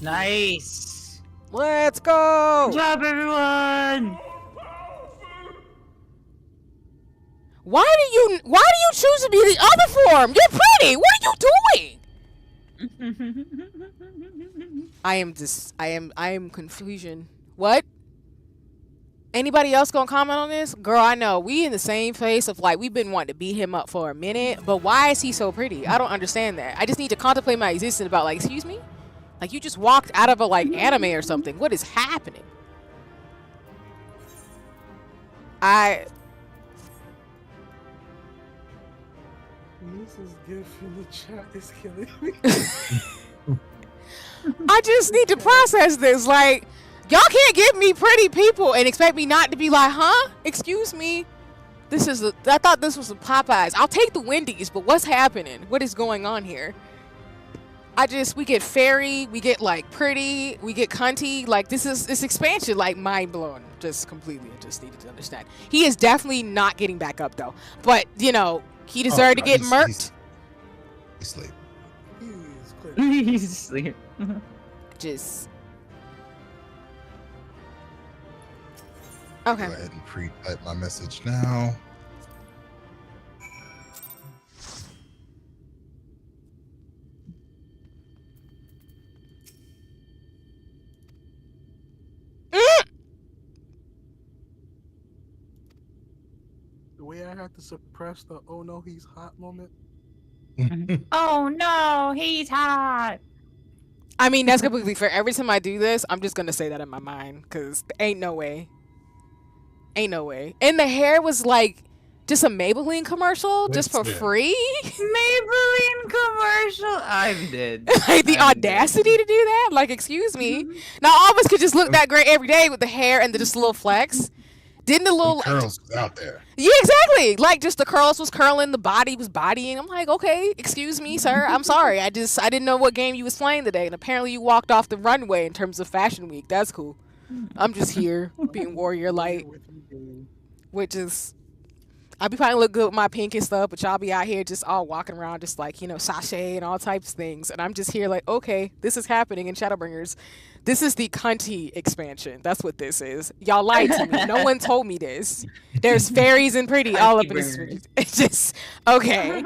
Nice. Let's go. Good job, everyone. Why do you choose to be the other form? You're pretty. What are you doing? I am confusion. What? Anybody else gonna comment on this? Girl, I know we in the same place of like we've been wanting to beat him up for a minute, but why is he so pretty? I don't understand that. I just need to contemplate my existence about like, excuse me? Like you just walked out of a like anime or something. What is happening? This is good for the chat. Is killing me. I just need to process this. Like, y'all can't give me pretty people and expect me not to be like, huh? Excuse me. I thought this was a Popeyes. I'll take the Wendy's, but what's happening? What is going on here? We get fairy, we get like pretty, we get cunty. Like this expansion, like mind blowing. Just completely, just needed to understand. He is definitely not getting back up though. But you know, he deserved to get murked. He's asleep. He's asleep. Just okay. Go ahead and pre-type my message now. The way I have to suppress the "oh no, he's hot" moment. Oh no, he's hot. I mean, that's completely fair. Every time I do this, I'm just gonna say that in my mind, because ain't no way. Ain't no way. And the hair was like just a Maybelline commercial, just for free. Maybelline commercial. I'm dead. Like the audacity to do that. Like, excuse me. Now all of us could just look that great every day with the hair and just a little flex. Didn't the little curls was out there? Yeah, exactly. Like just the curls was curling, the body was bodying. I'm like, okay, excuse me, sir. I'm sorry. I didn't know what game you was playing today, and apparently you walked off the runway in terms of Fashion Week. That's cool. I'm just here being warrior light, which is I be probably look good with my pink and stuff, but y'all be out here just all walking around just like, you know, sachet and all types of things, and I'm just here like, okay, this is happening in Shadowbringers. This is the cunty expansion. That's what this is. Y'all lied to me. No one told me this. There's fairies and pretty all up in this. It's just okay.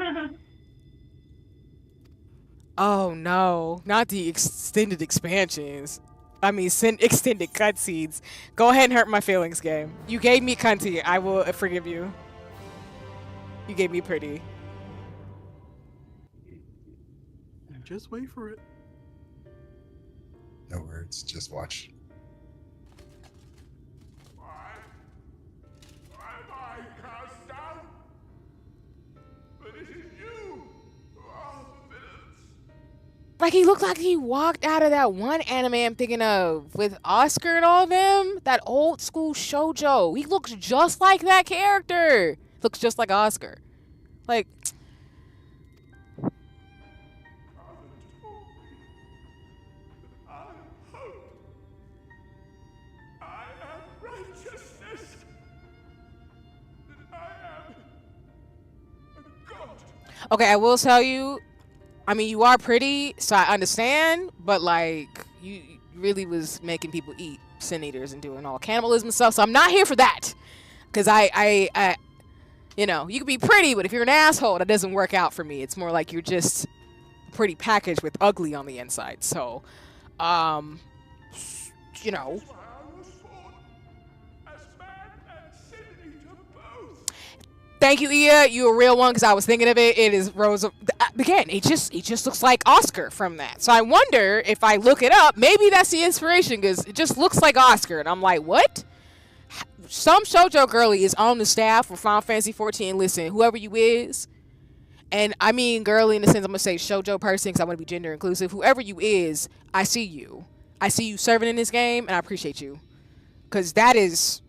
Oh no, not the extended expansions. I mean, extended cutscenes. Go ahead and hurt my feelings, game. You gave me cunty. I will forgive you. You gave me pretty. Just wait for it. No words, just watch. Why am I cast down? But it is you who are the villains. Like, he looked like he walked out of that one anime I'm thinking of with Oscar and all of them. That old school shoujo. He looks just like that character. Looks just like Oscar. Like, Okay, I will tell you. I mean, you are pretty, so I understand. But like, you really was making people eat sin eaters and doing all cannibalism and stuff. So I'm not here for that. Cause I you know, you can be pretty, but if you're an asshole, that doesn't work out for me. It's more like you're just a pretty package with ugly on the inside. So, you know. Thank you, Ia. You a real one, because I was thinking of it. It is Rose. Again, it just looks like Oscar from that. So I wonder if I look it up, maybe that's the inspiration, because it just looks like Oscar, and I'm like, what? Some shoujo girly is on the staff for Final Fantasy 14. Listen, whoever you is, and I mean girly in the sense I'm gonna say shoujo person because I want to be gender inclusive. Whoever you is, I see you. I see you serving in this game, and I appreciate you, because that is.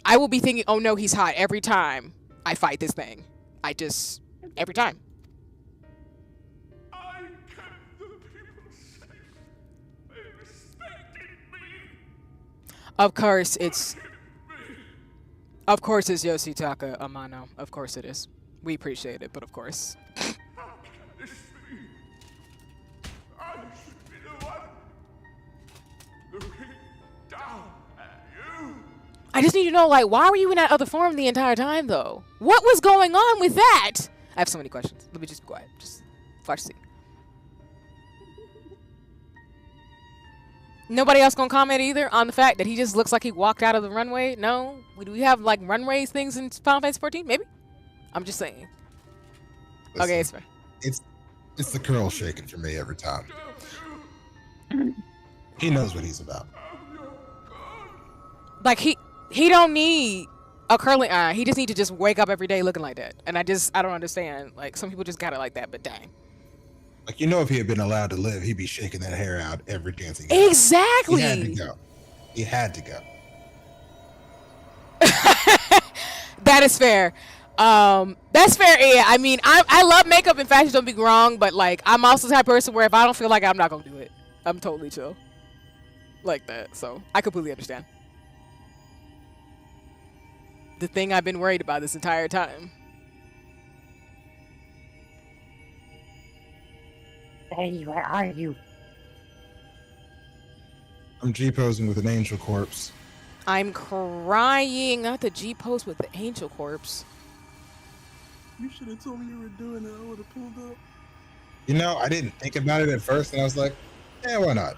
I will be thinking, oh no, he's hot every time I fight this thing. Every time. I kept the people safe. They respected me. Of course it's Yoshitaka Amano. Of course it is. We appreciate it, but of course. How can this be? I should be the one looking down at you. I just need to know, like, why were you in that other form the entire time, though? What was going on with that? I have so many questions. Let me just be quiet. Just watch see. Nobody else gonna comment either on the fact that he just looks like he walked out of the runway? No? Do we have, like, runways things in Final Fantasy 14? Maybe? I'm just saying. Listen, okay, it's fair. It's the curl shaking for me every time. He knows what he's about. Like, he don't need a curling eye. He just need to just wake up every day looking like that. And I don't understand. Like, some people just got it like that, but dang. Like, you know, if he had been allowed to live, he'd be shaking that hair out every chance he got. Exactly. He had to go. He had to go. That is fair. That's fair. Yeah, I mean, I love makeup and fashion. Don't be wrong, but like, I'm also the type of person where if I don't feel like it, I'm not gonna do it. I'm totally chill, like that. So I completely understand. The thing I've been worried about this entire time. Hey, where are you? I'm G-posing with an angel corpse. I'm crying. Not the G-post with the angel corpse. You should have told me you were doing it. I would have pulled up. You know, I didn't think about it at first, and I was like, yeah, why not?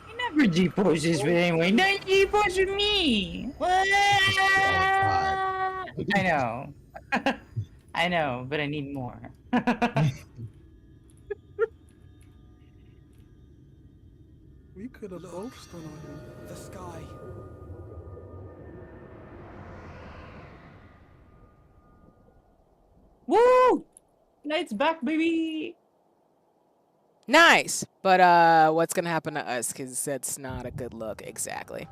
You never G-poses with anyone. Don't G-pose with me. What? I know. I know, but I need more. We could have both stood on him. The sky. Woo! Light's back, baby. Nice, but what's gonna happen to us? Because that's not a good look. Exactly.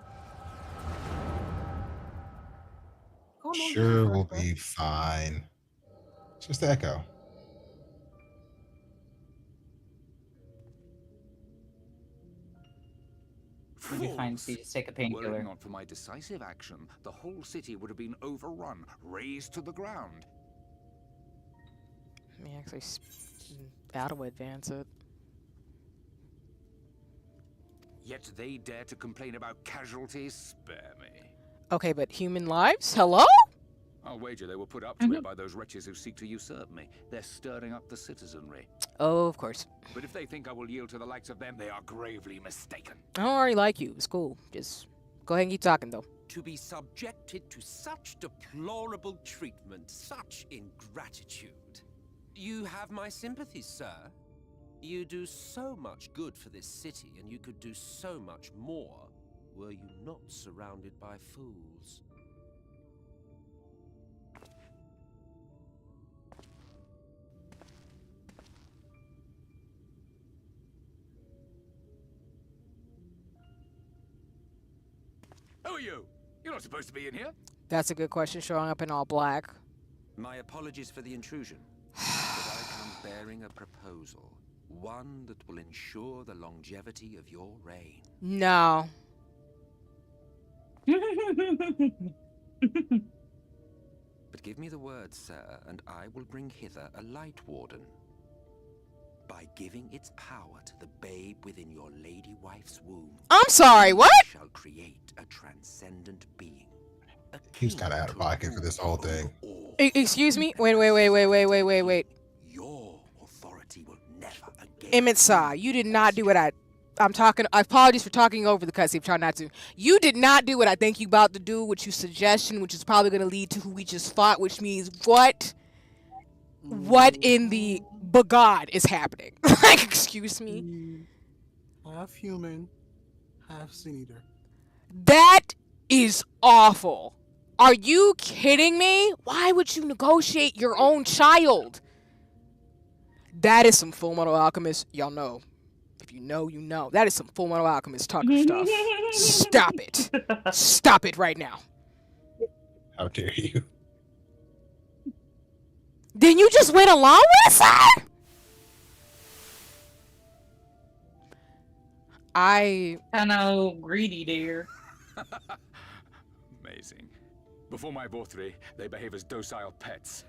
Sure, we'll be fine. It's just Echo. We'll be fine, so you just take a Were painkiller. it not for my decisive action, the whole city would have been overrun, razed to the ground. Let me actually battle advance it. Yet they dare to complain about casualties? Spare me. Okay, but human lives? Hello? I'll wager they were put up to it by those wretches who seek to usurp me. They're stirring up the citizenry. Oh, of course. But if they think I will yield to the likes of them, they are gravely mistaken. I don't already like you. It's cool. Just go ahead and keep talking, though. To be subjected to such deplorable treatment, such ingratitude. You have my sympathies, sir. You do so much good for this city, and you could do so much more were you not surrounded by fools. Who are you? You're not supposed to be in here. That's a good question, showing up in all black. My apologies for the intrusion, but I come bearing a proposal. One that will ensure the longevity of your reign. No. But But give me the word, sir, and I will bring hither a light warden. By giving its power to the babe within your lady wife's womb. I'm sorry, what? Shall create a transcendent being. He's kind of out of pocket for this whole thing. Excuse me? Wait. Your authority will never again. Emmett Saw, you did not do what I apologies for talking over the cutscene. Try not to. You did not do what I think you about to do, which you suggestion, which is probably going to lead to who we just fought, which means what in the bagod is happening? Like, excuse me? Half human, half sin eater. That is awful. Are you kidding me? Why would you negotiate your own child? That is some Full Metal Alchemist. Y'all know. If you know, you know. That is some Full Metal Alchemist Tucker stuff. Stop it. Stop it right now. How dare you? Then you just went along with it, sir? I know greedy dear. Amazing. Before my Vothri, they behave as docile pets.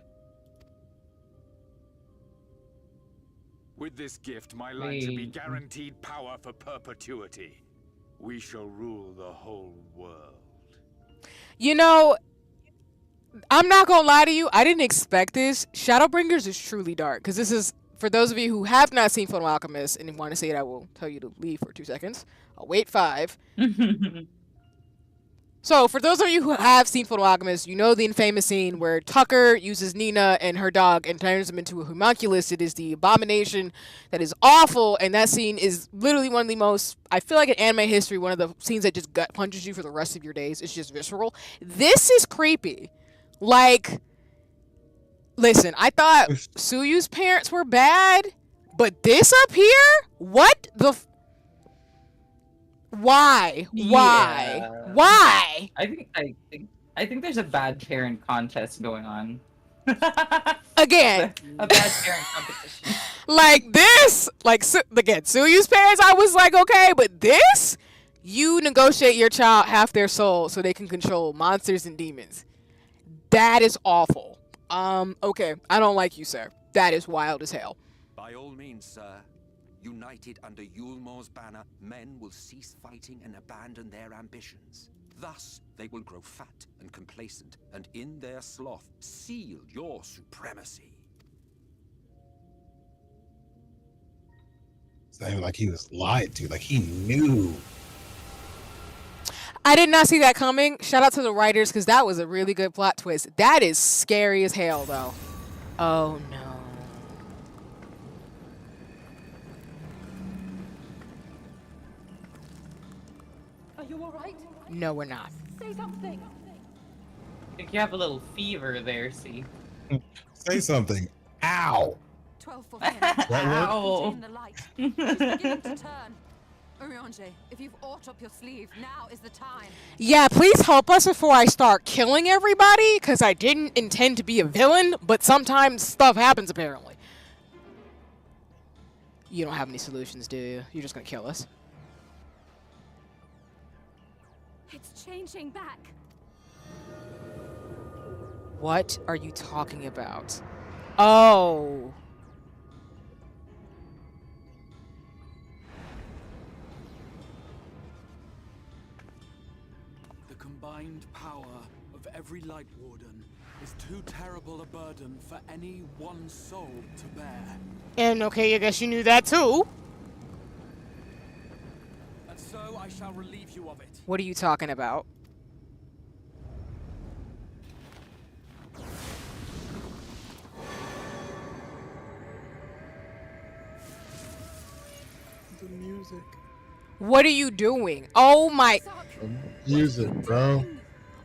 With this gift, my line shall be guaranteed power for perpetuity. We shall rule the whole world. You know, I'm not gonna lie to you. I didn't expect this. Shadowbringers is truly dark. Because this is, for those of you who have not seen Fullmetal Alchemist and want to see it, I will tell you to leave for 2 seconds. I'll wait 5. So, for those of you who have seen Fullmetal Alchemist, you know the infamous scene where Tucker uses Nina and her dog and turns them into a homunculus. It is the abomination that is awful, and that scene is literally one of the most, I feel like in anime history, one of the scenes that just gut punches you for the rest of your days. It's just visceral. This is creepy. Like, listen, I thought Suyu's parents were bad, but this up here? What the Why? Yeah. Why? I think there's a bad parent contest going on. Again. A bad parent competition. Like this, again, Suyu's parents, I was like, okay, but this, you negotiate your child half their soul so they can control monsters and demons. That is awful. Okay, I don't like you, sir. That is wild as hell. By all means, sir. United under Yulmor's banner, men will cease fighting and abandon their ambitions. Thus, they will grow fat and complacent, and in their sloth, seal your supremacy. It's not even like he was lied to. Like, he knew. I did not see that coming. Shout out to the writers, because that was a really good plot twist. That is scary as hell, though. Oh, no. Are you alright? No, we're not. Say something. I think you have a little fever there, see. Say something. Ow. 12 for Ow. the light. She's beginning to turn. Urianger, if you've aught up your sleeve, now is the time. Yeah, please help us before I start killing everybody, because I didn't intend to be a villain, but sometimes stuff happens, apparently. You don't have any solutions, do you? You're just gonna kill us. It's changing back. What are you talking about? Oh. The combined power of every Light Warden is too terrible a burden for any one soul to bear. And okay, I guess you knew that too. And so I shall relieve you of it. What are you talking about? The music. What are you doing? Oh my. Music, bro.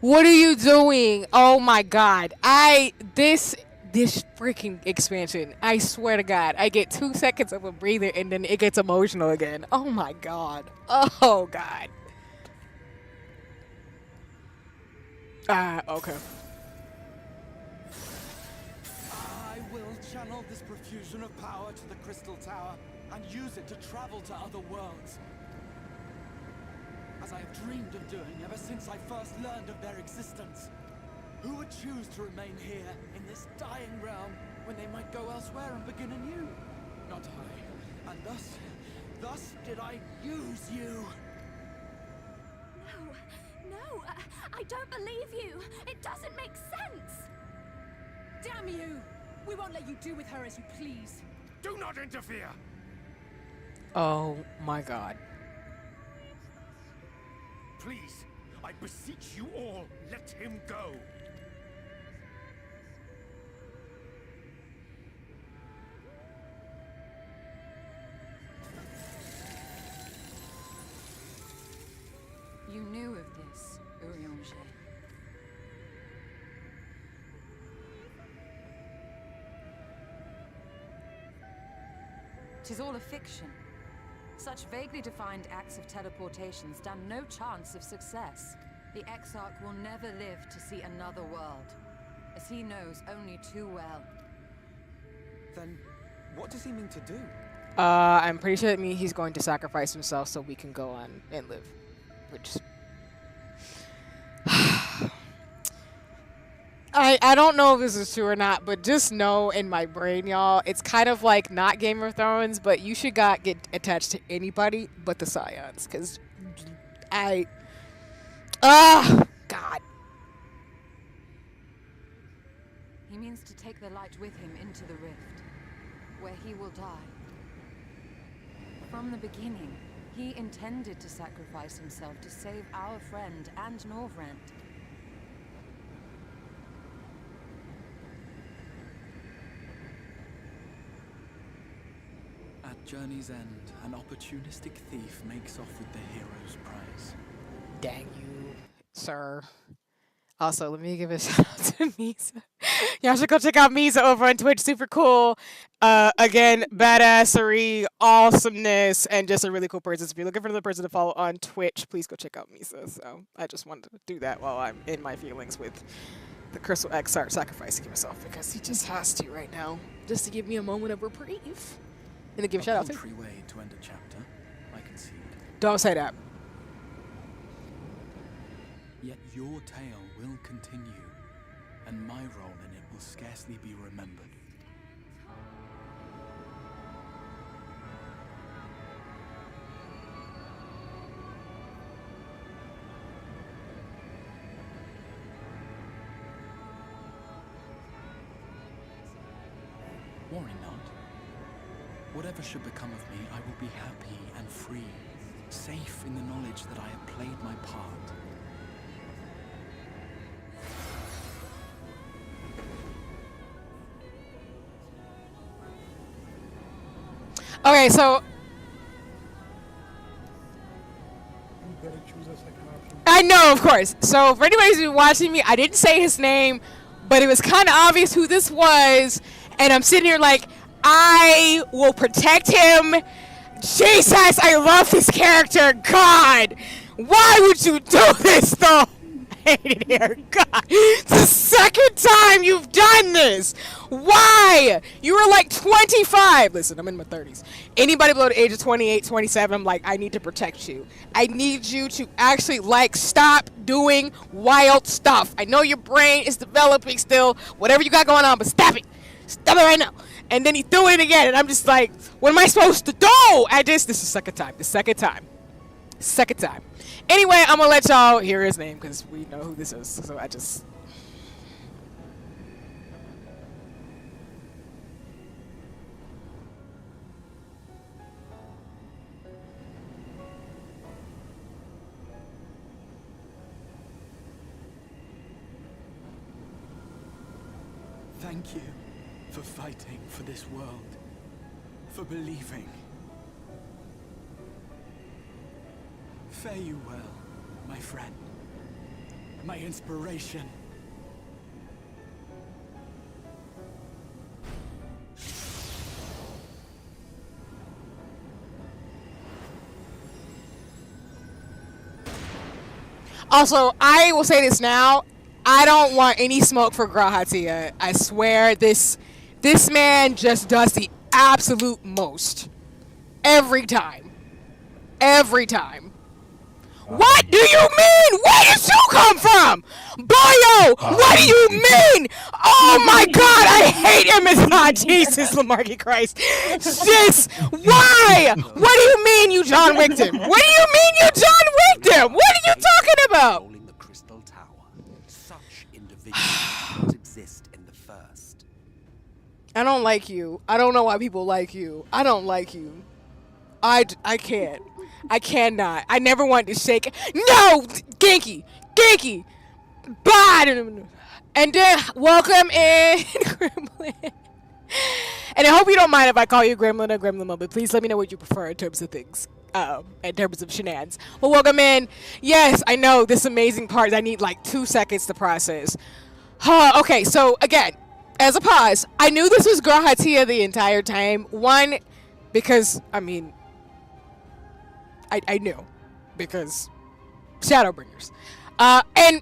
What are you doing? Oh my god. This freaking expansion, I swear to God, I get 2 seconds of a breather and then it gets emotional again. Oh my god. Oh god. Okay. I will channel this profusion of power to the Crystal Tower and use it to travel to other worlds. As I have dreamed of doing ever since I first learned of their existence. Who would choose to remain here in this dying realm when they might go elsewhere and begin anew? Not I. And thus did I use you. No, I don't believe you. It doesn't make sense. Damn you! We won't let you do with her as you please. Do not interfere! Oh my god. Please, I beseech you all, let him go. You knew of this, Urianger. Tis all a fiction. Such vaguely defined acts of teleportation stand no chance of success. The Exarch will never live to see another world, as he knows only too well. Then, what does he mean to do? I'm pretty sure that means he's going to sacrifice himself so we can go on and live. Which I don't know if this is true or not, but just know in my brain, y'all, it's kind of like not Game of Thrones, but you should not get attached to anybody but the Scions, because God. He means to take the light with him into the rift, where he will die. From the beginning, he intended to sacrifice himself to save our friend and Norvrent. At journey's end, an opportunistic thief makes off with the hero's prize. Dang you, sir. Also, let me give a shout out to Misa. Y'all should go check out Misa over on Twitch. Super cool. Again, badassery, awesomeness, and just a really cool person. So if you're looking for another person to follow on Twitch, please go check out Misa. So I just wanted to do that while I'm in my feelings with the Crystal Exarch sacrificing himself, because he just has to right now, just to give me a moment of reprieve. And to give a shout out to paltry way to end a chapter, I concede. Don't say that. Yet your tale will continue, and my role in it will scarcely be remembered. Worry not. Whatever should become of me, I will be happy and free, safe in the knowledge that I have played my part. Okay, so You better choose a second option. I know, of course. So for anybody who's been watching me, I didn't say his name, but it was kind of obvious who this was, and I'm sitting here like, I will protect him. Jesus, I love this character. God, why would you do this though? I hate it here. God, it's the second time you've done this. Why? You were like 25. Listen, I'm in my 30s. Anybody below the age of 28, 27, I'm like, I need to protect you. I need you to actually, like, stop doing wild stuff. I know your brain is developing still, whatever you got going on, but stop it. Stop it right now. And then he threw it again, and I'm just like, what am I supposed to do? This is the second time. The second time. Second time. Anyway, I'm gonna let y'all hear his name because we know who this is. So I just. Thank you for fighting for this world, for believing. Fare you well, my friend, my inspiration. Also, I will say this now. I don't want any smoke for Kopintea. I swear, this man just does the absolute most. Every time. Every time. What do you mean? Where did you come from? Boyo, what do you mean? Oh my god, I hate MSI. Jesus, Lamarcus Christ. Sis, why? What do you mean you John Wicked him? What do you mean you John Wicked him? What are you talking about? The crystal tower. Such individuals don't exist in the first. I don't like you. I don't know why people like you. I don't like you. I can't. I cannot. I never wanted to shake. No! Genki! Bye! And then, welcome in, Gremlin. And I hope you don't mind if I call you Gremlin or Gremlin, but please let me know what you prefer in terms of things. In terms of shenanigans. Well, welcome in. Yes, I know this amazing part. I need like 2 seconds to process. Okay, so again, as a pause, I knew this was Grahatia the entire time. One, because, I mean, I knew. Because Shadowbringers. And,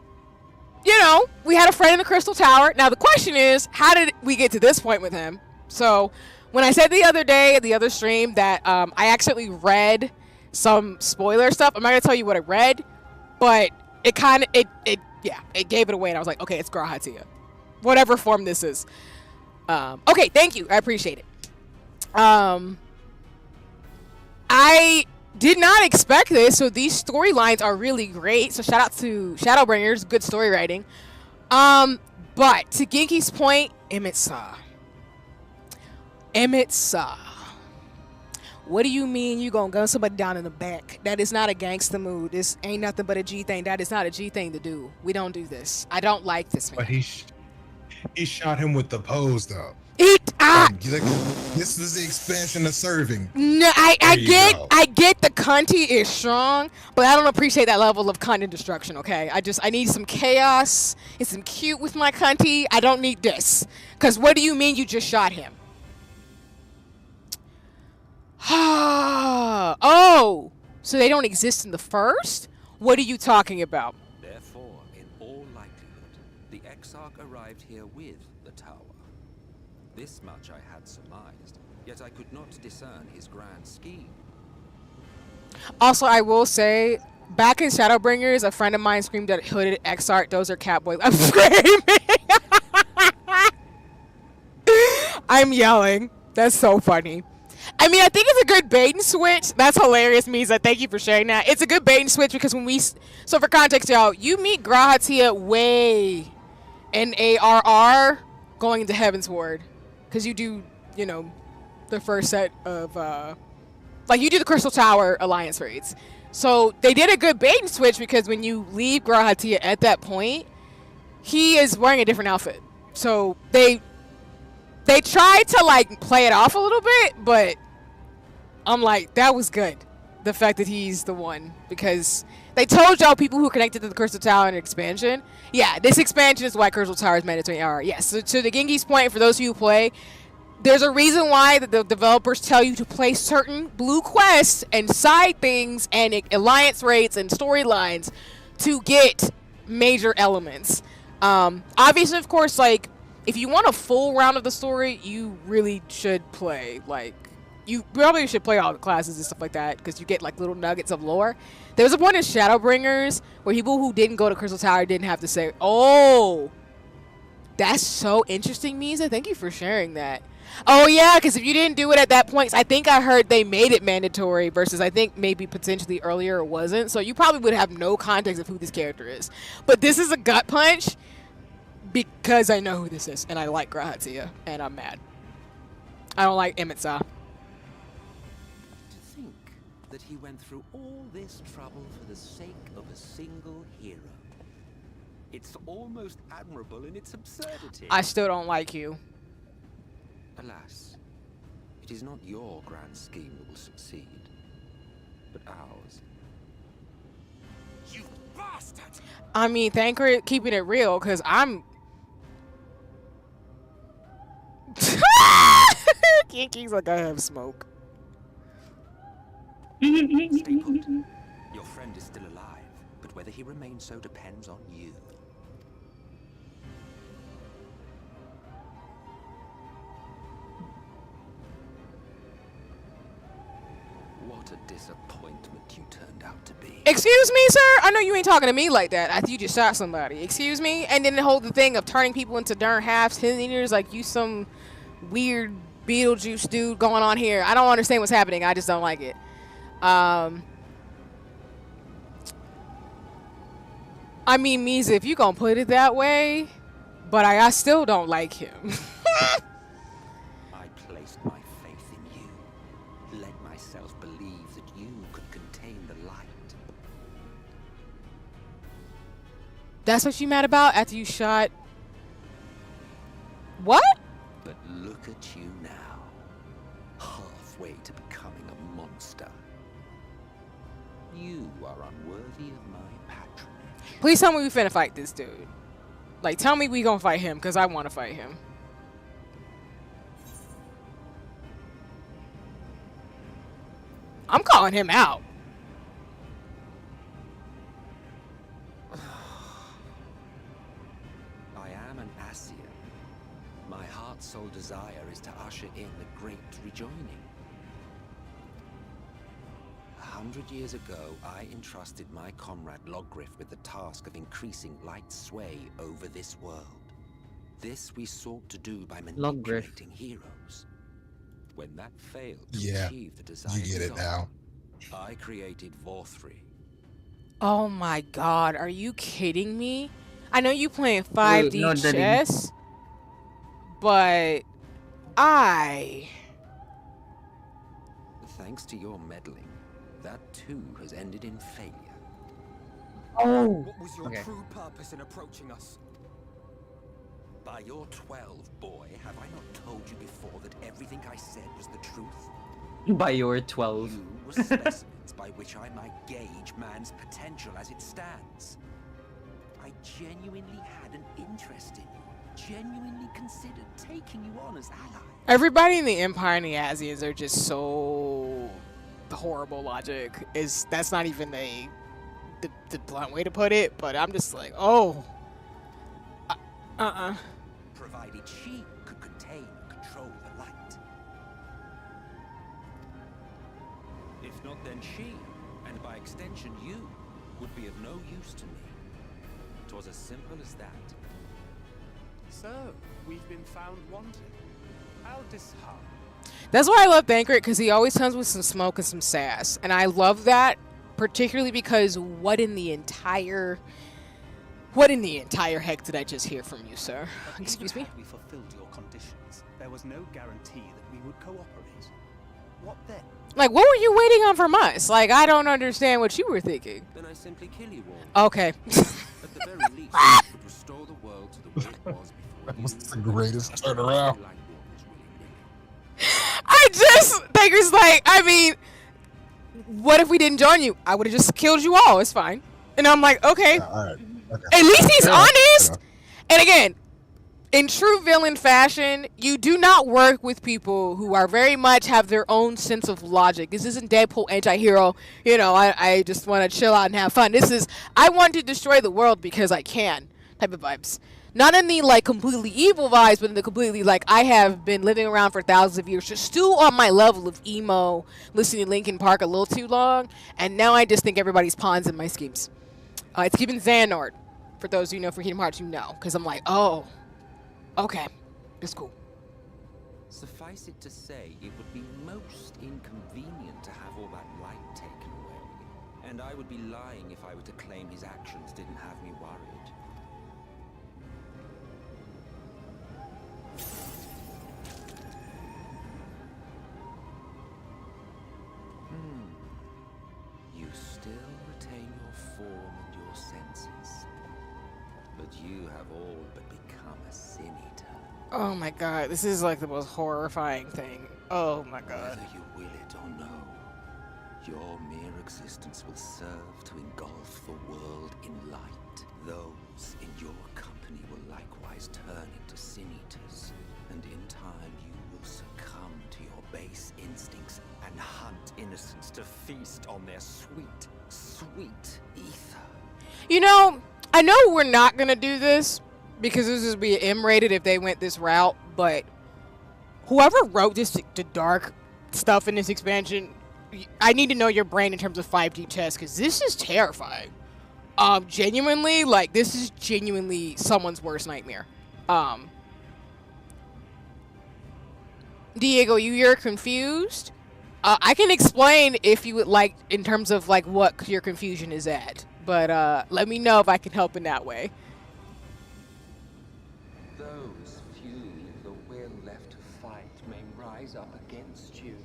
you know, we had a friend in the Crystal Tower. Now, the question is, how did we get to this point with him? So, when I said the other day, the other stream, that I actually read some spoiler stuff, I'm not going to tell you what I read, but it kind of, it gave it away, and I was like, okay, it's Grahatia. Whatever form this is. Okay, thank you. I appreciate it. I did not expect this, so these storylines are really great. So shout out to Shadowbringers, good story writing. But to Genki's point, Emmett Saw. What do you mean you gonna gun somebody down in the back? That is not a gangster move. This ain't nothing but a G thing. That is not a G thing to do. We don't do this. I don't like this man. But he shot him with the pose though. This is the expansion of serving. No, I get the cunty is strong, but I don't appreciate that level of cunt and destruction, okay? I need some chaos and some cute with my cunty. I don't need this. Cause what do you mean you just shot him? Oh, so they don't exist in the first? What are you talking about? Therefore, in all likelihood, the Exarch arrived here with the tower. This much I had surmised, yet I could not discern his grand scheme. Also, I will say, back in Shadowbringers, a friend of mine screamed at hooded Exarch, those are catboys. I'm screaming! I'm yelling. That's so funny. I mean, I think it's a good bait and switch. That's hilarious, Misa. Thank you for sharing that. It's a good bait and switch because when we... So for context, y'all, you meet Grahatia way NARR going into Heaven's Ward. Because you do, you know, the first set of... like, you do the Crystal Tower Alliance raids. So they did a good bait and switch because when you leave Grahatia at that point, he is wearing a different outfit. So they tried to, like, play it off a little bit, but I'm like, that was good. The fact that he's the one. Because they told y'all people who connected to the Crystal Tower and expansion. Yeah, this expansion is why Crystal Tower is mandatory RR. Yes, so to the Genki's point, for those of you who play, there's a reason why the developers tell you to play certain blue quests and side things and alliance raids and storylines to get major elements. Obviously, of course, like, if you want a full round of the story, you really should play, like, you probably should play all the classes and stuff like that, because you get, like, little nuggets of lore. There was a point in Shadowbringers where people who didn't go to Crystal Tower didn't have to say, oh, that's so interesting, Misa. Thank you for sharing that. Oh, yeah, because if you didn't do it at that point, I think I heard they made it mandatory versus I think maybe potentially earlier it wasn't. So you probably would have no context of who this character is. But this is a gut punch. Because I know who this is, and I like Grahatia, and I'm mad. I don't like Emmett Saw. To think that he went through all this trouble for the sake of a single hero. It's almost admirable in its absurdity. I still don't like you. Alas, it is not your grand scheme that will succeed, but ours. You bastard! I mean, thank her for keeping it real, because I'm... Kinky's like, I have smoke. Stay put. Your friend is still alive, but whether he remains so depends on you. What What a disappointment you turned out to be. Excuse me, sir? I know you ain't talking to me like that after you just shot somebody. Excuse me? And then the whole thing of turning people into darn halves, teenagers, like you some weird Beetlejuice dude going on here. I don't understand what's happening. I just don't like it. I mean, Misa, if you gonna put it that way, but I still don't like him. I placed my faith in you. Let myself believe that you could contain the light. That's what you mad about after you shot... What? But look at you now. Halfway to becoming a monster. You are unworthy of my patronage. Please tell me we finna fight this dude. Like, tell me we gonna fight him, because I want to fight him. I'm calling him out. I am an Asian. My heart's sole desire is to usher in the great rejoining. 100 years ago, I entrusted my comrade Logriff with the task of increasing light's sway over this world. This we sought to do by manipulating heroes. When that failed to achieve the desired you get it now. I created Vorthri. Oh my god, are you kidding me? I know you playing 5D chess, but Thanks to your meddling, that too has ended in failure. Oh! What was your true purpose in approaching us? By your 12, boy, have I not told you before that everything I said was the truth? By your 12. You were specimens by which I might gauge man's potential as it stands. I genuinely had an interest in you, genuinely considered taking you on as ally. everybody in the Empire and the Asians are just so horrible logic. That's not even the blunt way to put it, but I'm just like, oh. Provided she could contain and control the light. If not, then she, and by extension you, would be of no use to me. 'Twas as simple as that. So, we've been found wanted. How disheartening. That's why I love Bankert, because he always comes with some smoke and some sass. And I love that, particularly because what in the entire heck did I just hear from you, sir? Excuse me? We fulfilled your conditions. There was no guarantee that we would cooperate. What then? Like, what were you waiting on from us? Like, I don't understand what you were thinking. Then I simply kill you all. Okay. At the very least, I would restore the world to the way it was before. That was the greatest turnaround. Banker's like, I mean, what if we didn't join you? I would have just killed you all. It's fine. And I'm like, okay. Okay. At least he's honest. And again, in true villain fashion, you do not work with people who are very much have their own sense of logic. This isn't Deadpool anti-hero. You know, I just want to chill out and have fun. This is, I want to destroy the world because I can type of vibes. Not in the, like, completely evil vibes, but in the completely, like, I have been living around for thousands of years, just still on my level of emo, listening to Linkin Park a little too long, and now I just think everybody's pawns in my schemes. It's keeping Xehanort. For those who know for Kingdom Hearts, you know. Because I'm like, oh, okay. It's cool. Suffice it to say, it would be most inconvenient to have all that light taken away. And I would be lying if I were to claim his actions didn't have me worried. You still retain your form and your senses. But you have all but become a sin eater. Oh my god, this is like the most horrifying thing. Oh my god. Whether you will it or no, your mere existence will serve to engulf the world in light. Those in your company will likewise turn into sin eaters, and in time you will succumb to your base instincts and hunt innocents to feast on their sweet, sweet ether. You know, I know we're not going to do this because this would be M-rated if they went this route, but whoever wrote this, the dark stuff in this expansion, I need to know your brain in terms of 5D chess, because this is terrifying. Genuinely, like, this is genuinely someone's worst nightmare. Diego, you're confused? I can explain if you would like, in terms of, like, what your confusion is at. But, let me know if I can help in that way. Those few the will left to fight may rise up against you.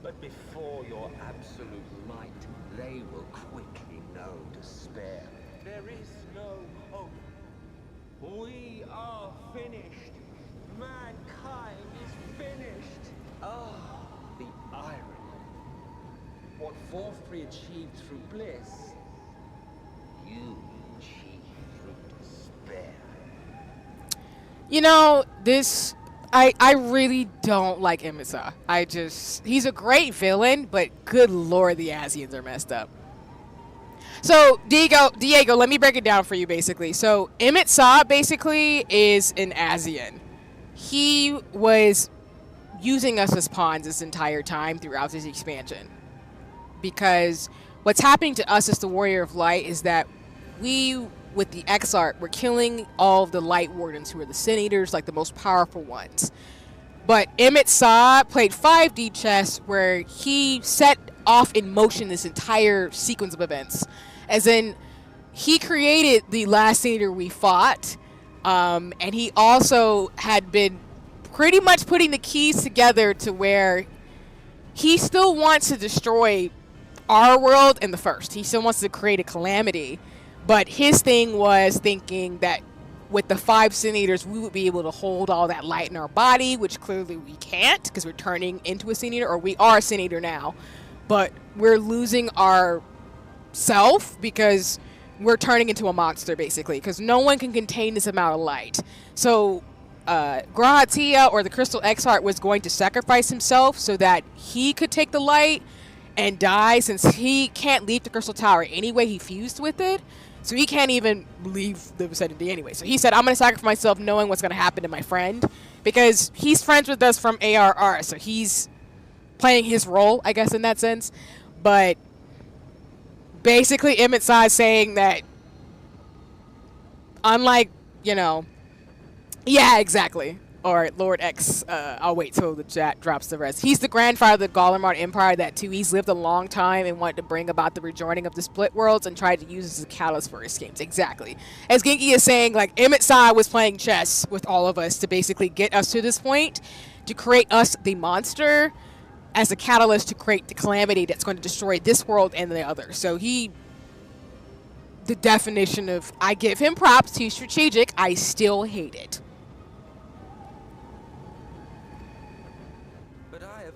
But before your absolute might, they will quickly know despair. There is no hope. We are finished. Mankind is finished. Ah, the irony. What Vorfrey achieved through bliss, you achieve through despair. You know, this... I really don't like Imisa. He's a great villain, but good lord, the Asians are messed up. So, Diego, let me break it down for you, basically. So, Emmett Saw, basically, is an Asian. He was using us as pawns this entire time throughout this expansion. Because what's happening to us as the Warrior of Light is that we, with the Exarch, we're killing all of the Light Wardens, who are the Sin Eaters, like the most powerful ones. But Emmett Saw played 5D chess, where he set off in motion this entire sequence of events. As in, he created the last Sin Eater we fought, and he also had been pretty much putting the keys together to where he still wants to destroy our world and the First. He still wants to create a calamity. But his thing was thinking that with the 5 Sin Eaters, we would be able to hold all that light in our body, which clearly we can't, because we're turning into a Sin Eater, or we are a Sin Eater now. But we're losing our self because we're turning into a monster, basically, because no one can contain this amount of light. So Kopintea, or the Crystal Exarch, was going to sacrifice himself so that he could take the light and die, since he can't leave the Crystal Tower anyway. He fused with it, so he can't even leave the vicinity anyway. So he said, I'm going to sacrifice myself knowing what's going to happen to my friend, because he's friends with us from ARR, so he's playing his role, I guess, in that sense. But basically, Emmett Saw is saying that, unlike, you know, yeah, exactly. Or Lord X, I'll wait till the chat drops the rest. He's the grandfather of the Gollemard Empire that Tui's lived a long time and wanted to bring about the rejoining of the split worlds and tried to use as a catalyst for his games. Exactly. As Genki is saying, like, Emmett Saw was playing chess with all of us to basically get us to this point, to create us the monster as a catalyst to create the calamity that's going to destroy this world and the other. So the definition of, I give him props, he's strategic, I still hate it.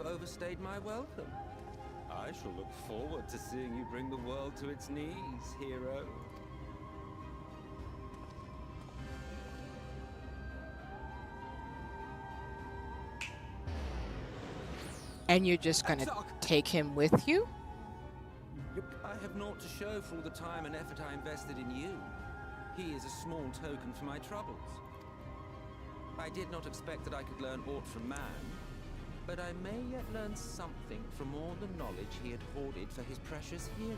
Overstayed my welcome. I shall look forward to seeing you bring the world to its knees, hero. And you're just gonna take him with you? I have naught to show for all the time and effort I invested in you. He is a small token for my troubles. I did not expect that I could learn aught from man, but I may yet learn something from all the knowledge he had hoarded for his precious hero.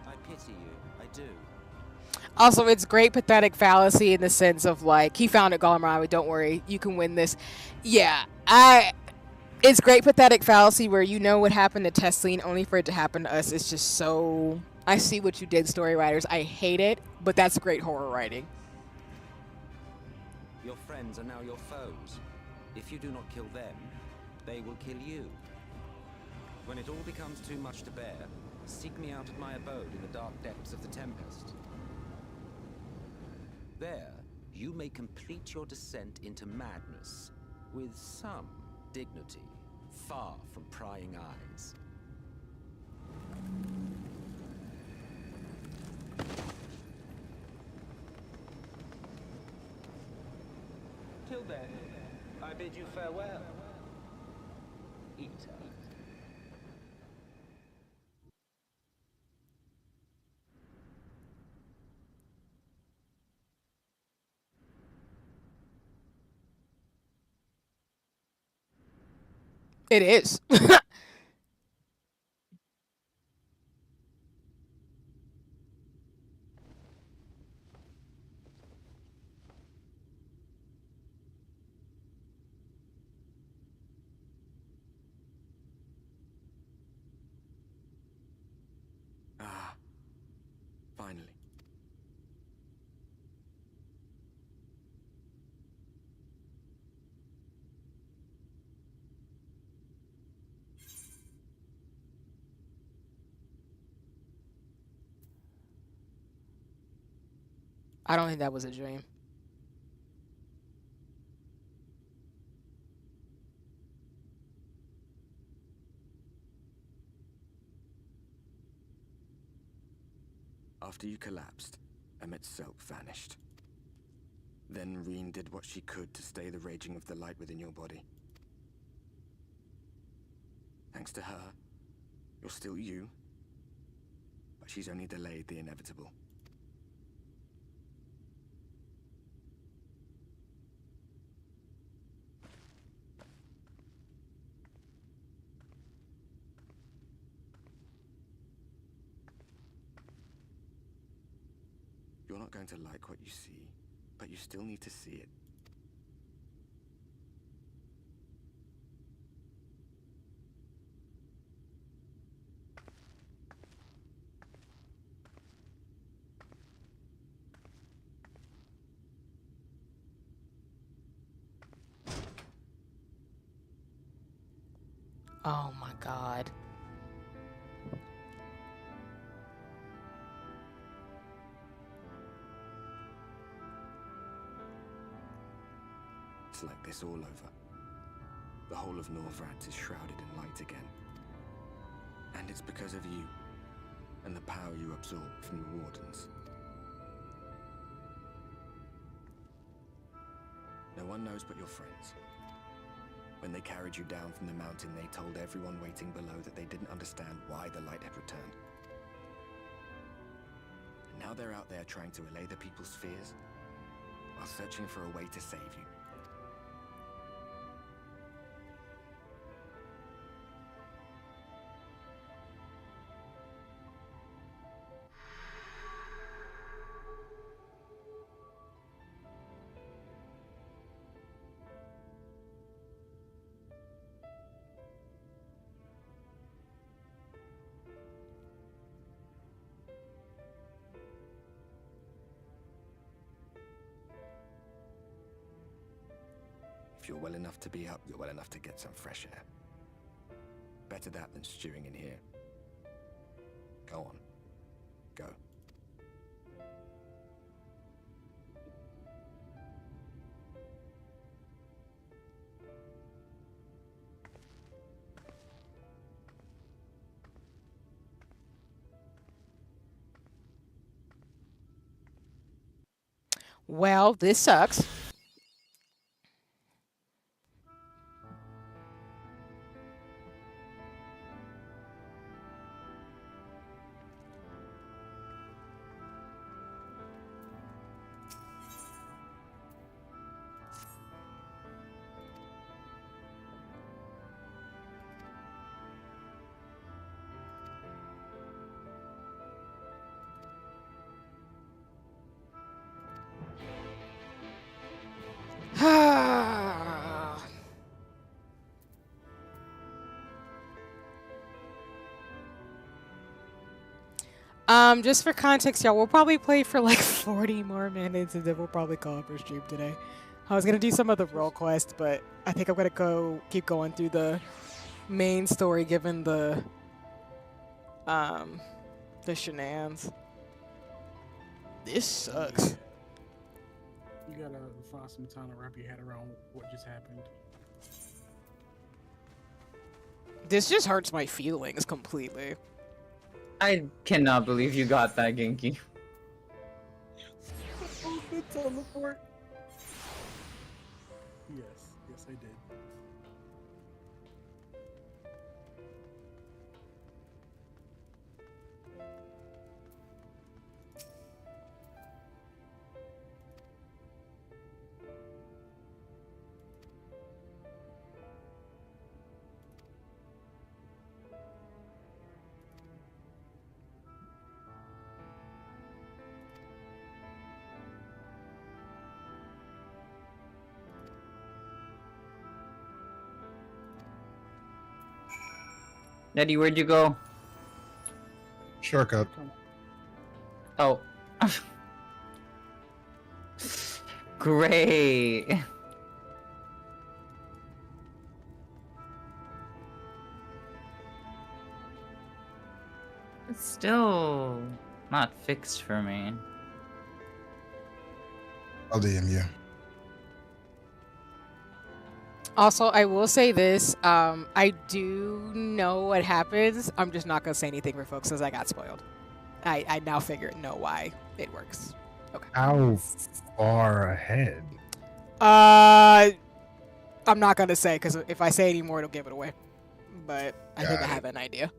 I pity you, I do. Also, it's great pathetic fallacy in the sense of, like, he found it, Gollemard, don't worry, you can win this. Yeah, it's great pathetic fallacy where you know what happened to Tesleen only for it to happen to us. It's just so... I see what you did, story writers. I hate it, but that's great horror writing. Your friends are now your foes. If you do not kill them, they will kill you. When it all becomes too much to bear, seek me out at my abode in the dark depths of the Tempest. There, you may complete your descent into madness with some dignity, far from prying eyes. Till then, I bid you farewell, Eater. It is. Ah, finally. I don't think that was a dream. After you collapsed, Emmet's self vanished. Then Reen did what she could to stay the raging of the light within your body. Thanks to her, you're still you, but she's only delayed the inevitable. You're not going to like what you see, but you still need to see it. Oh my god. It's like this all over. The whole of Norvrad is shrouded in light again. And it's because of you, and the power you absorb from the Wardens. No one knows but your friends. When they carried you down from the mountain, they told everyone waiting below that they didn't understand why the light had returned. And now they're out there trying to allay the people's fears, while searching for a way to save you. If you're well enough to be up, you're well enough to get some fresh air. Better that than stewing in here. Go on. Go. Well, this sucks. Just for context, y'all, we'll probably play for like 40 more minutes and then we'll probably call up our stream today. I was gonna do some of the role quests, but I think I'm gonna keep going through the main story given the shenanigans. This sucks. You gotta find some time to wrap your head around what just happened. This just hurts my feelings completely. I cannot believe you got that, Genki. Teleport. Yes, I did. Nettie, where'd you go? Shortcut. Oh. Great. It's still not fixed for me. I'll DM you. Also, I will say this. I do know what happens. I'm just not gonna say anything for folks because I got spoiled. I now know why it works. Okay. How far ahead? I'm not gonna say because if I say any more, it'll give it away. But I think I have an idea.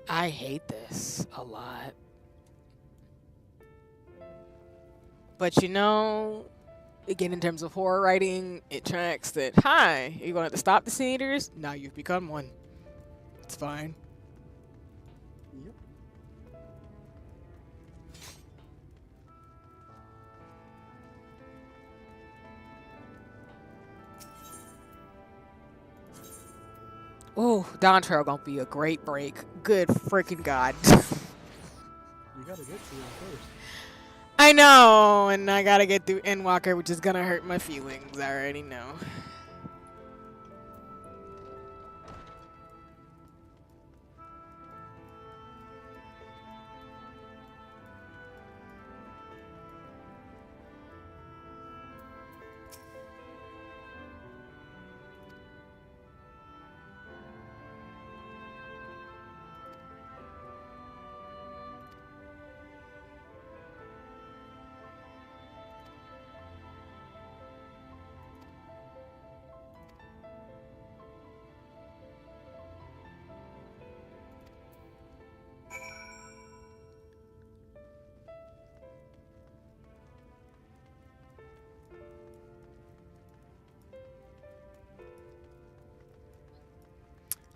I hate this a lot. But you know, again, in terms of horror writing, it tracks that, hi, you wanted to stop the Sin Eaters? Now you've become one. It's fine. Yep. Oh, Dawn Trail gonna be a great break. Good freaking god. You gotta get to it first. I know, and I gotta get through Endwalker, which is gonna hurt my feelings. I already know.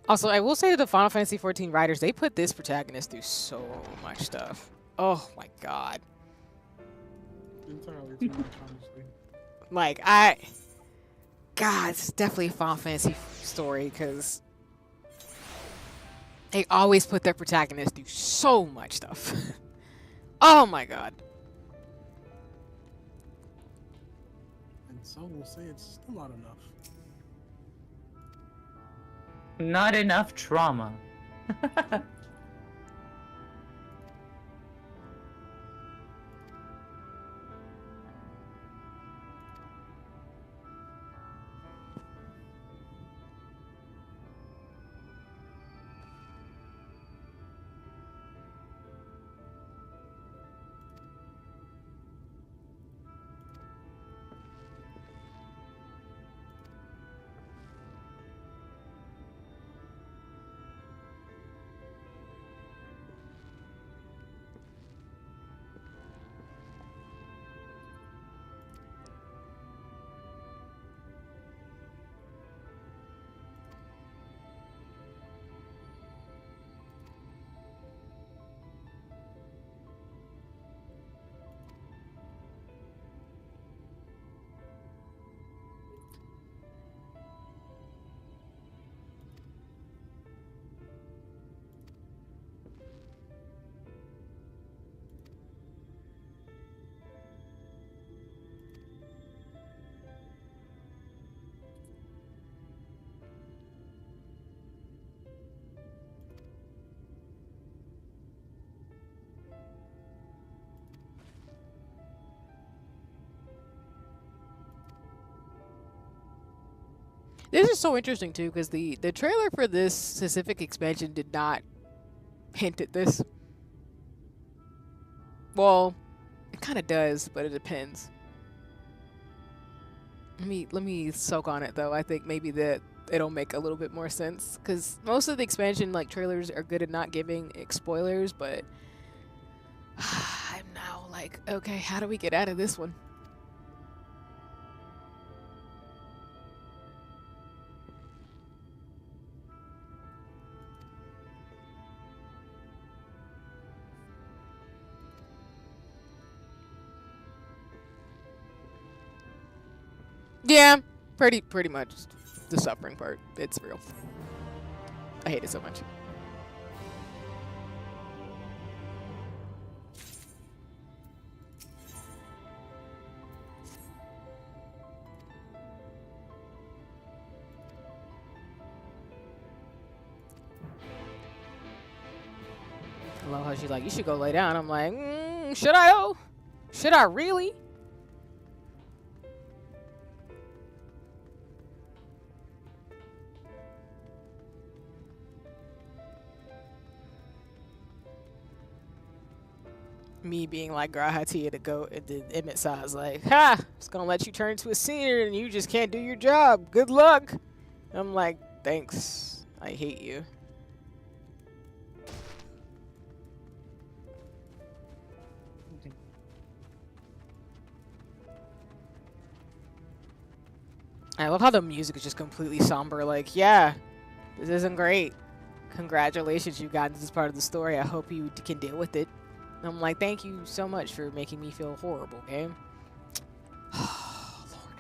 Also, I will say to the Final Fantasy XIV writers, they put this protagonist through so much stuff. Oh my god. Entirely too much, honestly. Like, God, it's definitely a Final Fantasy story, because they always put their protagonist through so much stuff. Oh my god. And some will say it's still not enough. Not enough trauma. This is so interesting too, because the trailer for this specific expansion did not hint at this. Well, it kind of does, but it depends. Let me soak on it though. I think maybe that it'll make a little bit more sense, because most of the expansion trailers are good at not giving spoilers, but I'm now like, okay, how do we get out of this one? Yeah, pretty much the suffering part. It's real. I hate it so much. I love how she's like, you should go lay down. I'm like, should I though? Should I really? Me being like Grahati to go at the Emmett size, like, ha! It's gonna let you turn into a senior and you just can't do your job. Good luck. I'm like, thanks. I hate you. I love how the music is just completely somber. Like, yeah, this isn't great. Congratulations, you've gotten to this part of the story. I hope you can deal with it. And I'm like, thank you so much for making me feel horrible, game. Oh, Lord.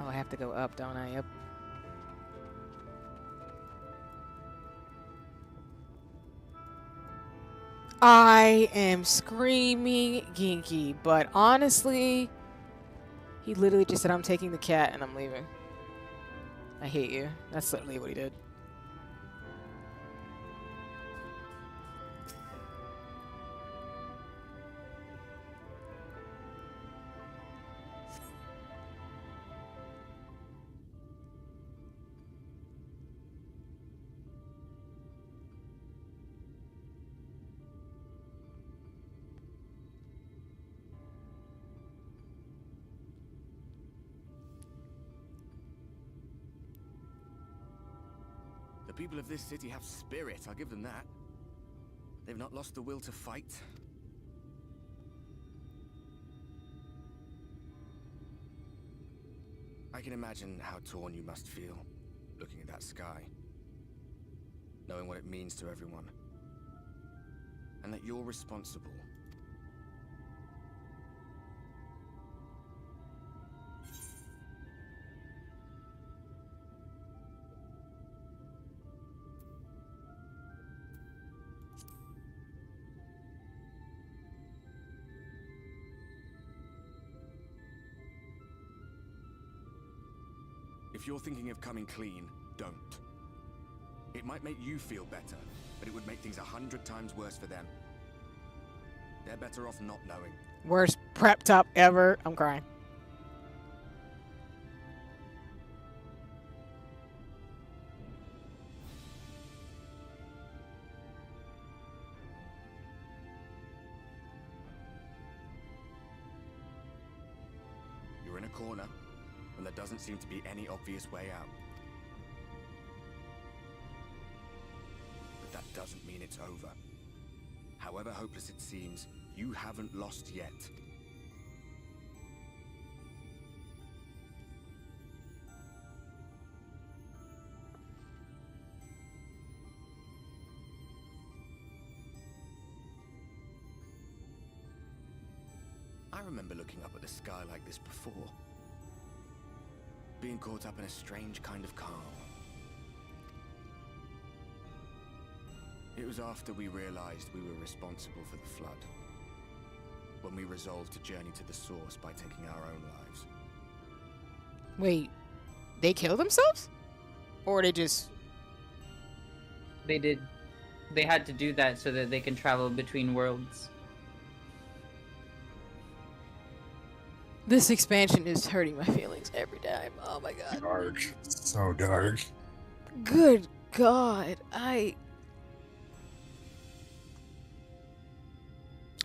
Oh, I have to go up, don't I? Yep. I am screaming Ginky, but honestly, he literally just said, I'm taking the cat and I'm leaving. I hate you. That's literally what he did. The people of this city have spirit, I'll give them that. They've not lost the will to fight. I can imagine how torn you must feel, looking at that sky. Knowing what it means to everyone. And that you're responsible. If you're thinking of coming clean, don't. It might make you feel better, but it would make things 100 times worse for them. They're better off not knowing. Worst prep top ever. I'm crying. You're in a corner, and there doesn't seem to be any obvious way out. But that doesn't mean it's over. However hopeless it seems, you haven't lost yet. I remember looking up at the sky like this before. Being caught up in a strange kind of calm. It was after we realized we were responsible for the flood. When we resolved to journey to the source by taking our own lives. Wait, they killed themselves? Or they just... They did. They had to do that so that they can travel between worlds. This expansion is hurting my feelings every time. Oh my god. Dark. So dark. Good god. I'm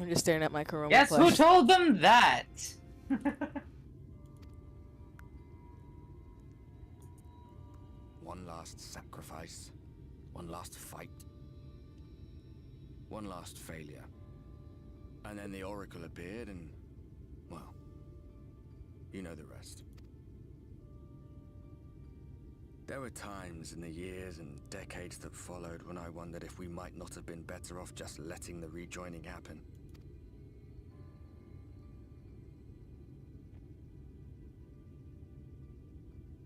just staring at my Corona Guess plush. who told them that? One last sacrifice. One last fight. One last failure. And then the Oracle appeared and... well... you know the rest. There were times in the years and decades that followed when I wondered if we might not have been better off just letting the rejoining happen.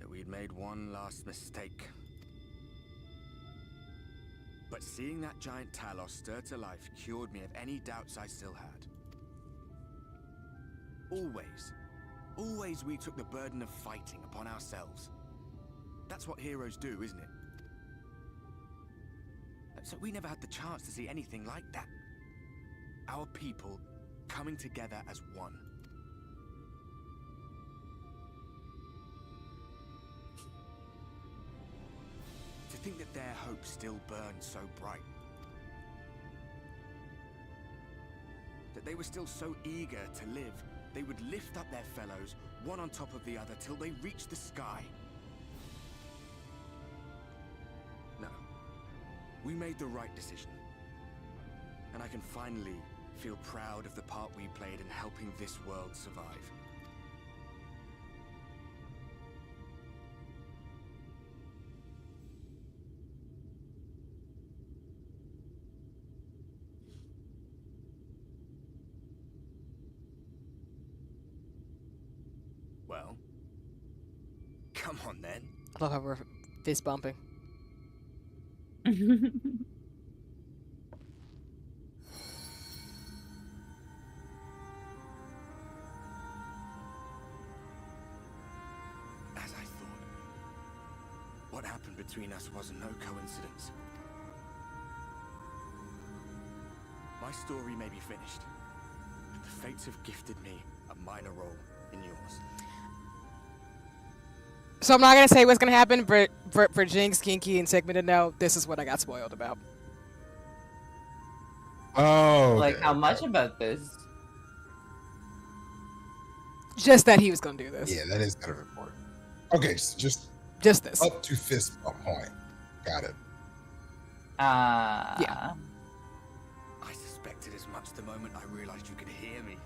that we'd made one last mistake. But seeing that giant Talos stir to life cured me of any doubts I still had. Always we took the burden of fighting upon ourselves. That's what heroes do, isn't it? So we never had the chance to see anything like that. Our people coming together as one. To think that their hope still burned so bright. That they were still so eager to live, they would lift up their fellows, one on top of the other, till they reached the sky. No. We made the right decision. And I can finally feel proud of the part we played in helping this world survive. Well, come on then. I love how we're fist bumping. As I thought, what happened between us was no coincidence. My story may be finished, but the fates have gifted me a minor role in yours. So I'm not gonna say what's gonna happen, but for Jinx, Kinky, and Sigma to know, this is what I got spoiled about. Oh. Okay. Like, how much about this? Just that he was gonna do this. Yeah, that is kind of important. Okay, so just this. Up to fist bump point. Got it. Yeah. I suspected as much the moment I realized you could hear me.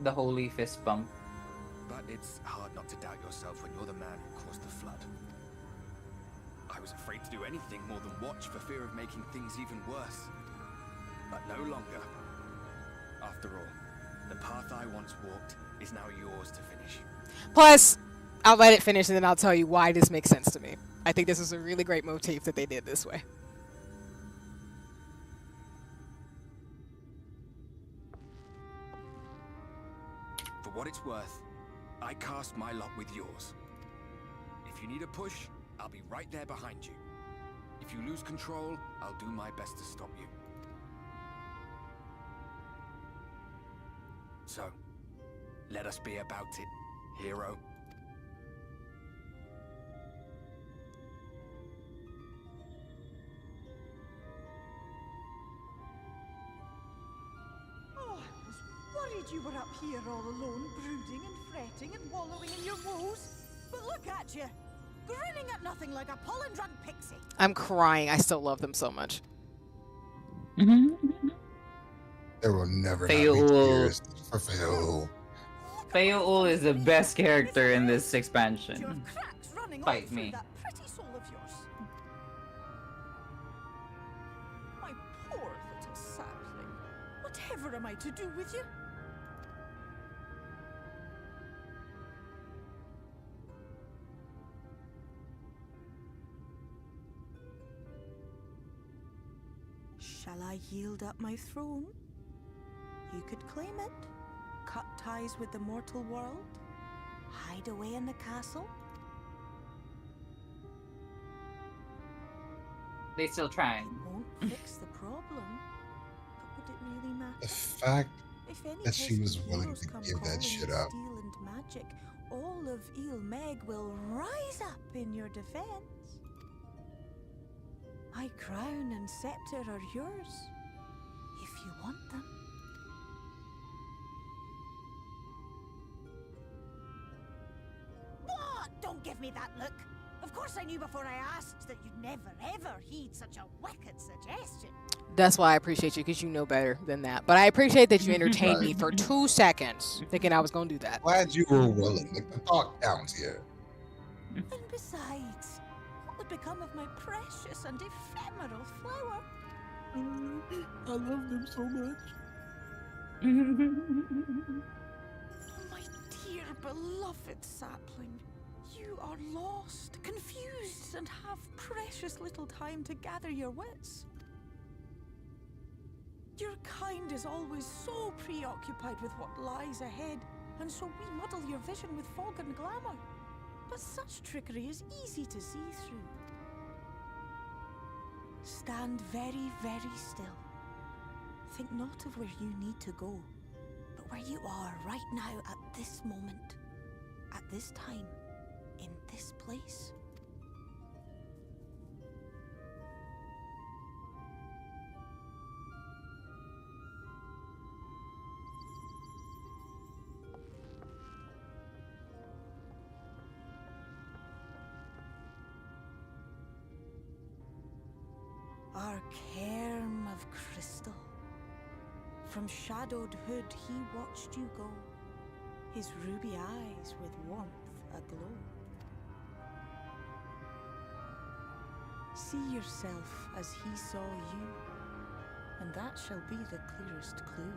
The holy fist bump. But it's hard not to doubt yourself when you're the man who caused the flood. I was afraid to do anything more than watch for fear of making things even worse. But no longer. After all, the path I once walked is now yours to finish. Plus, I'll let it finish and then I'll tell you why this makes sense to me. I think this is a really great motif that they did this way. For what it's worth, I cast my lot with yours. If you need a push, I'll be right there behind you. If you lose control, I'll do my best to stop you. So, let us be about it, hero. Oh, I was worried you were up here all alone, brooding and fretting and wallowing in your woes. But look at you, grinning at nothing like a pollen-drunk pixie. I'm crying. I still love them so much. There will never not be tears for Feul. Feul is the best character in this expansion. Fight me. That pretty soul of yours. My poor little sapling. Whatever am I to do with you? Shall I yield up my throne? You could claim it, cut ties with the mortal world, hide away in the castle. They still trying. Won't fix the problem, but would it really matter? The fact If any that she was pesky willing heroes to come give that calling shit with up. Steel and magic, all of Il Meg will rise up in your defense. My crown and scepter are yours, if you want them. What? Don't give me that look. Of course I knew before I asked that you'd never ever heed such a wicked suggestion. That's why I appreciate you, because you know better than that. But I appreciate that you entertained me for 2 seconds, thinking I was going to do that. Glad you were willing. Like, the thought counts here. And besides, what would become of my precious and ephemeral flower? I love them so much. My dear beloved sapling, You are lost, confused, and have precious little time to gather your wits. Your kind is always so preoccupied with what lies ahead, and so we muddle your vision with fog and glamour. But such trickery is easy to see through. Stand very, very still. Think not of where you need to go, but where you are right now at this moment, at this time, in this place. Our cairn of crystal. From shadowed hood he watched you go, his ruby eyes with warmth aglow. See yourself as he saw you, and that shall be the clearest clue.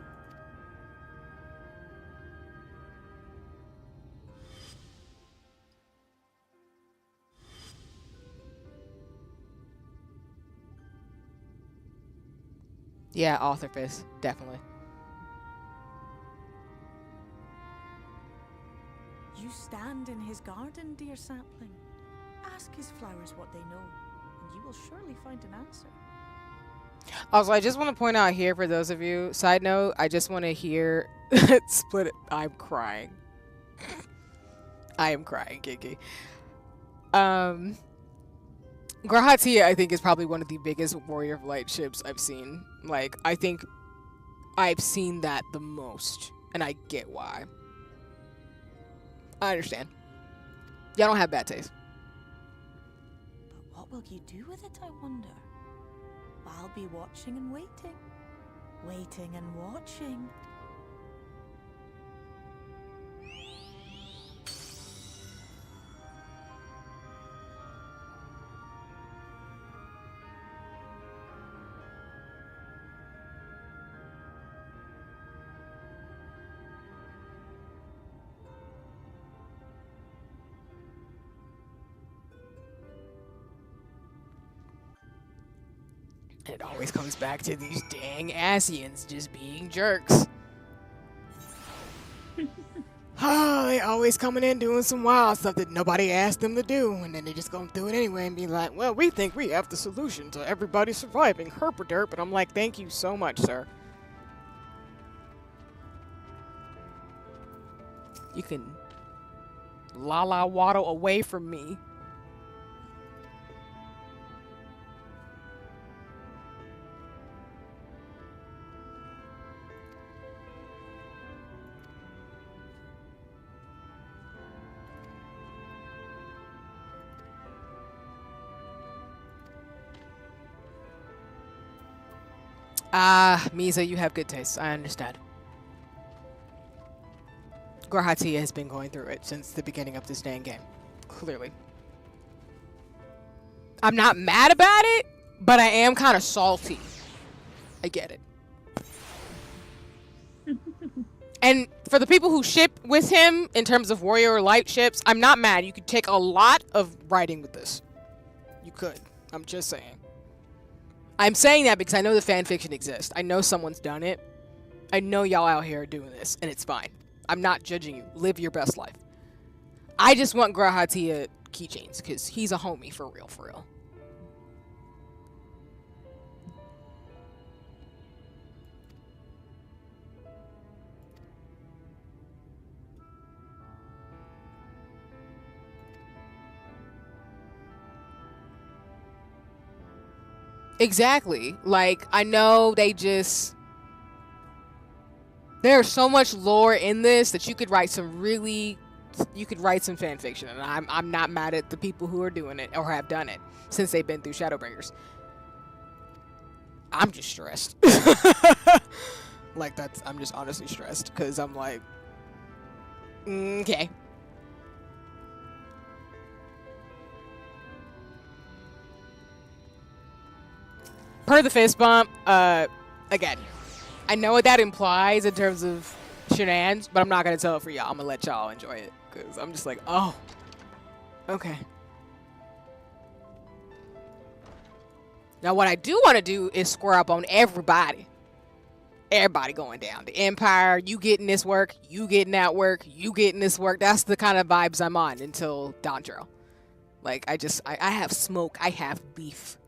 Yeah, author face, definitely. You stand in his garden, dear sapling. Ask his flowers what they know, and you will surely find an answer. Also, I just want to point out here for those of you, side note, I just want to hear split it. I'm crying. I am crying, Kiki. Kopintea, I think, is probably one of the biggest Warrior of Light ships I've seen. Like, I think I've seen that the most, and I get why. I understand. Y'all don't have bad taste. But what will you do with it, I wonder? I'll be watching and waiting. Waiting and watching. It always comes back to these dang Asians just being jerks. Oh, they always coming in doing some wild stuff that nobody asked them to do, and then they just go do it anyway and be like, well, we think we have the solution to everybody surviving herpaderp, and I'm like, thank you so much, sir. You can la waddle away from me. Ah, Misa, you have good taste. I understand. Kopintea has been going through it since the beginning of this dang game. Clearly. I'm not mad about it, but I am kind of salty. I get it. And for the people who ship with him, in terms of Warrior or Light ships, I'm not mad. You could take a lot of writing with this. You could. I'm just saying. I'm saying that because I know the fan fiction exists. I know someone's done it. I know y'all out here are doing this, and it's fine. I'm not judging you. Live your best life. I just want Kopintea keychains, because he's a homie for real, for real. Exactly. Like, I know they just... There's so much lore in this that you could write some really... You could write some fan fiction, and I'm not mad at the people who are doing it or have done it since they've been through Shadowbringers. I'm just stressed. Like, I'm just honestly stressed because I'm like, okay. Per the fist bump, again, I know what that implies in terms of shenanigans, but I'm not going to tell it for y'all. I'm going to let y'all enjoy it, because I'm just like, oh. Okay. Now, what I do want to do is square up on everybody. Everybody going down. The Empire, you getting this work, you getting that work, you getting this work. That's the kind of vibes I'm on until Dondro. Like, I have smoke. I have beef.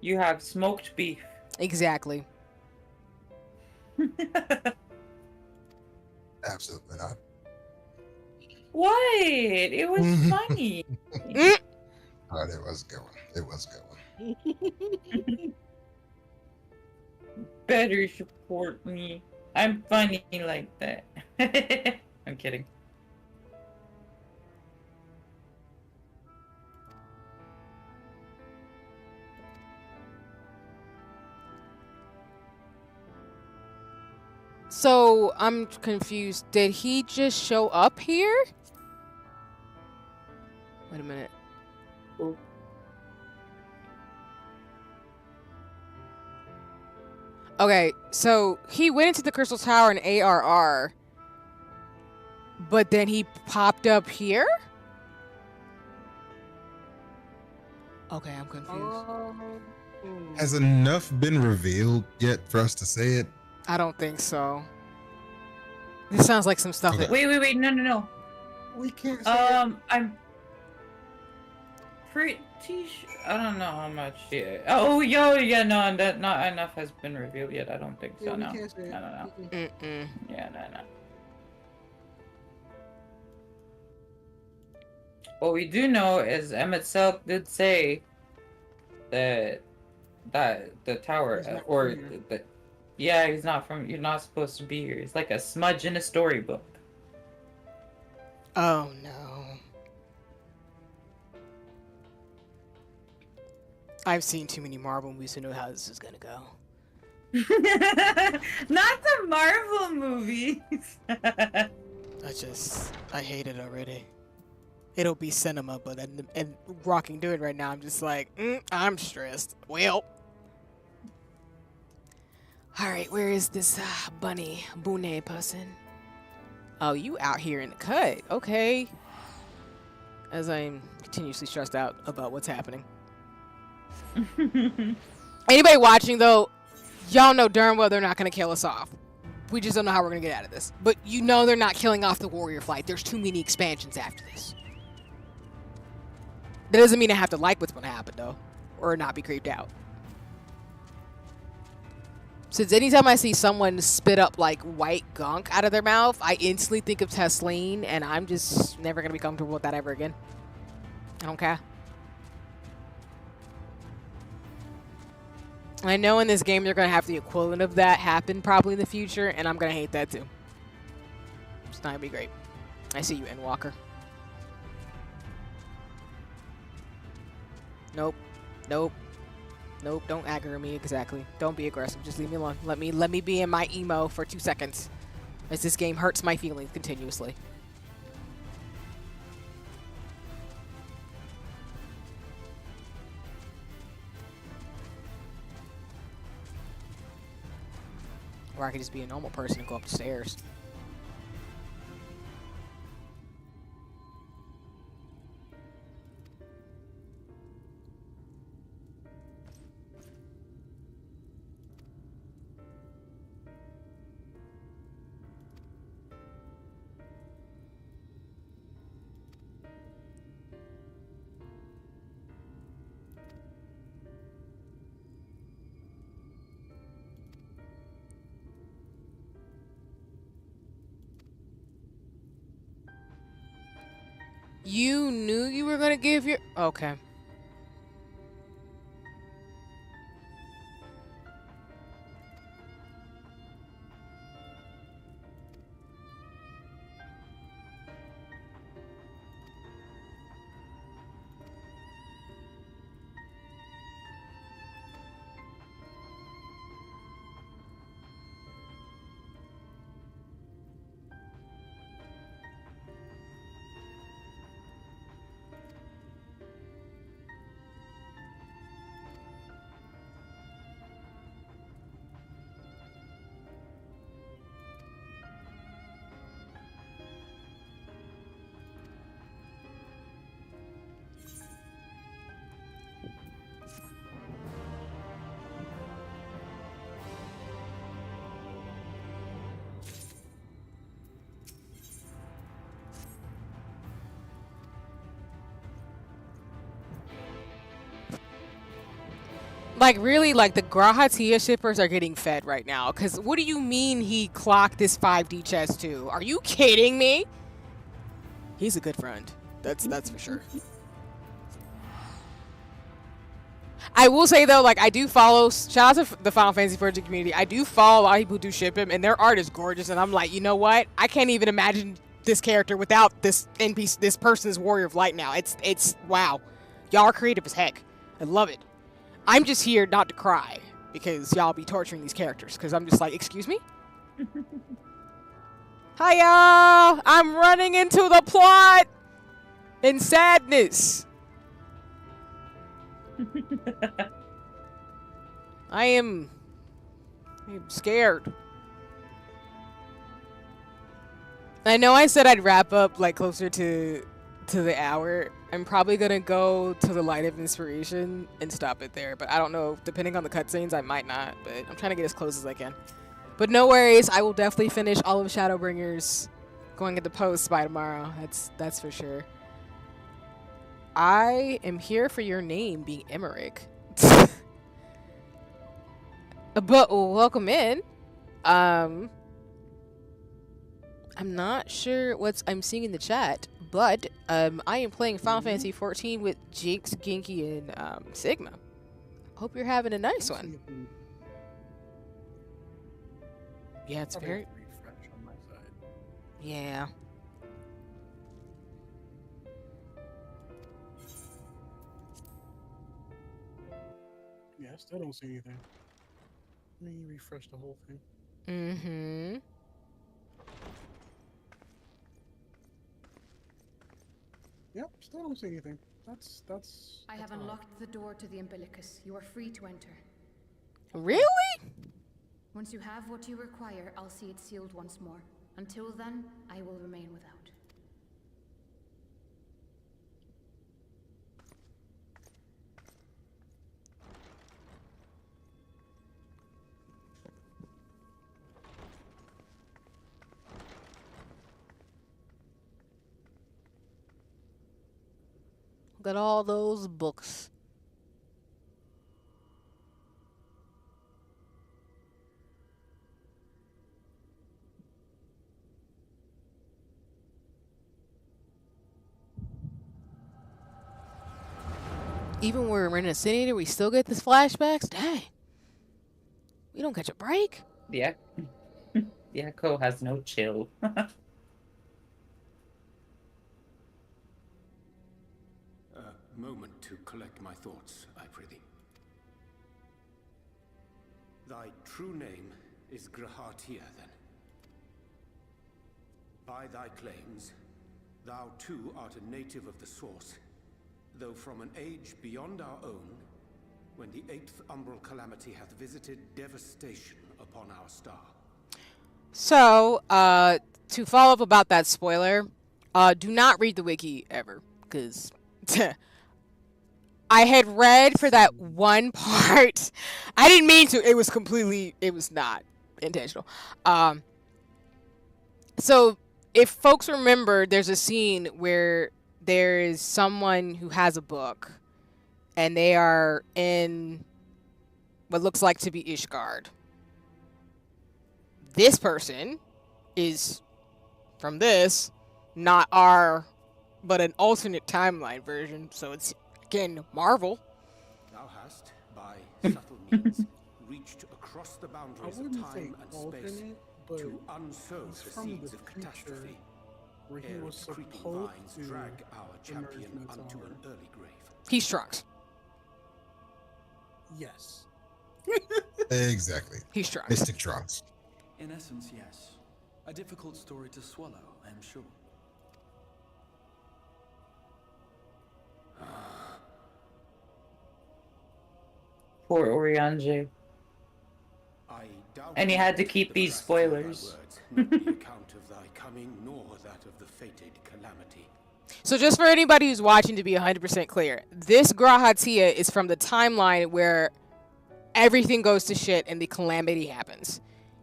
You have smoked beef. Exactly. Absolutely not. What? It was funny. All right, it was going. It was going. Better support me. I'm funny like that. I'm kidding. So, I'm confused. Did he just show up here? Wait a minute. Okay, so he went into the Crystal Tower in ARR, but then he popped up here? Okay, I'm confused. Has enough been revealed yet for us to say it? I don't think so. This sounds like some stuff that... Wait. No. We can't say I'm pretty sure. I don't know how much. Yeah. Oh, yeah. No, that not enough has been revealed yet. I don't think so. we No. can't say it. No. Mm-mm. Yeah, no. What we do know is Emmett Selk did say that the tower or the yeah, he's not from. You're not supposed to be here. It's like a smudge in a storybook. Oh no. I've seen too many Marvel movies to know how this is gonna go. Not the Marvel movies. I hate it already. It'll be cinema, but and rocking doing right now, I'm just like, I'm stressed. Well. Alright, where is this bunny Boone person? Oh, you out here in the cut. Okay. As I'm continuously stressed out about what's happening. Anybody watching, though, y'all know darn well they're not going to kill us off. We just don't know how we're going to get out of this. But you know they're not killing off the warrior flight. There's too many expansions after this. That doesn't mean I have to like what's going to happen, though. Or not be creeped out. Since anytime I see someone spit up, like, white gunk out of their mouth, I instantly think of Tesleen, and I'm just never going to be comfortable with that ever again. I don't care. I know in this game they're going to have the equivalent of that happen probably in the future, and I'm going to hate that too. It's not going to be great. I see you, Endwalker. Nope. Nope, don't aggro me exactly. Don't be aggressive. Just leave me alone. Let me be in my emo for 2 seconds. As this game hurts my feelings continuously. Or I could just be a normal person and go up the stairs. You knew you were gonna give your... Okay. Like, really, like, the Grahatia shippers are getting fed right now. Because what do you mean he clocked this 5D chest too? Are you kidding me? He's a good friend. That's for sure. I will say, though, like, I do follow... Shout out to the Final Fantasy 14 community. I do follow a lot of people who do ship him, and their art is gorgeous. And I'm like, you know what? I can't even imagine this character without this NPC, this person's Warrior of Light now. It's wow. Y'all are creative as heck. I love it. I'm just here not to cry because y'all be torturing these characters because I'm just like, excuse me? Hi, y'all! I'm running into the plot in sadness. I am scared. I know I said I'd wrap up like closer to the hour. I'm probably gonna go to the Light of Inspiration and stop it there, but I don't know. Depending on the cutscenes, I might not, but I'm trying to get as close as I can. But no worries, I will definitely finish all of Shadowbringers going into post by tomorrow. That's for sure. I am here for your name being Emmerich. But welcome in. I'm not sure what I'm seeing in the chat, but I am playing Final Fantasy 14 with Jinx, Genki, and Sigma. Hope you're having a nice one. Yeah, it's very refresh on my side. Yeah. Yeah, I still don't see anything. Let me refresh the whole thing. Mm-hmm. Yep, still don't see anything. That's. I have unlocked the door to the umbilicus. You are free to enter. Really? Once you have what you require, I'll see it sealed once more. Until then, I will remain without. Look at all those books. Even when we're in a city, we still get these flashbacks? Dang. We don't catch a break? Yeah. HIYOKO has no chill. Moment to collect my thoughts, I prithee. Thy true name is Grahatia, then. By thy claims, thou too art a native of the Source, though from an age beyond our own, when the 8th umbral calamity hath visited devastation upon our star. So, to follow up about that spoiler, do not read the wiki ever, because I had read for that one part. I didn't mean to. It was not intentional. So if folks remember, there's a scene where there is someone who has a book and they are in what looks like to be Ishgard. This person is from this, not our, but an alternate timeline version. So it's again, Marvel. Thou hast, by subtle means, reached across the boundaries of time and space to unsow the seeds of catastrophe. Where he was supposed to drag our champion unto an early grave. He's Trunks. Yes. Exactly. He's Trunks. Mystic Trunks. In essence, yes. A difficult story to swallow, I am sure. Poor Oriange. And he had to keep these spoilers. Not the account of thy coming, nor that of the fated calamity. So just for anybody who's watching, to be 100% clear, this Grahatia is from the timeline where everything goes to shit and the calamity happens.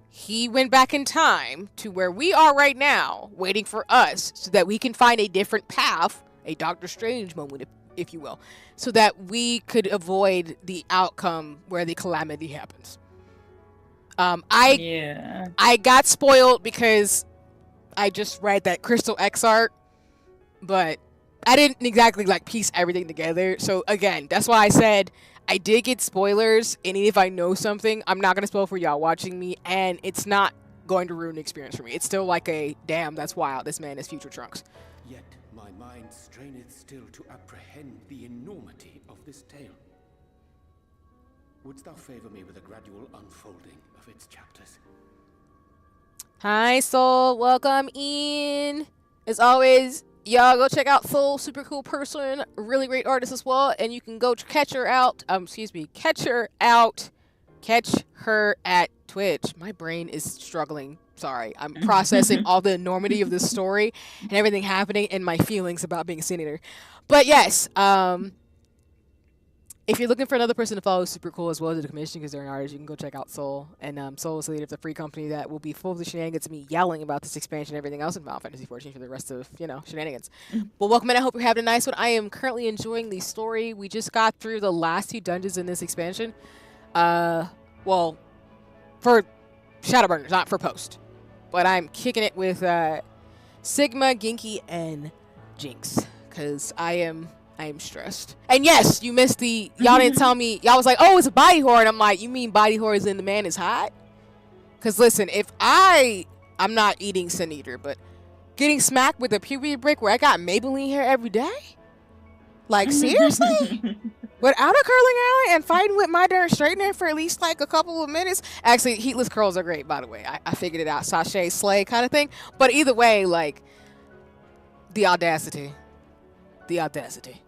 He went back in time to where we are right now, waiting for us so that we can find a different path, a Doctor Strange moment, if you will, so that we could avoid the outcome where the calamity happens. I got spoiled because I just read that Crystal X art, but I didn't exactly like piece everything together. So again, that's why I said I did get spoilers, and if I know something, I'm not gonna spoil for y'all watching me, and it's not going to ruin the experience for me. It's still like a damn, that's wild. This man is future Trunks. Yet my mind straineth still to apprehend the enormity of this tale. Wouldst thou favor me with a gradual unfolding of its chapters? Hi, Soul. Welcome in. As always, y'all go check out Soul. Super cool person. Really great artist as well. And you can go catch her out. Catch her at Twitch. My brain is struggling. Sorry. I'm processing all the enormity of this story and everything happening and my feelings about being a senator. But yes, if you're looking for another person to follow, super cool as well as the commission because they're an artist, you can go check out Soul. And Soul is the leader of the free company that will be full of the shenanigans of me yelling about this expansion and everything else in Final Fantasy XIV for the rest of, shenanigans. Well, welcome in. I hope you're having a nice one. I am currently enjoying the story. We just got through the last 2 dungeons in this expansion. Well, for Shadowbringers, not for Post. But I'm kicking it with Sigma, Genki, and Jinx because I am stressed. And yes, you missed y'all didn't tell me, y'all was like, oh, it's a body horror. And I'm like, you mean body horror is in the man is hot? Because listen, if I'm not eating Sin Eater, but getting smacked with a puberty brick where I got Maybelline hair every day? Like, seriously? Without a curling iron and fighting with my darn straightener for at least like a couple of minutes? Actually, heatless curls are great, by the way. I figured it out. Sachet, slay kind of thing. But either way, like, the audacity. The audacity.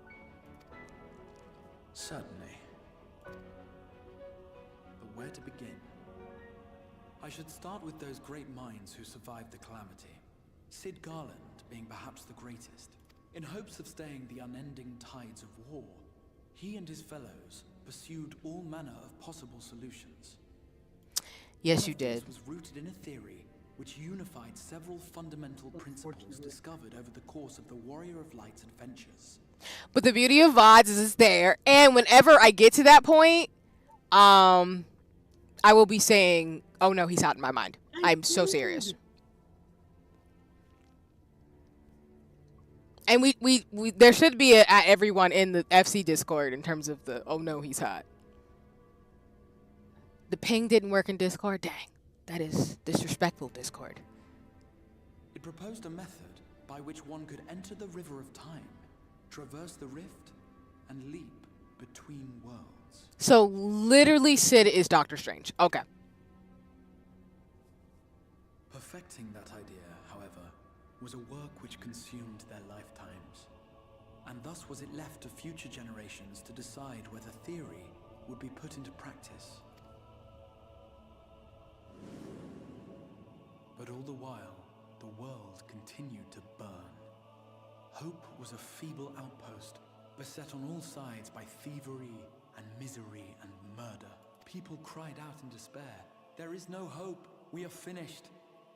Certainly. But where to begin? I should start with those great minds who survived the calamity. Sid Garland being perhaps the greatest. In hopes of staying the unending tides of war, he and his fellows pursued all manner of possible solutions. Yes, you did. This was rooted in a theory which unified several fundamental principles discovered over the course of the Warrior of Light's adventures. But the beauty of VODs is it's there, and whenever I get to that point, I will be saying, "Oh no, he's out in my mind." I'm so serious. And we there should be at everyone in the FC Discord in terms of the "Oh no, he's hot." The ping didn't work in Discord. Dang, that is disrespectful, Discord. It proposed a method by which one could enter the river of time, traverse the rift, and leap between worlds. So literally, Sid is Doctor Strange. Okay. Perfecting that idea, however, was a work which consumed their lifetimes, and thus was it left to future generations to decide whether theory would be put into practice. But all the while, the world continued to burn. Hope was a feeble outpost, beset on all sides by thievery and misery and murder. People cried out in despair, "There is no hope. We are finished.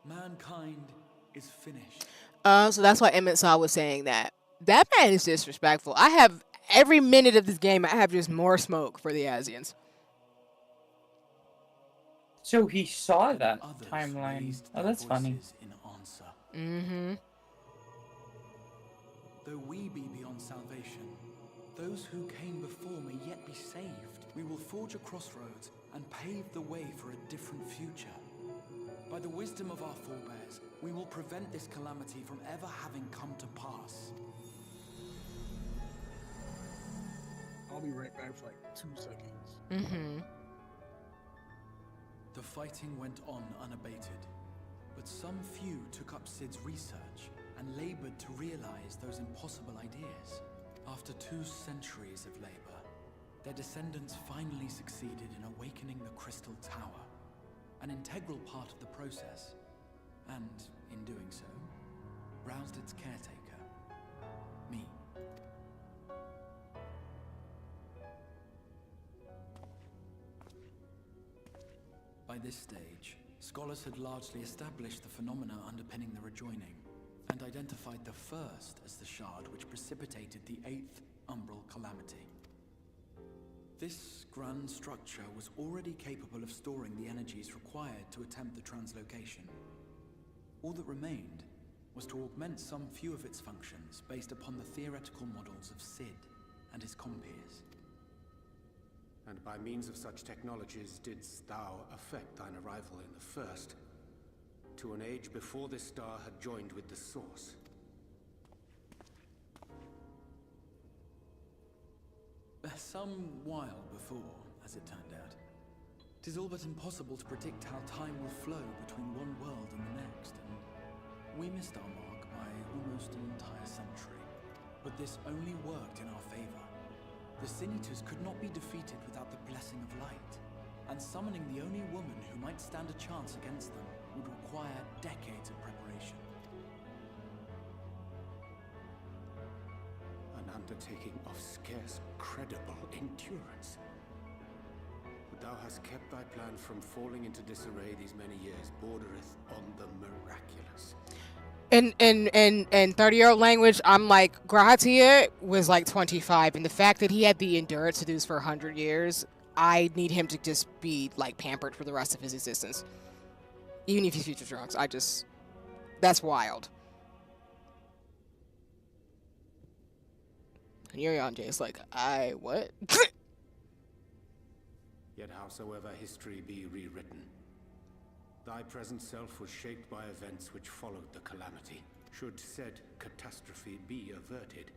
Mankind is finished." So that's why Emmett Saw was saying that. That man is disrespectful. I have every minute of this game, I have just more smoke for the Asians. So he saw that timeline. Oh, that's funny. Mm-hmm. Though we be beyond salvation, those who came before may yet be saved. We will forge a crossroads and pave the way for a different future. By the wisdom of our forebears, we will prevent this calamity from ever having come to pass. I'll be right back for like 2 seconds. Mm-hmm. The fighting went on unabated, but some few took up Sid's research and labored to realize those impossible ideas. After 2 centuries of labor, their descendants finally succeeded in awakening the Crystal Tower, an integral part of the process, and, in doing so, roused its caretaker, me. By this stage, scholars had largely established the phenomena underpinning the rejoining, and identified the first as the shard which preceded precipitated the 8th Umbral Calamity. This grand structure was already capable of storing the energies required to attempt the translocation. All that remained was to augment some few of its functions based upon the theoretical models of Sid and his compeers. And by means of such technologies didst thou affect thine arrival in the first, to an age before this star had joined with the Source. Some while before, as it turned out. 'Tis all but impossible to predict how time will flow between one world and the next, and we missed our mark by almost an entire century. But this only worked in our favor. The Sin Eaters could not be defeated without the blessing of light, and summoning the only woman who might stand a chance against them would require decades of preparation. An undertaking of scarce credible endurance. But thou hast kept thy plan from falling into disarray these many years, bordereth on the miraculous. In 30-year-old language, I'm like, Gratia was like 25, and the fact that he had the endurance to do this for 100 years, I need him to just be like pampered for the rest of his existence. Even if he's future drunks, that's wild. And Yoya is like, what? Yet howsoever history be rewritten, thy present self was shaped by events which followed the calamity. Should said catastrophe be averted,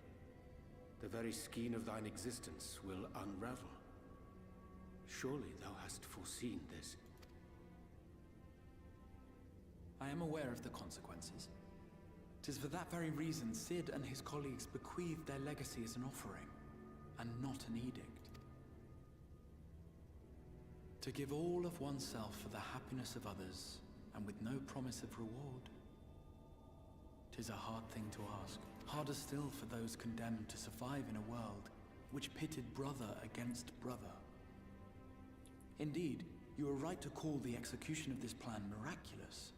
the very skein of thine existence will unravel. Surely thou hast foreseen this. I am aware of the consequences. 'Tis for that very reason Sid and his colleagues bequeathed their legacy as an offering, and not an edict. To give all of oneself for the happiness of others, and with no promise of reward. 'Tis a hard thing to ask. Harder still for those condemned to survive in a world which pitted brother against brother. Indeed, you are right to call the execution of this plan miraculous,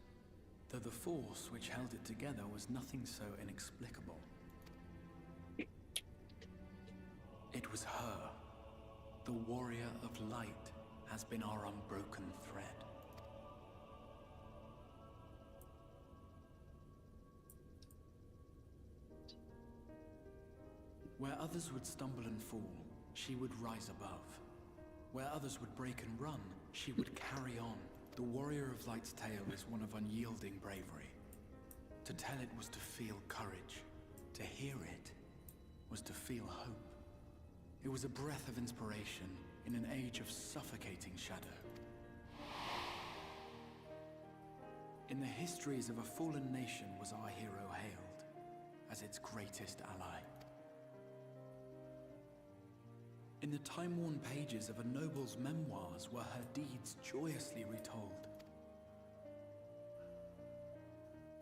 though the force which held it together was nothing so inexplicable. It was her, the warrior of light, has been our unbroken thread. Where others would stumble and fall, she would rise above. Where others would break and run, she would carry on. The warrior of light's tale is one of unyielding bravery. To tell it was to feel courage. To hear it was to feel hope. It was a breath of inspiration in an age of suffocating shadow. In the histories of a fallen nation was our hero hailed as its greatest ally. In the time-worn pages of a noble's memoirs were her deeds joyously retold.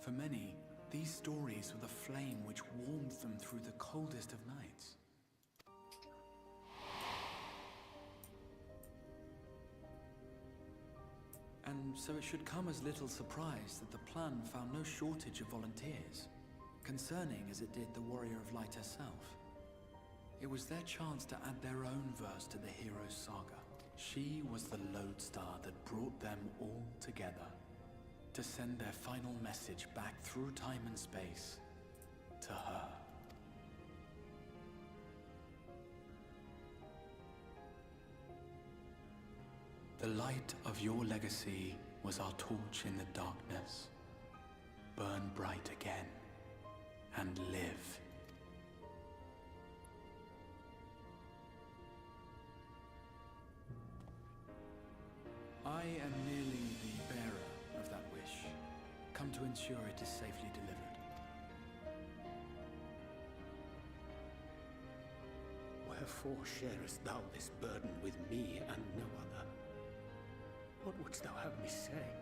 For many, these stories were the flame which warmed them through the coldest of nights. And so it should come as little surprise that the plan found no shortage of volunteers, concerning as it did the Warrior of Light herself. It was their chance to add their own verse to the hero's saga. She was the lodestar that brought them all together, to send their final message back through time and space to her. The light of your legacy was our torch in the darkness. Burn bright again and live. I am merely the bearer of that wish, come to ensure it is safely delivered. Wherefore sharest thou this burden with me and no other? What wouldst thou have me say?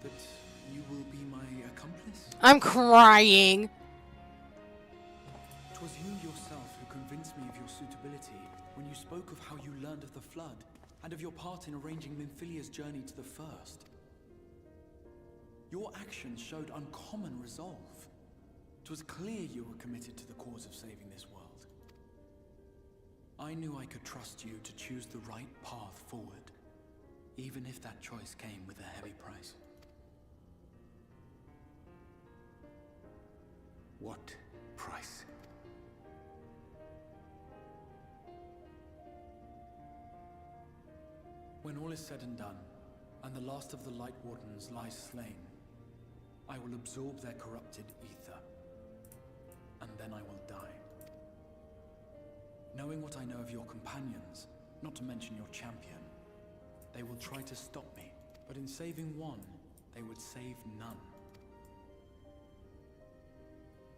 That you will be my accomplice? I'm crying. 'Twas you yourself who convinced me of your suitability when you spoke of how you learned of the Flood, and of your part in arranging Minfilia's journey to the First. Your actions showed uncommon resolve. It was clear you were committed to the cause of saving this world. I knew I could trust you to choose the right path forward, even if that choice came with a heavy price. What price? When all is said and done, and the last of the Light Wardens lies slain, I will absorb their corrupted ether, and then I will die. Knowing what I know of your companions, not to mention your champion, they will try to stop me, but in saving one, they would save none.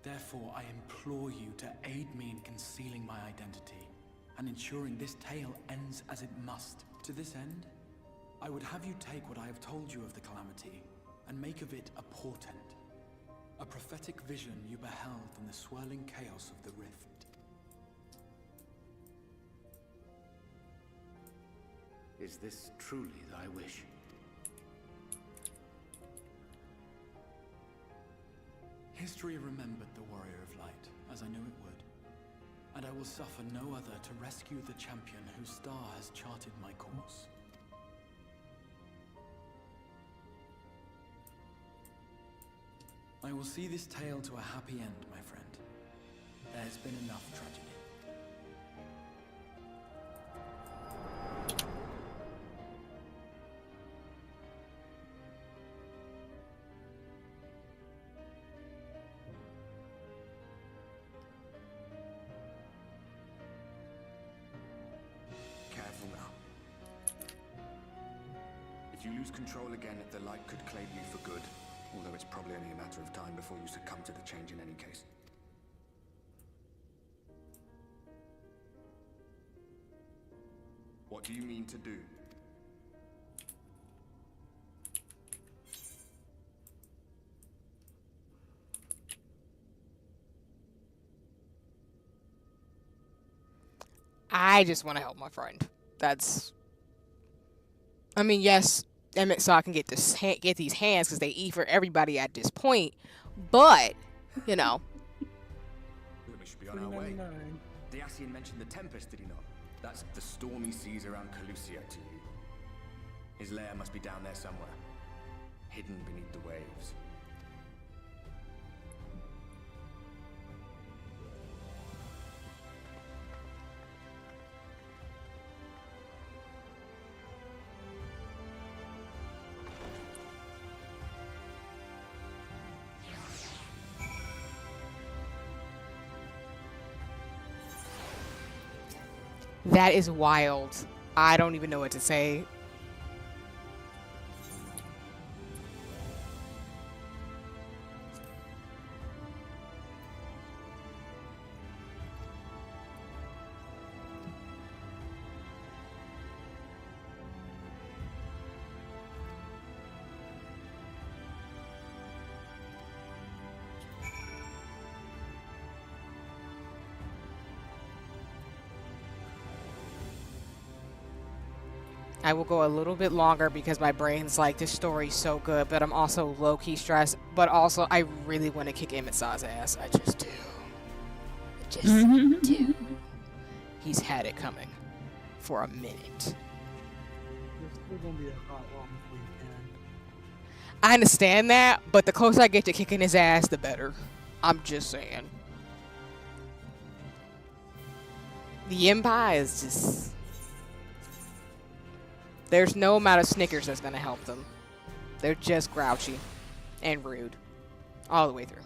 Therefore, I implore you to aid me in concealing my identity, and ensuring this tale ends as it must. To this end, I would have you take what I have told you of the Calamity, and make of it a portent. A prophetic vision you beheld in the swirling chaos of the Rift. Is this truly thy wish? History remembered the Warrior of Light, as I knew it would. And I will suffer no other to rescue the champion whose star has charted my course. I will see this tale to a happy end, my friend. There has been enough tragedy. Careful now. If you lose control again, the light could claim you for good. Although it's probably only a matter of time before you succumb to the change in any case. What do you mean to do? I just want to help my friend. That's... I mean, yes, Emmett Saw can get these hands because they eat for everybody at this point, but, you know. We should be on our way. The Ascian mentioned the Tempest, did he not? That's the stormy seas around Calusia to you. His lair must be down there somewhere, hidden beneath the waves. That is wild. I don't even know what to say. I will go a little bit longer because my brain's like, this story's so good, but I'm also low-key stressed. But also, I really want to kick Emmett Saw's ass. I just do. I just do. He's had it coming for a minute. It's still gonna be a hot long before you can. I understand that, but the closer I get to kicking his ass, the better. I'm just saying. The Empire is just... There's no amount of Snickers that's going to help them. They're just grouchy and rude all the way through.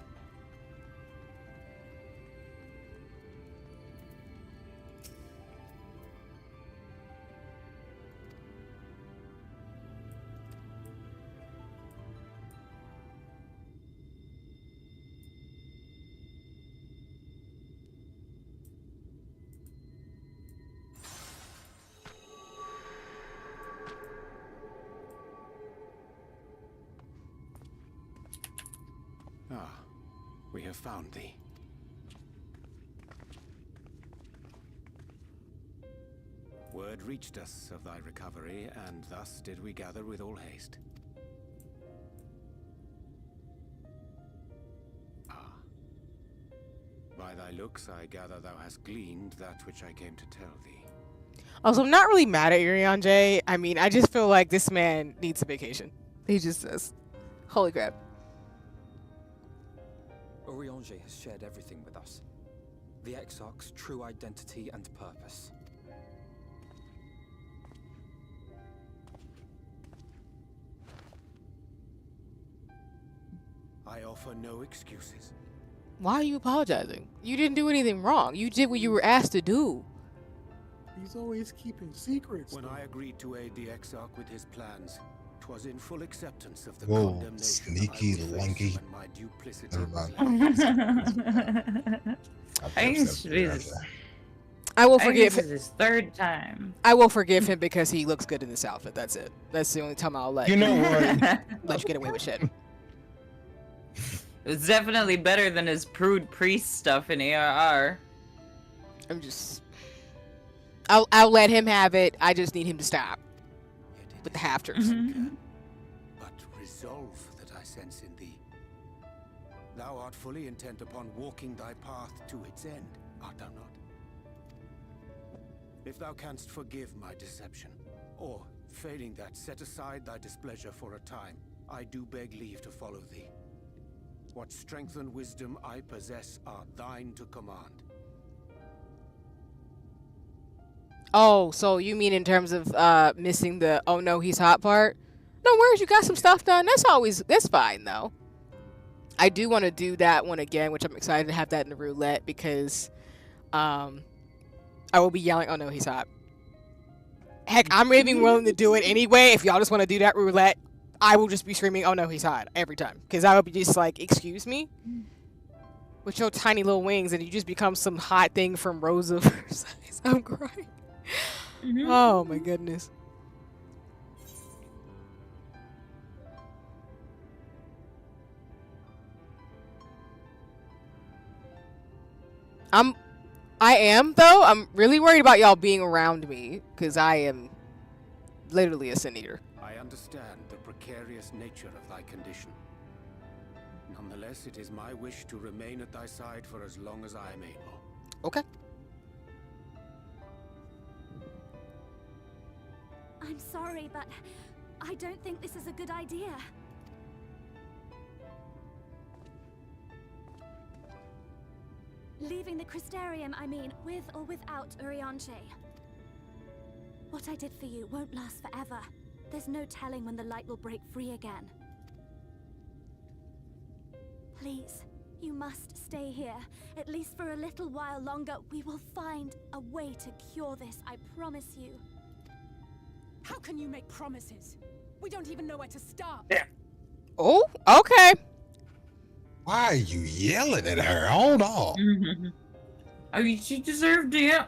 Ah, we have found thee. Word reached us of thy recovery, and thus did we gather with all haste. Ah, By thy looks, I gather thou hast gleaned that which I came to tell thee. Also, I'm not really mad at Urian J. I mean, I just feel like this man needs a vacation. He just does. Holy crap. Urianger has shared everything with us. The Exarch's true identity and purpose. I offer no excuses. Why are you apologizing? You didn't do anything wrong. You did what you were asked to do. He's always keeping secrets. When I agreed to aid the Exarch with his plans, 'twas in full acceptance of the Whoa, condemnation sneaky, I would face lanky. when my duplicity Never was mind. I will forgive him. This is his third time. I will forgive him because he looks good in this outfit. That's it. That's the only time I'll let You know what? let you get away with shit. It's definitely better than his prude priest stuff in ARR. I'll let him have it. I just need him to stop with the hafters. but resolve that I sense in thee. Thou art fully intent upon walking thy path to its end, art thou not? If thou canst forgive my deception, or, failing that, set aside thy displeasure for a time, I do beg leave to follow thee. What strength and wisdom I possess are thine to command. Oh, so you mean in terms of missing the "oh no, he's hot" part? No worries, you got some stuff done. That's fine though. I do want to do that one again, which I'm excited to have that in the roulette because I will be yelling, "oh no, he's hot." Heck, I'm even willing to do it anyway. If y'all just want to do that roulette, I will just be screaming, "oh no, he's hot" every time because I will be just like, "excuse me," with your tiny little wings, and you just become some hot thing from Rose of Versailles. I'm crying. Oh my goodness. I am though. I'm really worried about y'all being around me because I am literally a sin eater. I understand the precarious nature of thy condition. Nonetheless, it is my wish to remain at thy side for as long as I am able. Okay. I'm sorry, but I don't think this is a good idea. Leaving the Crystarium, I mean, with or without Urianger. What I did for you won't last forever. There's no telling when the light will break free again. Please, you must stay here. At least for a little while longer. We will find a way to cure this, I promise you. How can you make promises? We don't even know where to start. Oh, okay. Why are you yelling at her? Hold on. I mean, she deserved it.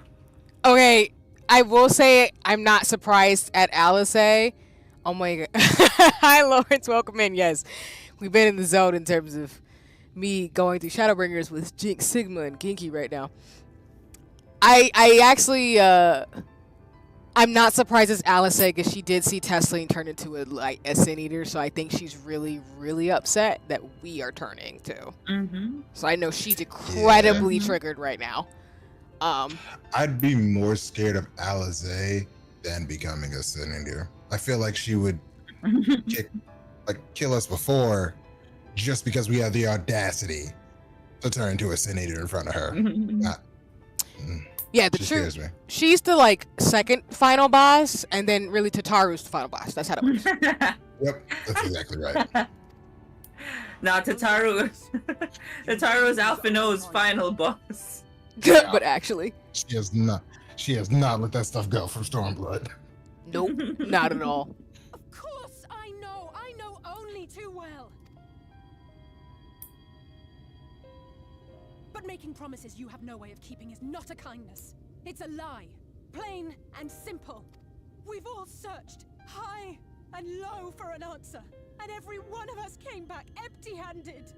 Okay, I will say I'm not surprised at Alice. Oh my god. Hi, Lawrence. Welcome in. Yes, we've been in the zone in terms of me going through Shadowbringers with Jinx, Sigma, and Ginky right now. I actually, I'm not surprised as Alice because she did see Tesla turn into a sin eater, so I think she's really, really upset that we are turning too. So I know she's incredibly triggered right now. I'd be more scared of Alize than becoming a sin eater. I feel like she would kill us before, just because we have the audacity to turn into a sin eater in front of her. Yeah, she's the second final boss, and then really Tataru's the final boss. That's how it works. Yep, that's exactly right. Now Tataru's Alphino's final boss. But actually, she has not let that stuff go from Stormblood. Nope, not at all. Of course, I know only too well. But making promises you have no way of keeping is not a kindness. It's a lie. Plain and simple. We've all searched high and low for an answer, and every one of us came back empty-handed.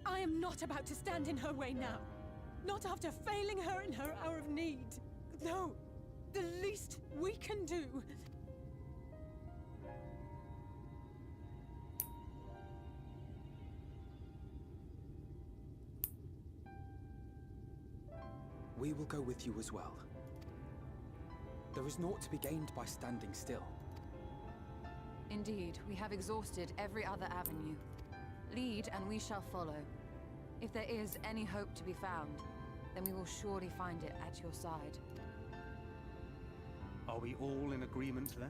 I am not about to stand in her way now. Not after failing her in her hour of need. No, the least we can do. We will go with you as well. There is naught to be gained by standing still. Indeed, we have exhausted every other avenue. Lead, and we shall follow. If there is any hope to be found, then we will surely find it at your side. Are we all in agreement then?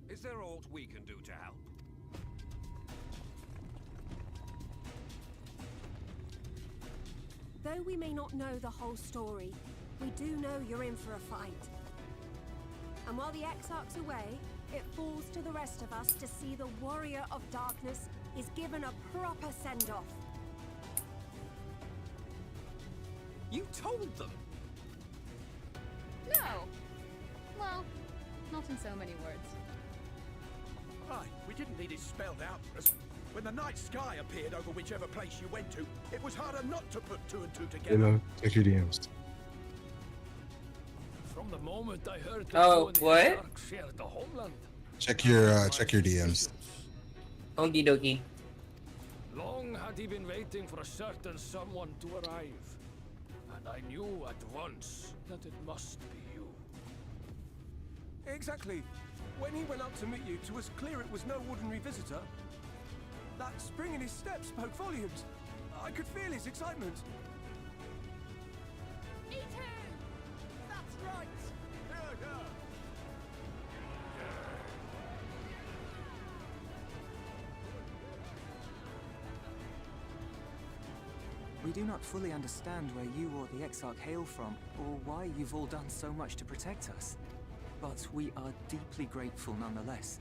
Is there aught we can do to help? Though we may not know the whole story, we do know you're in for a fight. And while the Exarch's away, it falls to the rest of us to see the Warrior of Darkness is given a proper send-off. You told them? No. Well, not in so many words. Right, we didn't need it spelled out for us. When the night sky appeared over whichever place you went to, it was harder not to put two and two together. You know, check your DMs. From the moment I heard Oh, what? Exarch shared the homeland. Check your DMs. Okie dokie. Long had he been waiting for a certain someone to arrive. And I knew at once that it must be you. Exactly. When he went up to meet you, it was clear it was no ordinary visitor. That spring in his step spoke volumes. I could feel his excitement. Eat him! That's right! We do not fully understand where you or the Exarch hail from, or why you've all done so much to protect us. But we are deeply grateful nonetheless.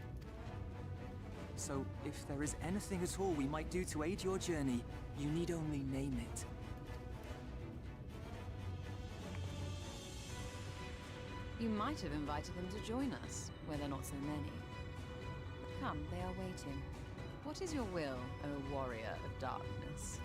So, if there is anything at all we might do to aid your journey, you need only name it. You might have invited them to join us, where there are not so many. But come, they are waiting. What is your will, O Warrior of Darkness?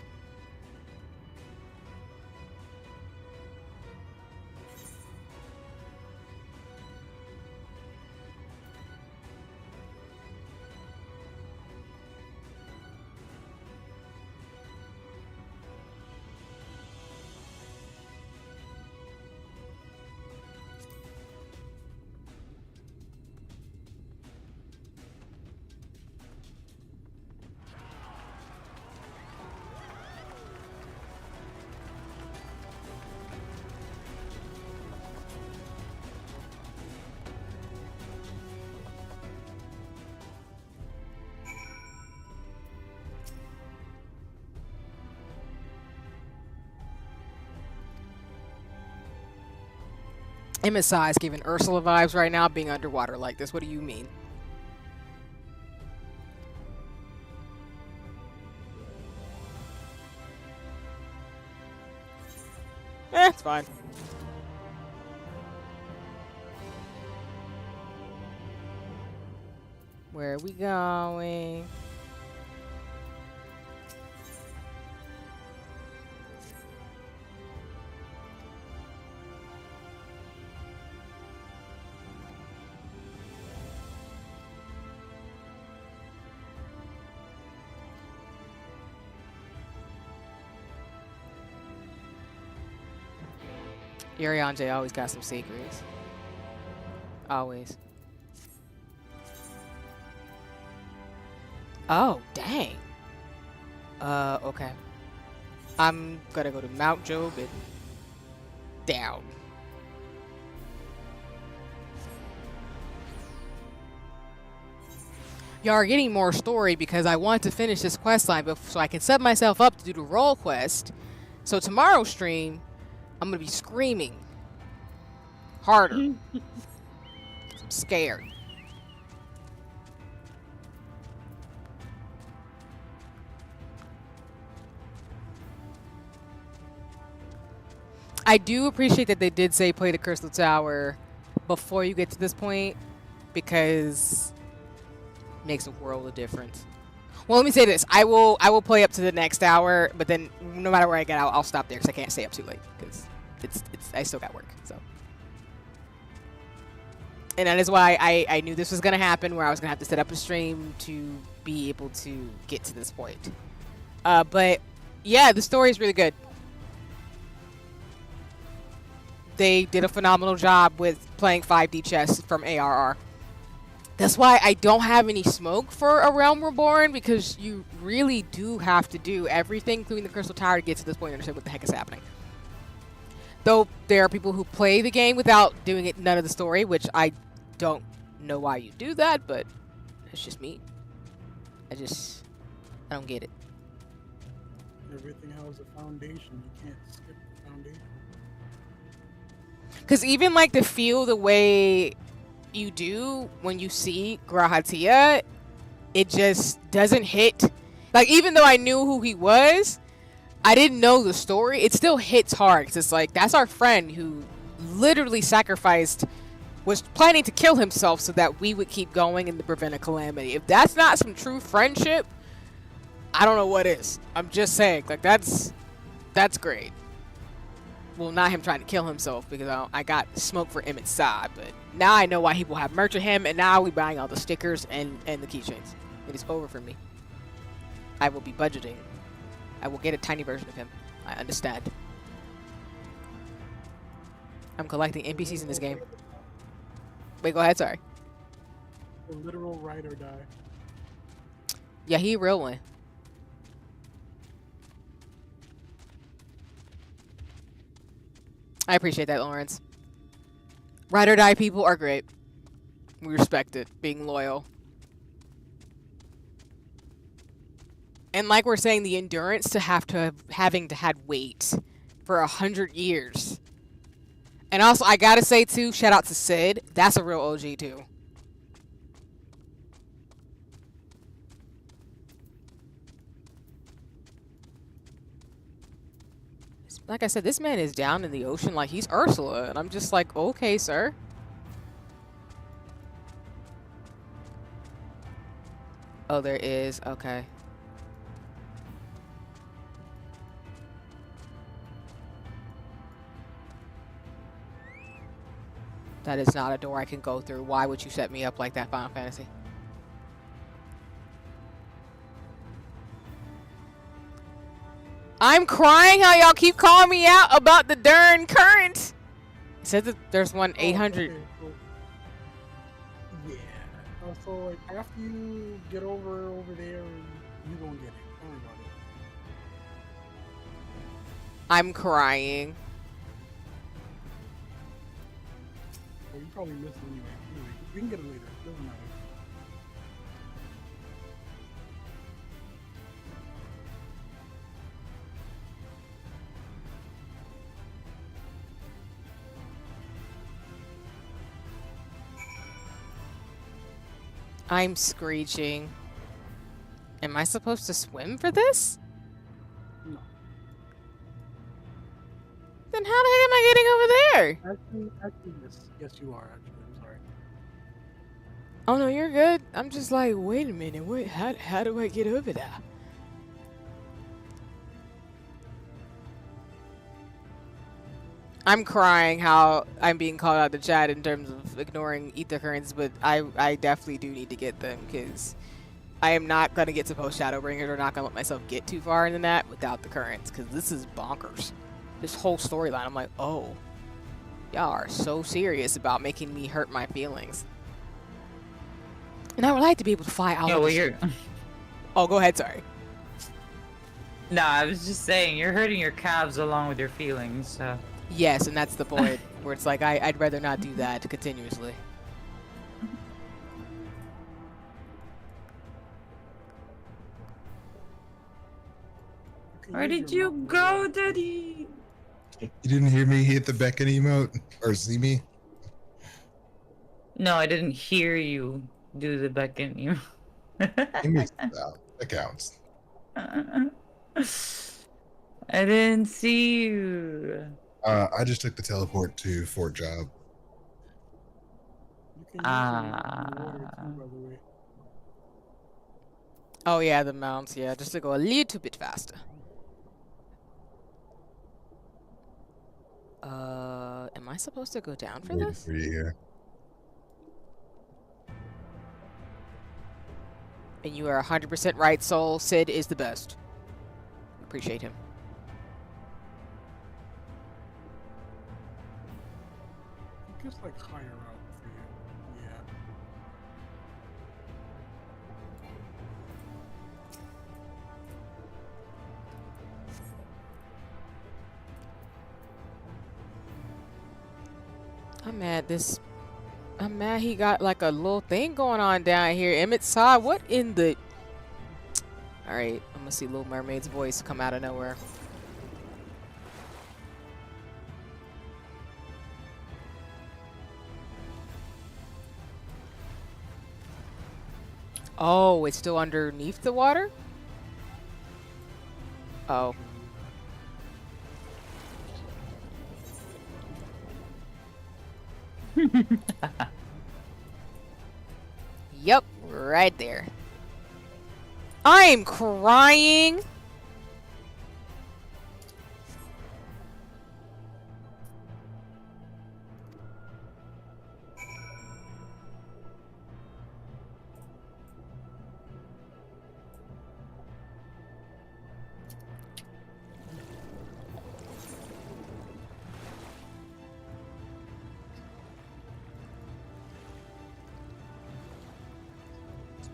MSI is giving Ursula vibes right now, being underwater like this. What do you mean? It's fine. Where are we going? Irianje always got some secrets. Always. Oh, dang. Okay. I'm gonna go to Mount Job and down. Y'all are getting more story because I want to finish this quest line so I can set myself up to do the role quest. So tomorrow's stream, I'm gonna be screaming harder. I'm scared. I do appreciate that they did say play the Crystal Tower before you get to this point, because it makes a world of difference. Well, let me say this: I will play up to the next hour, but then no matter where I get out, I'll stop there because I can't stay up too late because I still got work. So And that is why I knew this was going to happen, where I was going to have to set up a stream to be able to get to this point. But yeah, the story is really good. They did a phenomenal job with playing 5D chess from ARR. That's why I don't have any smoke for A Realm Reborn, because you really do have to do everything, including the Crystal Tower, to get to this point and understand what the heck is happening. Though there are people who play the game without doing it none of the story, which I don't know why you do that, but it's just me. I don't get it. Everything has a foundation. You can't skip the foundation. Because even like to feel the way you do when you see Kopintea, it just doesn't hit. Like, even though I knew who he was, I didn't know the story. It still hits hard, because it's like, that's our friend who literally sacrificed, was planning to kill himself so that we would keep going and to prevent a calamity. If that's not some true friendship, I don't know what is. I'm just saying, like, that's great. Well, not him trying to kill himself, because I got smoke for Emmett's side, but now I know why he will have merch of him, and now we buying all the stickers and the keychains. It is over for me. I will be budgeting. I will get a tiny version of him. I understand. I'm collecting NPCs in this game. Wait, go ahead, sorry. The literal ride or die. Yeah, he a real one. I appreciate that, Lawrence. Ride or die people are great. We respect it, being loyal. And like we're saying, the endurance to having to had wait for 100 years. And also, I gotta say too, shout out to Sid. That's a real OG too. Like I said, this man is down in the ocean like he's Ursula. And I'm just like, okay, sir. Oh, there is. Okay. That is not a door I can go through. Why would you set me up like that, Final Fantasy? I'm crying how y'all keep calling me out about the darn current. It said that there's one 800. Okay, cool. Yeah. So like after you get over there, you gonna get it. Don't worry about it. I'm crying. Well, you probably missed it anyway. We can get it later. Doesn't matter. I'm screeching. Am I supposed to swim for this? No. Then how the heck am I getting over there? Actually, yes, you are. Actually, I'm sorry. Oh no, you're good. I'm just like, wait a minute. Wait, how do I get over there? I'm crying how I'm being called out the chat in terms of ignoring ether currents, but I definitely do need to get them, because I am not going to get to post Shadowbringers, or not going to let myself get too far into that without the currents, because this is bonkers. This whole storyline, I'm like, oh, y'all are so serious about making me hurt my feelings. And I would like to be able to fly out. Yeah, well, you're... Oh, go ahead, sorry. Nah, I was just saying, you're hurting your calves along with your feelings, so... Yes, and that's the point, where it's like, I'd rather not do that continuously. Where did you go, Daddy? You didn't hear me hit the beckon emote? Or see me? No, I didn't hear you do the beckon. You mixed it out. That counts. I didn't see you. I just took the teleport to Fort Job. Oh yeah, the mounts, yeah, just to go a little bit faster. Am I supposed to go down for this? For you here. And you are 100% right, Soul. Sid is the best. Appreciate him. It gets like higher up for you. Yeah. I'm mad he got like a little thing going on down here. Emmett Saw, what in the... Alright, I'm gonna see Little Mermaid's voice come out of nowhere. Oh, it's still underneath the water? Oh. Yep, right there. I'm crying.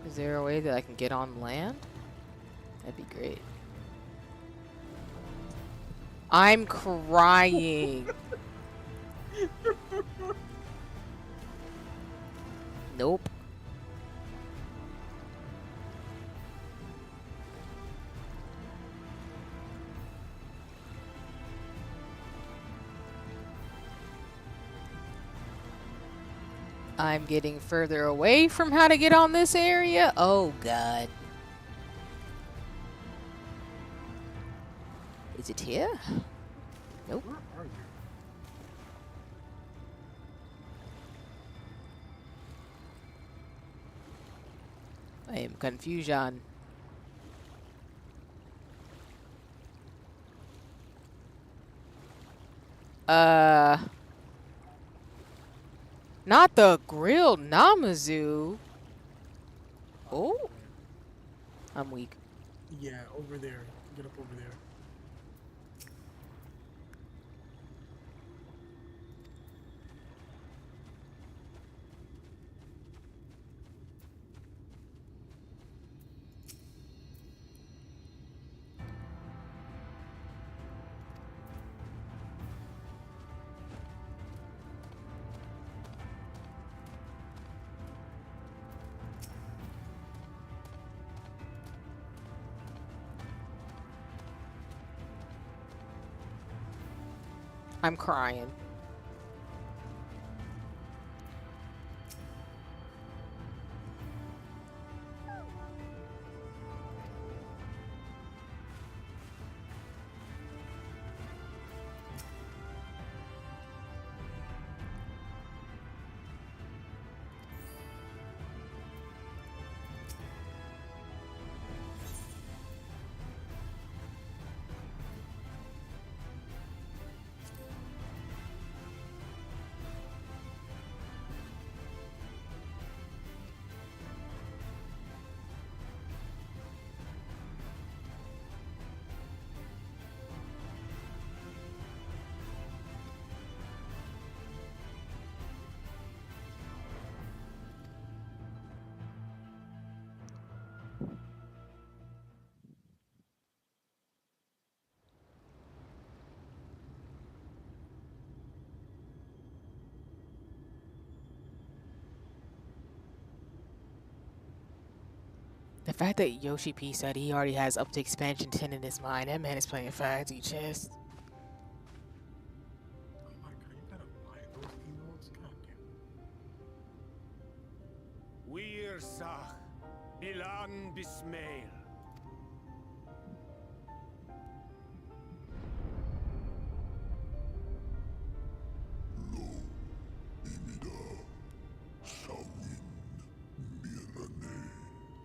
Is there a way that I can get on land? That'd be great. I'm crying. Nope. I'm getting further away from how to get on this area. Oh, God. Is it here? Nope. Where are you? I am confusion. Not the grilled Namazu. Oh. I'm weak. Yeah, over there. Get up over there. I'm crying. The fact that Yoshi P said he already has up to expansion 10 in his mind, that man is playing 5D chess. Oh my god, you gotta buy those emotes? God damn. Wir Sach, Bilan Bismail.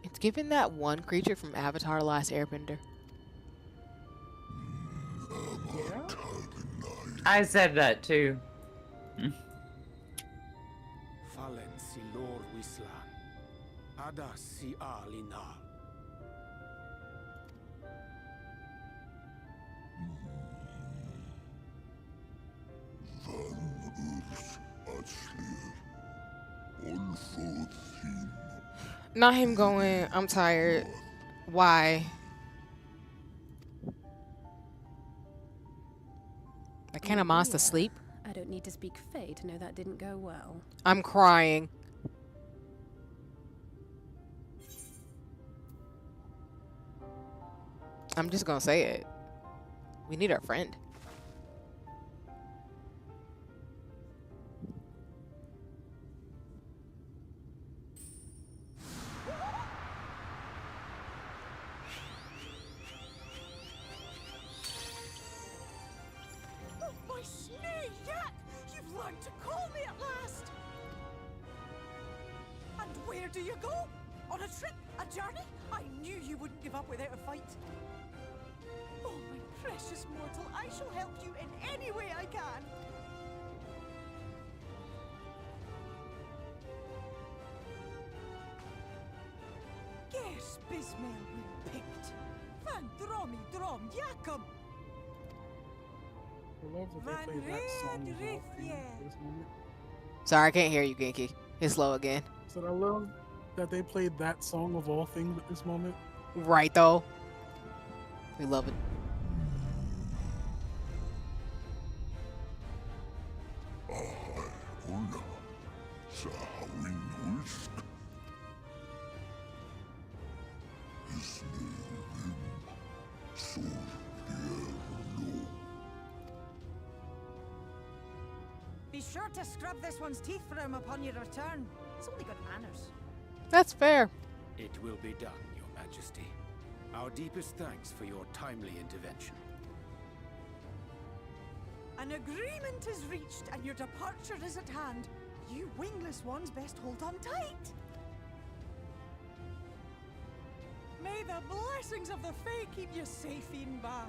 It's given that one creature from Avatar: The Last Airbender. Yeah? I said that too. Fallen si Lord Wislan. Ada si alina. Not him going, I'm tired. Why? Like, can a monster sleep? I don't need to speak Fae to know that didn't go well. I'm crying. I'm just gonna say it. We need our friend. Oh, my snake yak! You've learned to call me at last! And where do you go? On a trip? A journey? I knew you wouldn't give up without a fight. Oh, my precious mortal, I shall help you in any way I can. Gers bismel will picked. Van dromi drom yakum. I love that they played that song of all things at this moment. Sorry, I can't hear you, Genki. It's slow again. So I love that they played that song of all things at this moment. Right, though. We love it. Be sure to scrub this one's teeth for him upon your return. It's only good manners. That's fair. It will be done, Your Majesty. Our deepest thanks for your timely intervention. An agreement is reached and your departure is at hand. You wingless ones best hold on tight. May the blessings of the Fae keep you safe, Inba.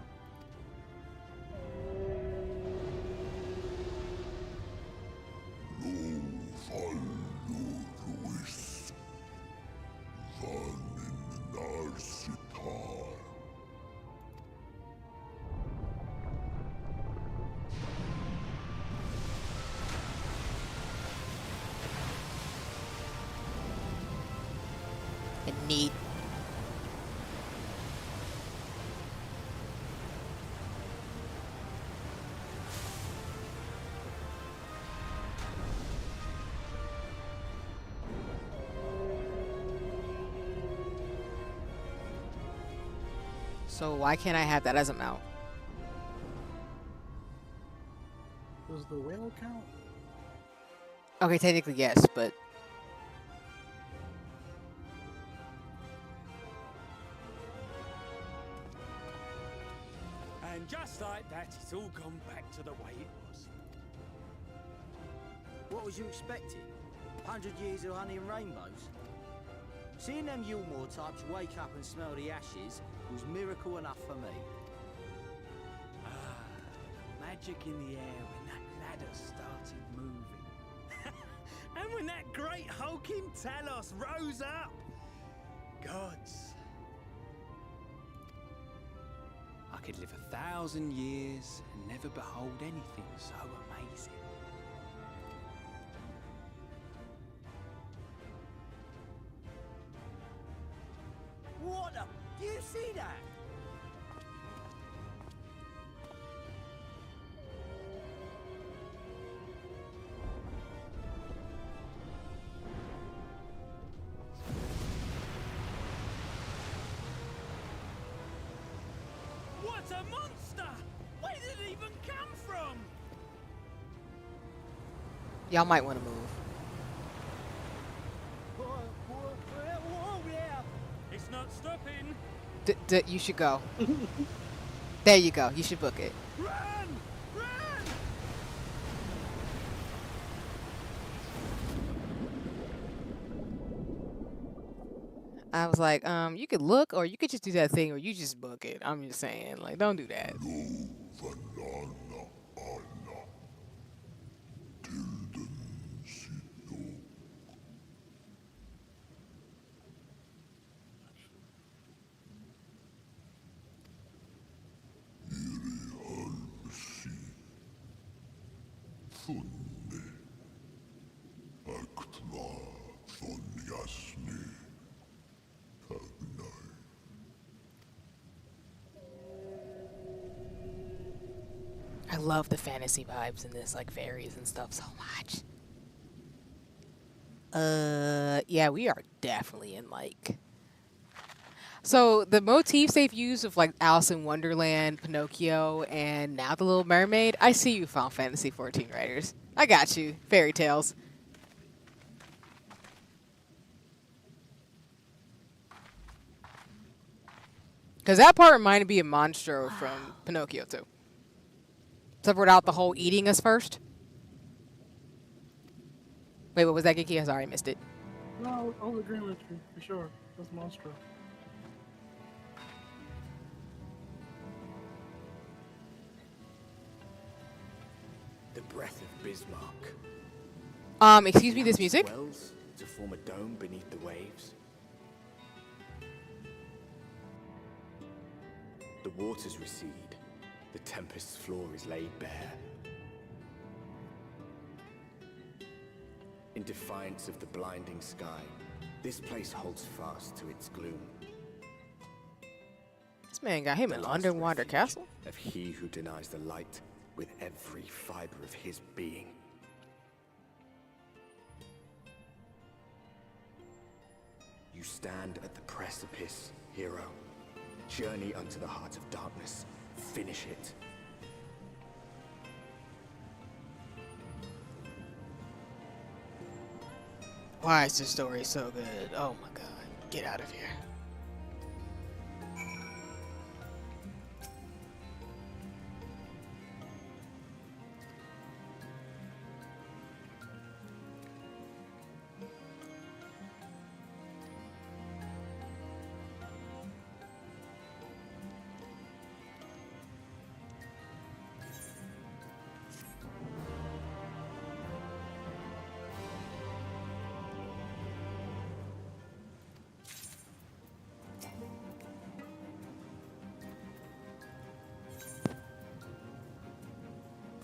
Neat. So why can't I have that as a mount? Does the whale count? Okay, technically yes, but and just like that, it's all gone back to the way it was. What was you expecting? 100 years of honey and rainbows? Seeing them Yulmore types wake up and smell the ashes was miracle enough for me. Magic in the air when that ladder started moving. And when that great hulking Talos rose up. Gods. I could live 1,000 years and never behold anything so amazing. What the? Do you see that? What a monster! Where did it even come from? y'all might want to move. Whoa, yeah. It's not stopping. You should go. There you go. You should book it. Run! Run! I was like, you could look, or you could just do that thing, or you just book it. I'm just saying, like, don't do that. I love the fantasy vibes in this, like fairies and stuff so much. Yeah, we are definitely in like. So the motifs they've used of like Alice in Wonderland, Pinocchio, and now the Little Mermaid. I see you, Final Fantasy 14 writers. I got you. Fairy tales. Because that part reminded me of Monstro from Pinocchio too. Except without the whole eating us first. Wait, what was that, Genki? Sorry, I missed it. No, I was agreeing with you, for sure. That's Monstro. The breath of Bismarck. Excuse me, this music? Swells to form a dome beneath the waves. The waters recede. The tempest's floor is laid bare. In defiance of the blinding sky, this place holds fast to its gloom. This man got him an underwater castle? Of he who denies the light with every fiber of his being. You stand at the precipice, hero. Journey unto the heart of darkness. Finish it. Why is this story so good? Oh my god. Get out of here.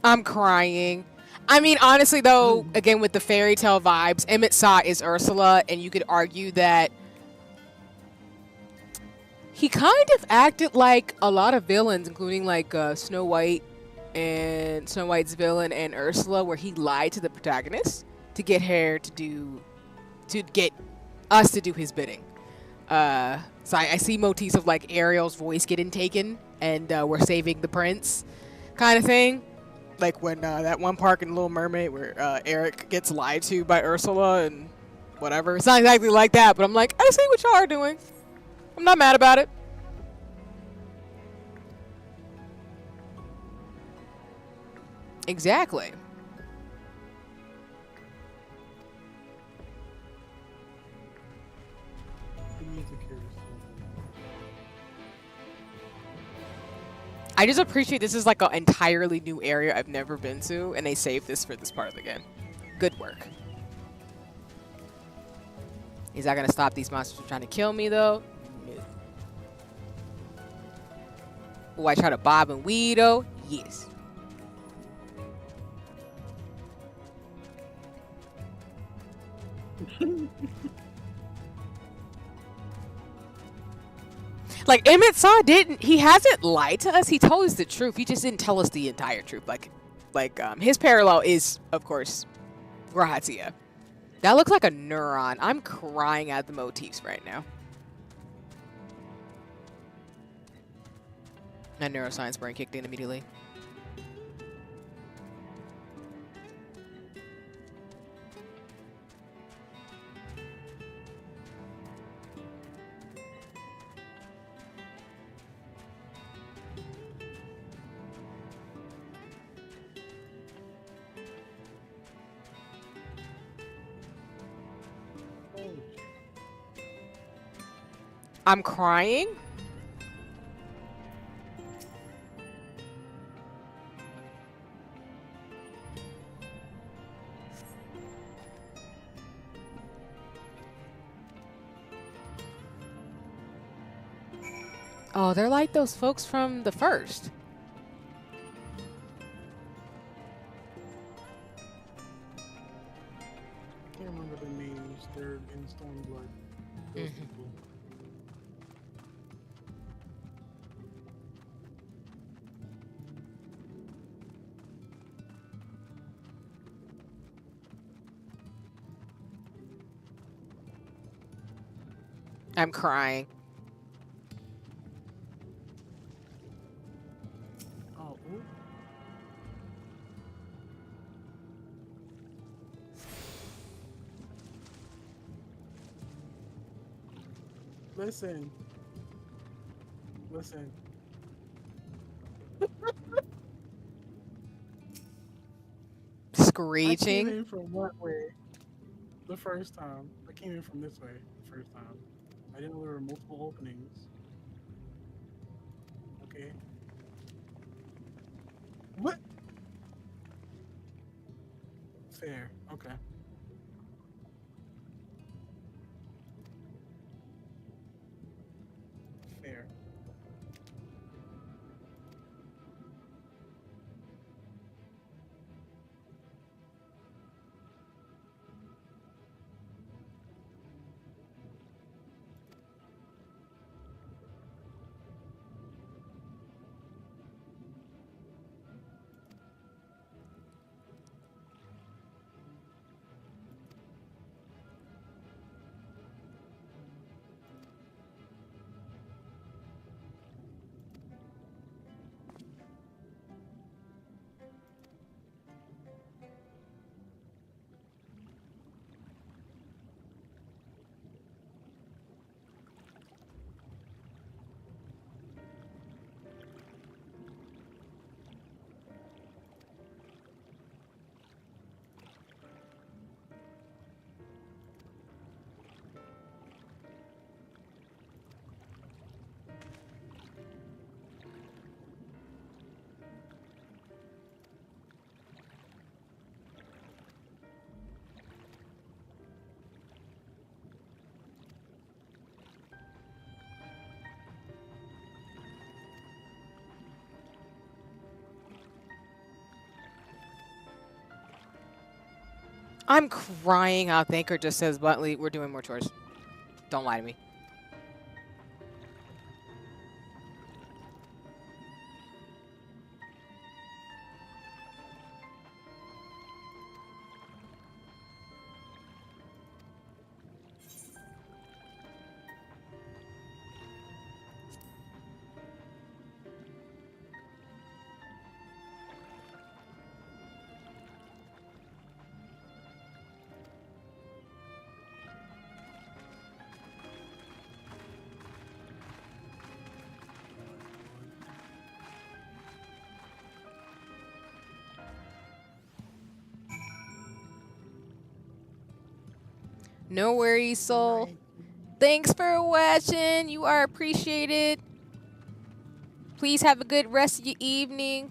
I'm crying. I mean, honestly, though, again, with the fairy tale vibes, Emmett Saw is Ursula, and you could argue that he kind of acted like a lot of villains, including like Snow White and Snow White's villain and Ursula, where he lied to the protagonist to get her to get us to do his bidding. So I see motifs of like Ariel's voice getting taken, and we're saving the prince, kind of thing. Like when that one part in Little Mermaid where Eric gets lied to by Ursula and whatever. It's not exactly like that, but I'm like, I see what y'all are doing. I'm not mad about it. Exactly. I just appreciate this is like an entirely new area I've never been to, and they saved this for this part of the game. Good work. Is that gonna stop these monsters from trying to kill me though? No. Oh, I try to bob and weed though? Yes. Like, Emmett Saw he hasn't lied to us. He told us the truth. He just didn't tell us the entire truth. His parallel is, of course, Grahatia. That looks like a neuron. I'm crying at the motifs right now. My neuroscience brain kicked in immediately. I'm crying. Oh, they're like those folks from the first. own blood. Those Mhm. people. I'm crying. Oh, ooh. Listen. Listen. I came Screeching. in from what way the first time? I came in from this way the first time. I didn't know there were multiple openings. Okay. What? Fair. Okay. Fair. I'm crying out. Thanker just says bluntly, we're doing more chores. Don't lie to me. No worries, soul. Thanks for watching. You are appreciated. Please have a good rest of your evening.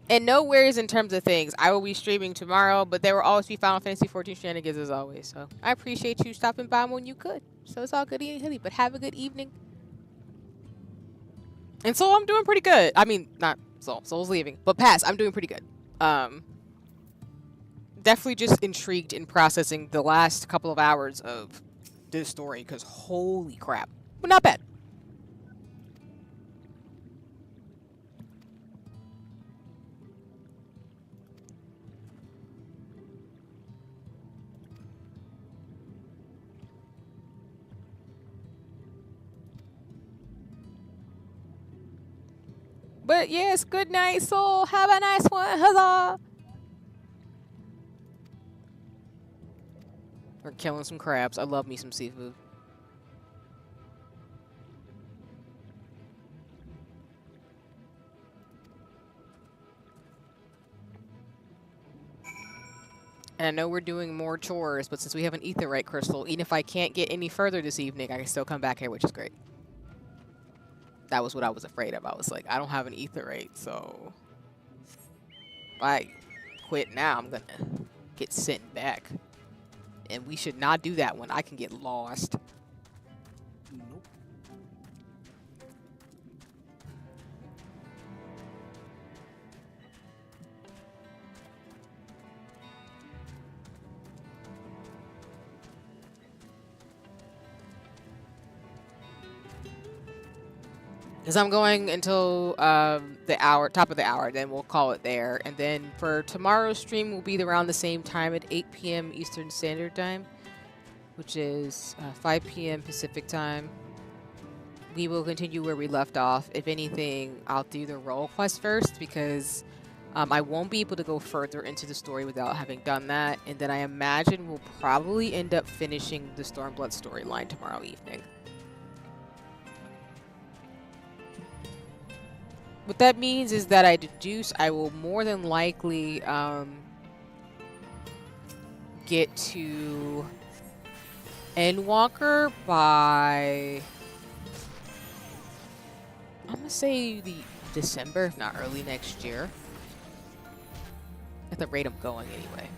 And no worries in terms of things. I will be streaming tomorrow, but there will always be Final Fantasy 14 shenanigans as always. So I appreciate you stopping by when you could. So it's all good and hilly, but have a good evening. And Soul, I'm doing pretty good. I mean, not Soul. Soul's leaving. But Pass, I'm doing pretty good. Definitely just intrigued in processing the last couple of hours of this story, because holy crap. But not bad. But yes, good night, Soul. Have a nice one. Huzzah! We're killing some crabs. I love me some seafood. And I know we're doing more chores, but since we have an etherite crystal, even if I can't get any further this evening, I can still come back here, which is great. That was what I was afraid of. I was like, I don't have an etherite, so if I quit now, I'm gonna get sent back. And we should not do that when I can get lost. Nope. Because I'm going until the hour, top of the hour, then we'll call it there. And then for tomorrow's stream, we'll be around the same time at 8 p.m. Eastern Standard Time, which is 5 p.m. Pacific Time. We will continue where we left off. If anything, I'll do the role quest first because I won't be able to go further into the story without having done that. And then I imagine we'll probably end up finishing the Stormblood storyline tomorrow evening. What that means is that I deduce I will more than likely get to Endwalker by, I'm gonna say the December, if not early next year. At the rate I'm going anyway.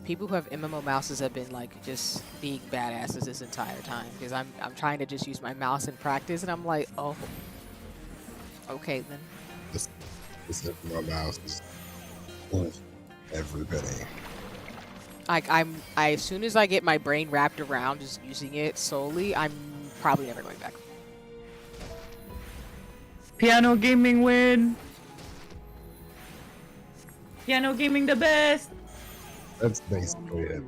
People who have MMO mouses have been like just being badasses this entire time because I'm trying to just use my mouse in practice and I'm like, oh, okay then. This MMO mouse is everybody. Like as soon as I get my brain wrapped around just using it solely, I'm probably never going back. Piano gaming win. Piano gaming the best. That's basically it.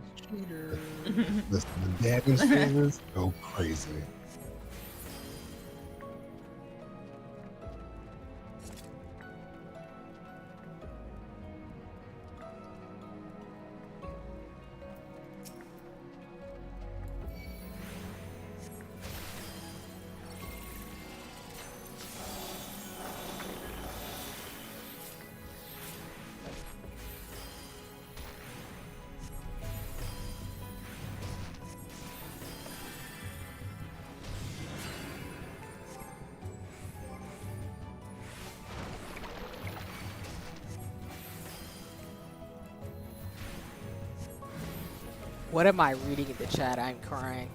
The damage figures go crazy. What am I reading in the chat? I'm crying.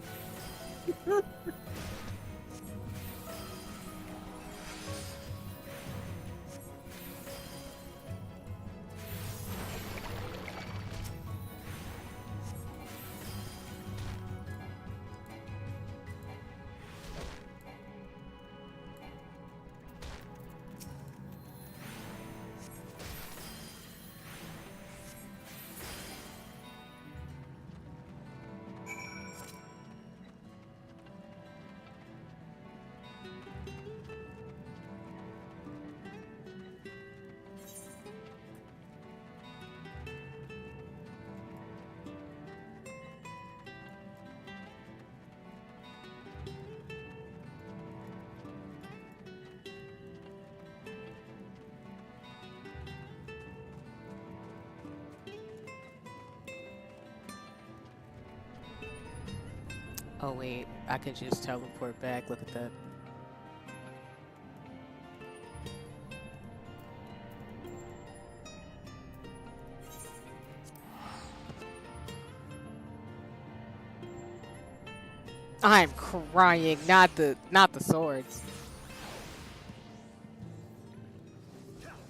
Oh wait, I can just teleport back. Look at that. I'm crying, not the swords.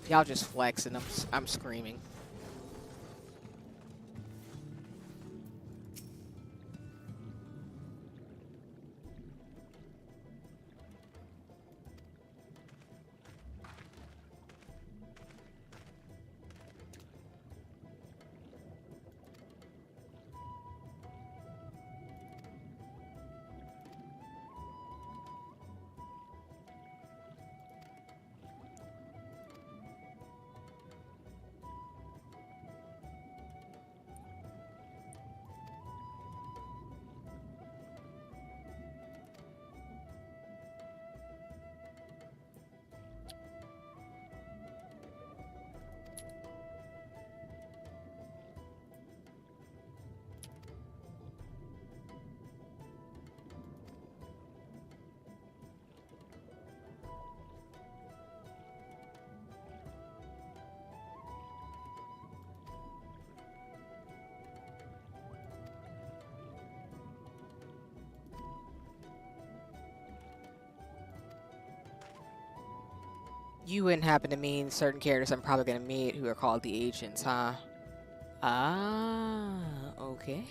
Y'all just flexing. I'm screaming. You wouldn't happen to mean certain characters I'm probably gonna meet who are called the agents, huh? Ah, okay.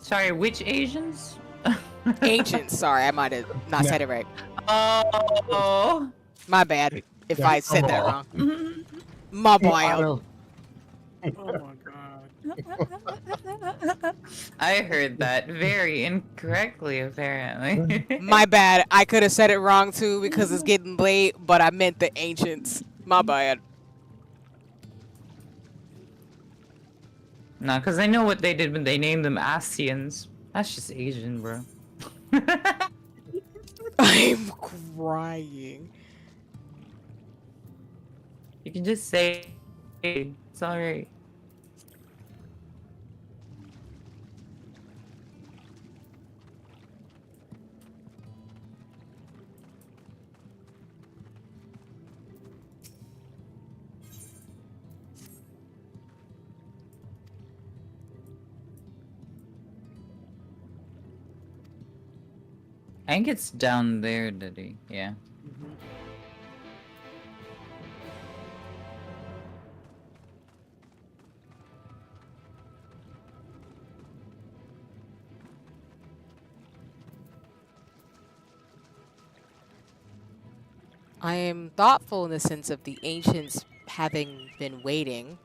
Sorry, which Asians? Agents, sorry, I might have not said it right. Oh. My bad if Yeah, I said come that on. wrong. My bad. Oh my god. I heard that very incorrectly, apparently. My bad. I could have said it wrong too because it's getting late, but I meant the ancients. My bad. Nah, because I know what they did when they named them Asians. That's just Asian, bro. I'm crying. You can just say it's alright. I think it's down there, Diddy. Yeah. I am thoughtful in the sense of the ancients having been waiting.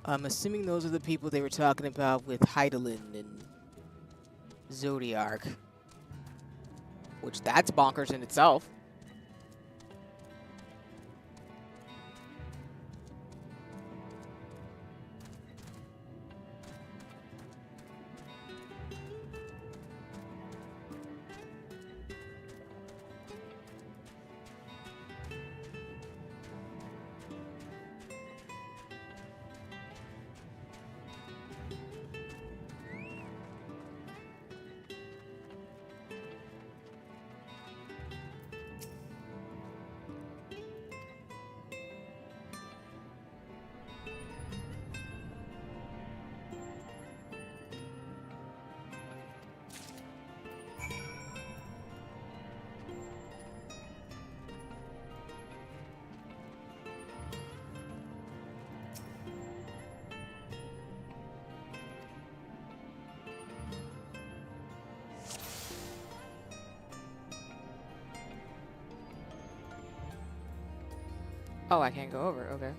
I'm assuming those are the people they were talking about with Heidelin and Zodiac. Which that's bonkers in itself. Oh, I can't go over. Okay.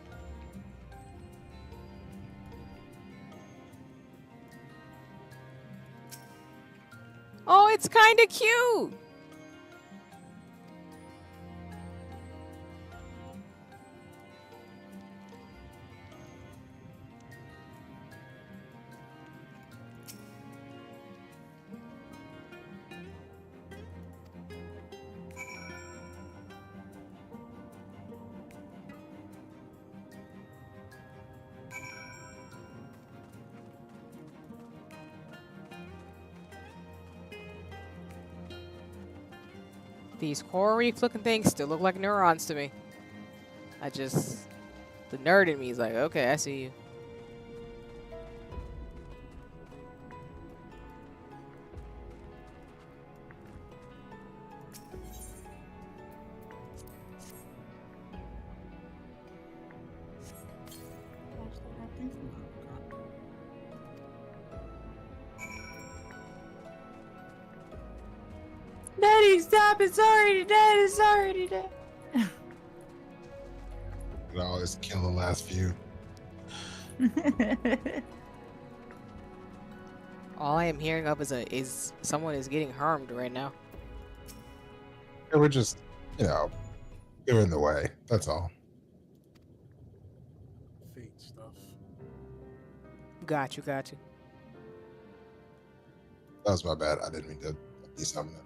Oh, it's kind of cute. These coral reef looking things still look like neurons to me. The nerd in me is like, okay, I see you. Daddy, stop! It's already dead! It's already dead! I always kill the last few. All I am hearing of is someone is getting harmed right now. They were just, they're in the way. That's all. Fate stuff. Got you. That was my bad. I didn't mean to be something.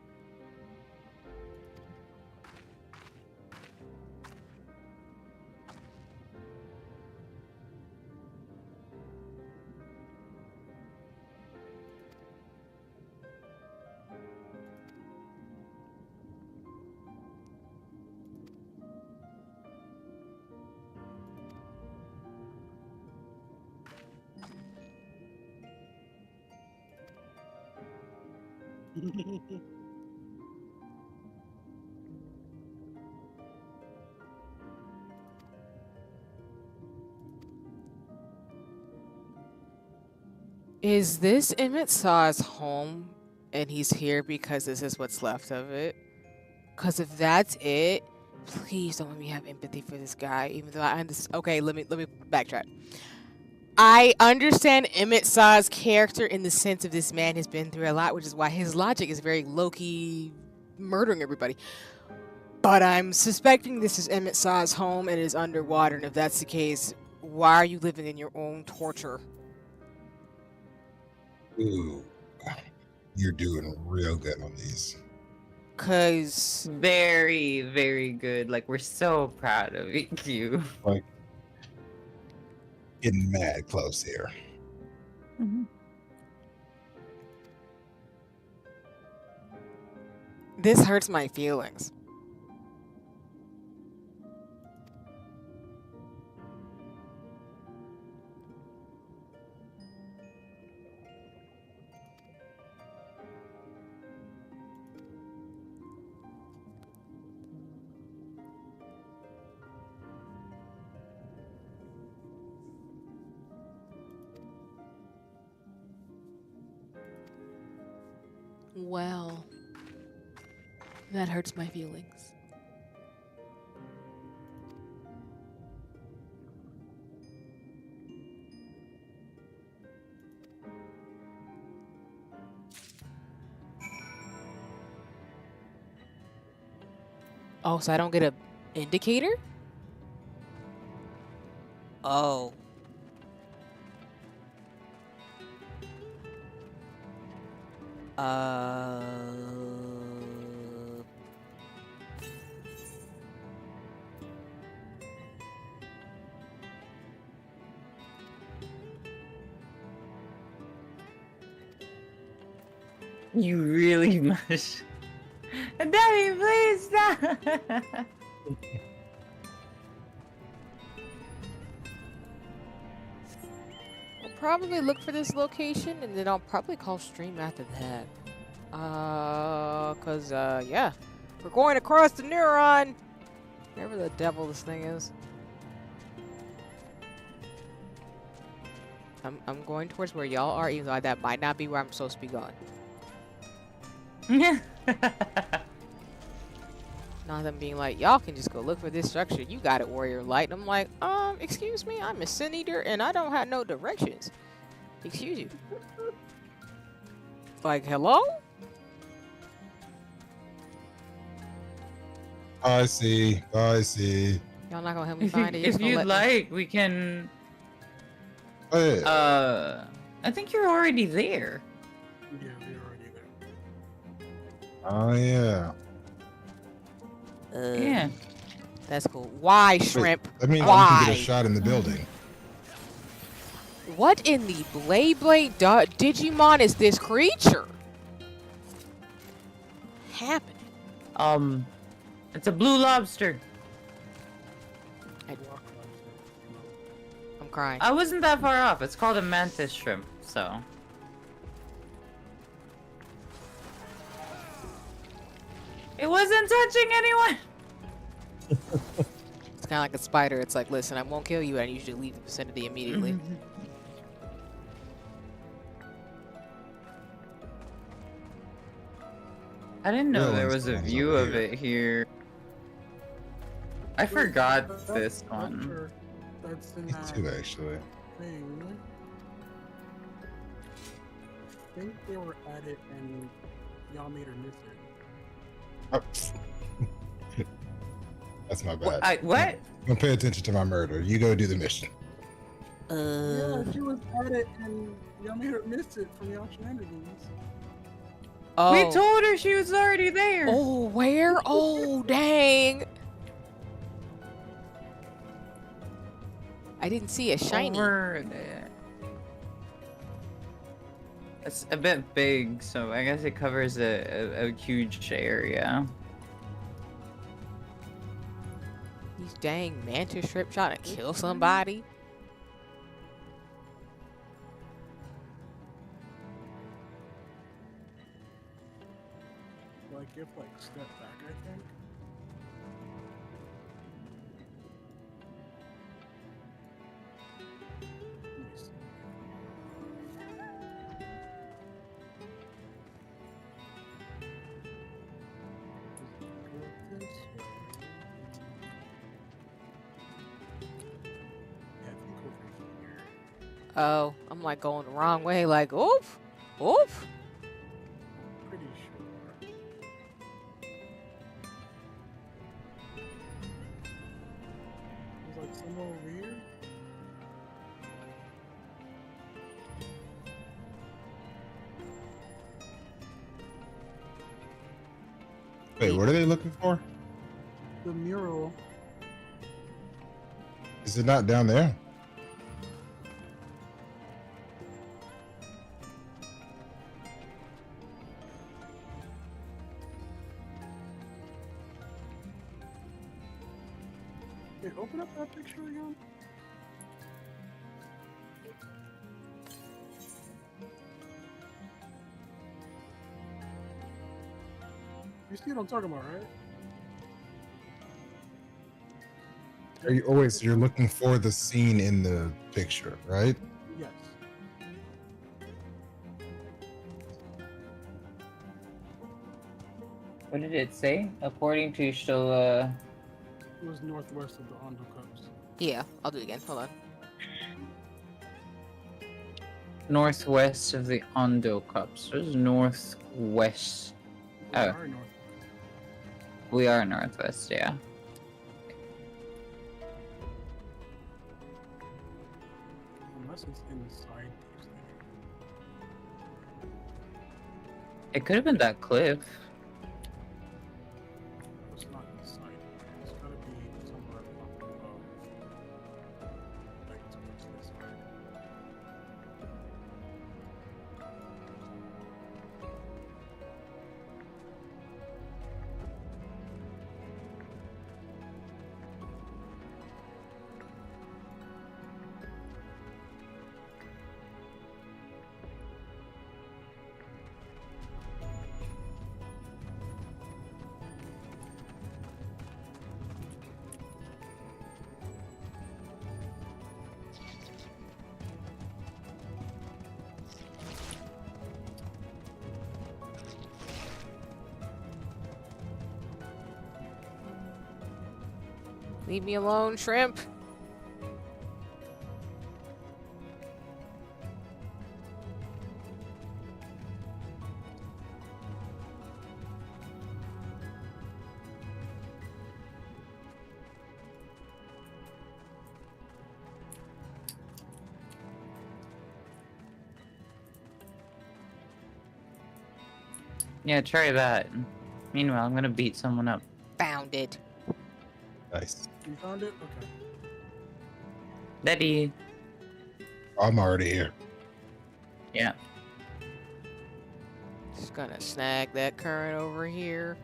Is this Emmett Saw's home and he's here because this is what's left of it? Because if that's it, please don't let me have empathy for this guy, even though I understand. Okay, let me backtrack. I understand Emmett Saw's character in the sense of this man has been through a lot, which is why his logic is very low-key murdering everybody. But I'm suspecting this is Emmett Saw's home and it is underwater, and if that's the case, why are you living in your own torture? Ooh, you're doing real good on these. Cause very, very good. Like, we're so proud of you. Like, getting mad close here. This hurts my feelings. Well, that hurts my feelings. Oh, so I don't get a indicator? Oh. You really must. Daddy, please stop. I'll probably look for this location and then I'll probably call stream after that. Yeah. We're going across the neuron! Whatever the devil this thing is. I'm going towards where y'all are, even though that might not be where I'm supposed to be going. Not them being like, y'all can just go look for this structure. You got it, Warrior Light. And I'm like, excuse me, I'm a Sin Eater and I don't have no directions. Excuse you. Like, hello? I see. Y'all not gonna help me find it? If you'd like, we can. Hey. I think you're already there. Yeah, we're already there. Oh, yeah. Yeah. That's cool. Why, Shrimp? Wait, that means Why? I can get a shot in the building. What in the Blade Digimon is this creature? Happening. It's a blue lobster. I'm crying. I wasn't that far off. It's called a mantis shrimp, so. It wasn't touching anyone. It's kind of like a spider. It's like, listen, I won't kill you, and I usually leave the vicinity immediately. I didn't know there was a view of it here. I forgot this one. That's in Me too, actually. thing. I think they were at it and y'all made her miss it. Oh. That's my bad. What? Don't pay attention to my murder. You go do the mission. Yeah, she was at it and y'all made her miss it from y'all shenanigans. Oh. We told her she was already there. Oh, where? Oh, dang. I didn't see a shiny. Over there. It's a bit big, so I guess it covers a huge area. These dang mantis shrimp trying to kill somebody. you have to like step back, I think. Let me see. Oh, I'm like going the wrong way. Like, oop, oop. Pretty sure. It's like somewhere over here. Wait, what are they looking for? The mural. Is it not down there? Wait, open up that picture again. You see what I'm talking about, right? Are you always you're looking for the scene in the picture, right? Yes. What did it say? According to It was northwest of the Hondo Cups. Yeah, I'll do it again. Hold on. northwest of the Ondo Cups. Where's northwest? Oh, we are northwest, yeah. Unless it's inside. It could have been that cliff. It's not inside. It's gotta be somewhere up above. Like towards this side. Leave me alone, shrimp. Yeah, try that. Meanwhile, I'm gonna beat someone up. Found it. Nice. You found it? Okay. Daddy. I'm already here. Yeah. Just gonna snag that current over here.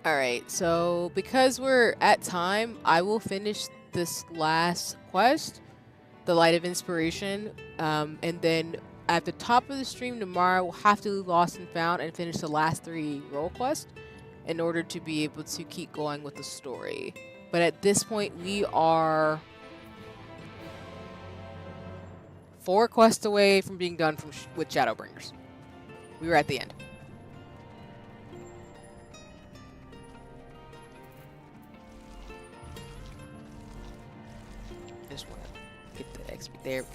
Alright, so because we're at time, I will finish this last quest, the Light of Inspiration, and then at the top of the stream tomorrow, we'll have to do Lost and Found and finish the last 3 role quests in order to be able to keep going with the story. But at this point, we are 4 quests away from being done with Shadowbringers. We were at the end. Just want to get the XP there.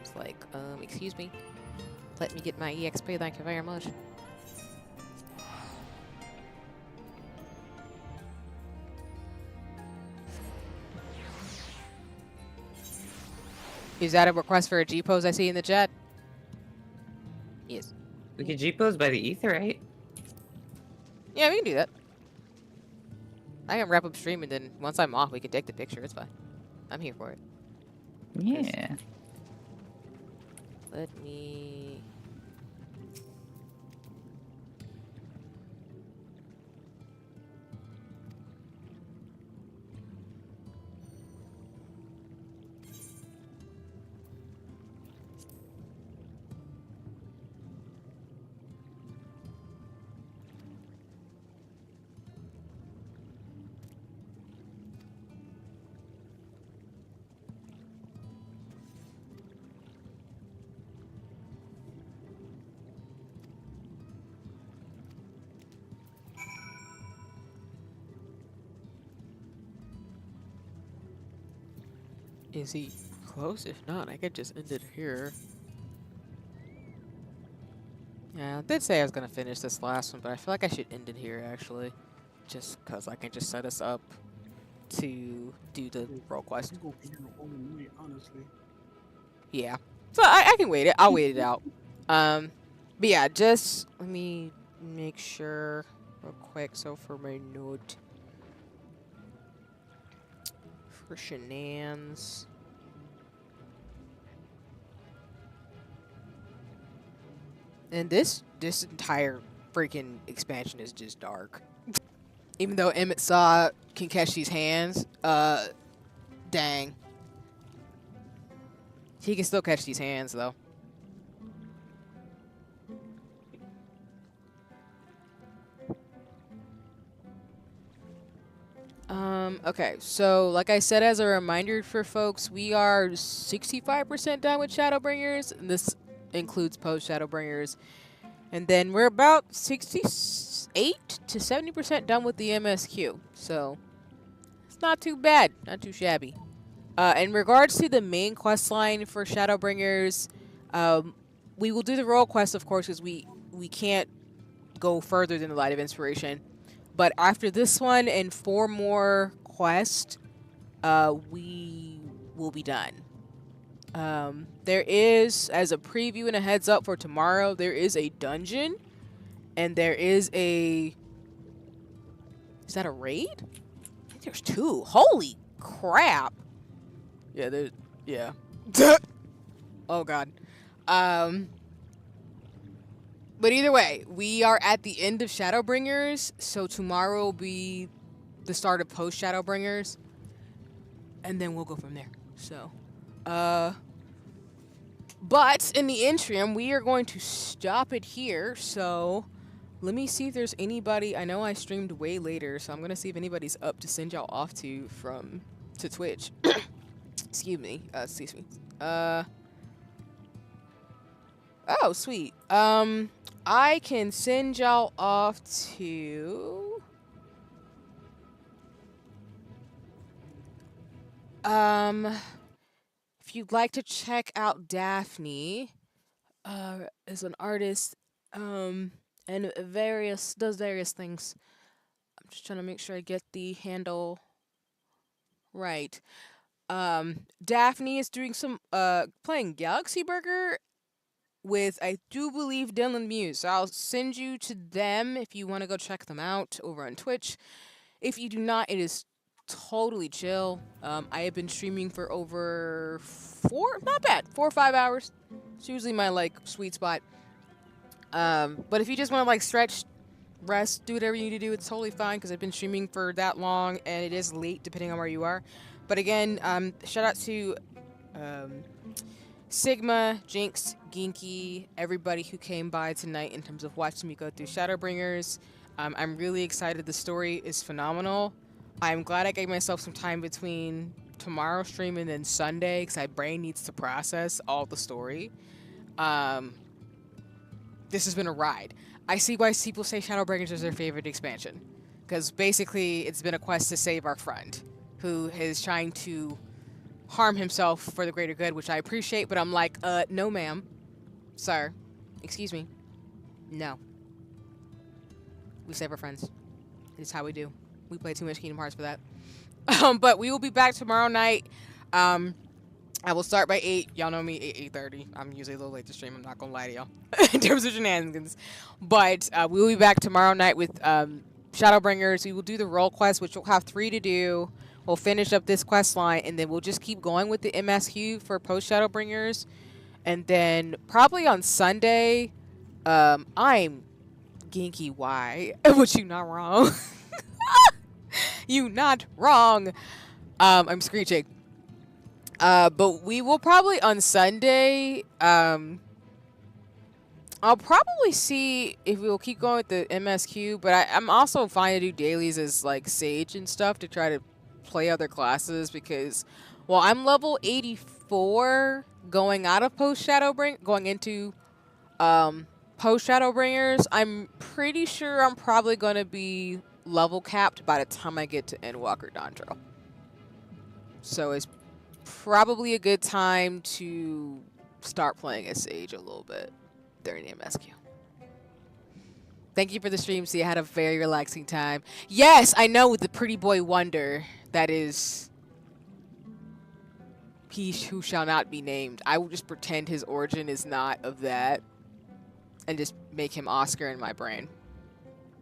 It's like, excuse me. Let me get my EXP, thank you very much. Is that a request for a G-pose I see in the chat? Yes. We can G-pose by the ether, right? Yeah, we can do that. I can wrap up stream and then once I'm off, we can take the picture. It's fine. I'm here for it. Yeah. Let me... Is he close? If not, I could just end it here. Yeah, I did say I was going to finish this last one, but I feel like I should end it here, actually. Just because I can just set us up to do the role quest. Honestly. Yeah. So I can wait it. I'll wait it out. But yeah, just let me make sure real quick. So for my note. For shenanigans. And this entire freaking expansion is just dark. Even though Emmett Saw can catch these hands, dang. He can still catch these hands though. Okay, so like I said as a reminder for folks, we are 65% done with Shadowbringers, and this includes post Shadowbringers. And then we're about 68 to 70% done with the MSQ. So it's not too bad, not too shabby. In regards to the main quest line for Shadowbringers, we will do the role quest, of course, because we can't go further than the Light of Inspiration. But after this one and 4 more quests, we will be done. There is, as a preview and a heads up for tomorrow, there is a dungeon. And there is a... Is that a raid? I think there's 2. Holy crap. Yeah, there's... Yeah. Oh, God. But either way, we are at the end of Shadowbringers, so tomorrow will be the start of post Shadowbringers, and then we'll go from there. So, but in the interim, we are going to stop it here. So, let me see if there's anybody. I know I streamed way later, so I'm gonna see if anybody's up to send y'all off to Twitch. Excuse me. Excuse me. Oh, sweet. I can send y'all off to... if you'd like to check out Daphne, is an artist, and does various things. I'm just trying to make sure I get the handle right. Daphne is doing some, playing Galaxy Burger with, I do believe, Dylan Muse. So I'll send you to them if you want to go check them out over on Twitch. If you do not, it is totally chill. I have been streaming for over 4 or 5 hours. It's usually my, like, sweet spot. But if you just want to, like, stretch rest, do whatever you need to do. It's totally fine because I've been streaming for that long and it is late depending on where you are. But again, shout out to Sigma, Jinx, Ginky, everybody who came by tonight in terms of watching me go through Shadowbringers. I'm really excited. The story is phenomenal. I'm glad I gave myself some time between tomorrow's stream and then Sunday because my brain needs to process all the story. This has been a ride. I see why people say Shadowbringers is their favorite expansion. Because basically, it's been a quest to save our friend, who is trying to harm himself for the greater good, which I appreciate, but I'm like, no ma'am. Sir. Excuse me. No. We save our friends. It's how we do. We play too much Kingdom Hearts for that. But we will be back tomorrow night. I will start by 8. Y'all know me, 8:30. I'm usually a little late to stream. I'm not going to lie to y'all in terms of shenanigans. But we will be back tomorrow night with Shadowbringers. We will do the role quest, which we'll have 3 to do. We'll finish up this quest line, and then we'll just keep going with the MSQ for post-Shadowbringers. And then probably on Sunday, I'm Ginky Y, which you not wrong. You not wrong. I'm screeching. But we will probably on Sunday, I'll probably see if we'll keep going with the MSQ, but I'm also fine to do dailies as like Sage and stuff to try to play other classes because, well, I'm level 84 going out of going into post-Shadowbringers. I'm pretty sure I'm probably going to be level capped by the time I get to Endwalker Dondro. So it's probably a good time to start playing as Sage a little bit during the MSQ. Thank you for the stream. See, I had a very relaxing time. Yes, I know, with the pretty boy wonder that is he who shall not be named. I will just pretend his origin is not of that and just make him Oscar in my brain.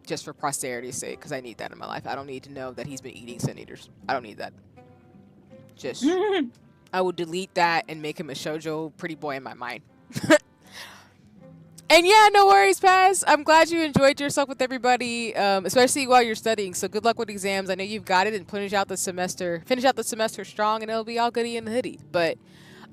Just for posterity's sake, because I need that in my life. I don't need to know that he's been eating Sin Eaters. I don't need that. Just, I will delete that and make him a shoujo pretty boy in my mind. And yeah, no worries, Paz. I'm glad you enjoyed yourself with everybody, especially while you're studying. So good luck with exams. I know you've got it, and finish out the semester strong, and it'll be all goody in the hoodie. But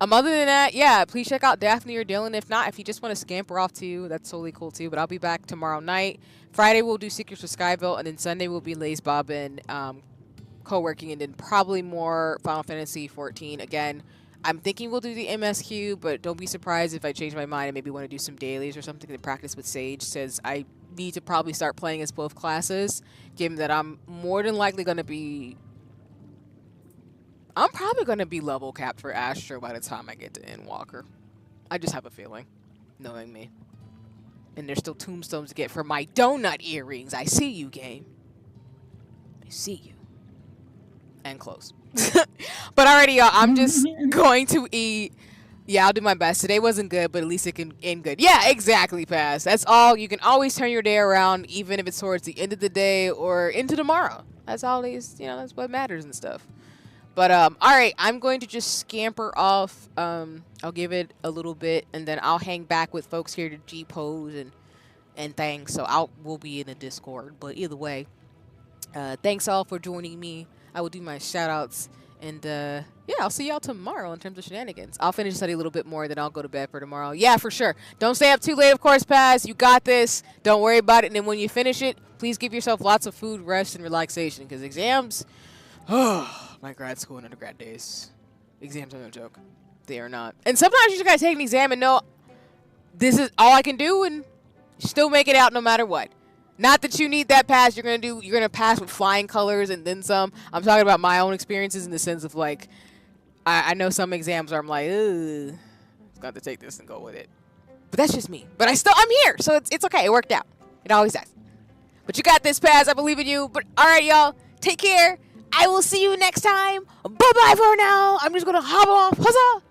other than that, yeah, please check out Daphne or Dylan. If not, if you just want to scamper off too, that's totally cool too. But I'll be back tomorrow night. Friday we'll do Secrets of Skyville, and then Sunday we'll be Lace Bob and co-working, and then probably more Final Fantasy 14 again. I'm thinking we'll do the MSQ, but don't be surprised if I change my mind and maybe want to do some dailies or something to practice with Sage, since I need to probably start playing as both classes, given that I'm more than likely going to be... I'm probably going to be level capped for Astro by the time I get to Endwalker. I just have a feeling, knowing me. And there's still tombstones to get for my donut earrings. I see you, game. I see you. And close. But alrighty, y'all, I'm just going to eat. Yeah, I'll do my best. Today wasn't good, but at least it can end good. Yeah, exactly, Pass. That's all. You can always turn your day around, even if it's towards the end of the day or into tomorrow. That's always, that's what matters and stuff. But, alright, I'm going to just scamper off. I'll give it a little bit, and then I'll hang back with folks here to G-pose and things. So we'll be in the Discord. But either way, thanks all for joining me. I will do my shout-outs. And, yeah, I'll see y'all tomorrow in terms of shenanigans. I'll finish study a little bit more, then I'll go to bed for tomorrow. Yeah, for sure. Don't stay up too late, of course, Paz. You got this. Don't worry about it. And then when you finish it, please give yourself lots of food, rest, and relaxation. Because exams, my grad school and undergrad days, exams are no joke. They are not. And sometimes you just got to take an exam and know this is all I can do and still make it out no matter what. Not that you need that pass. You're gonna pass with flying colors and then some. I'm talking about my own experiences in the sense of like, I know some exams where I'm like, ugh, I've got to take this and go with it. But that's just me. But I'm here, so it's okay. It worked out. It always does. But you got this, Paz. I believe in you. But all right, y'all, take care. I will see you next time. Bye bye for now. I'm just gonna hop off. Huzzah!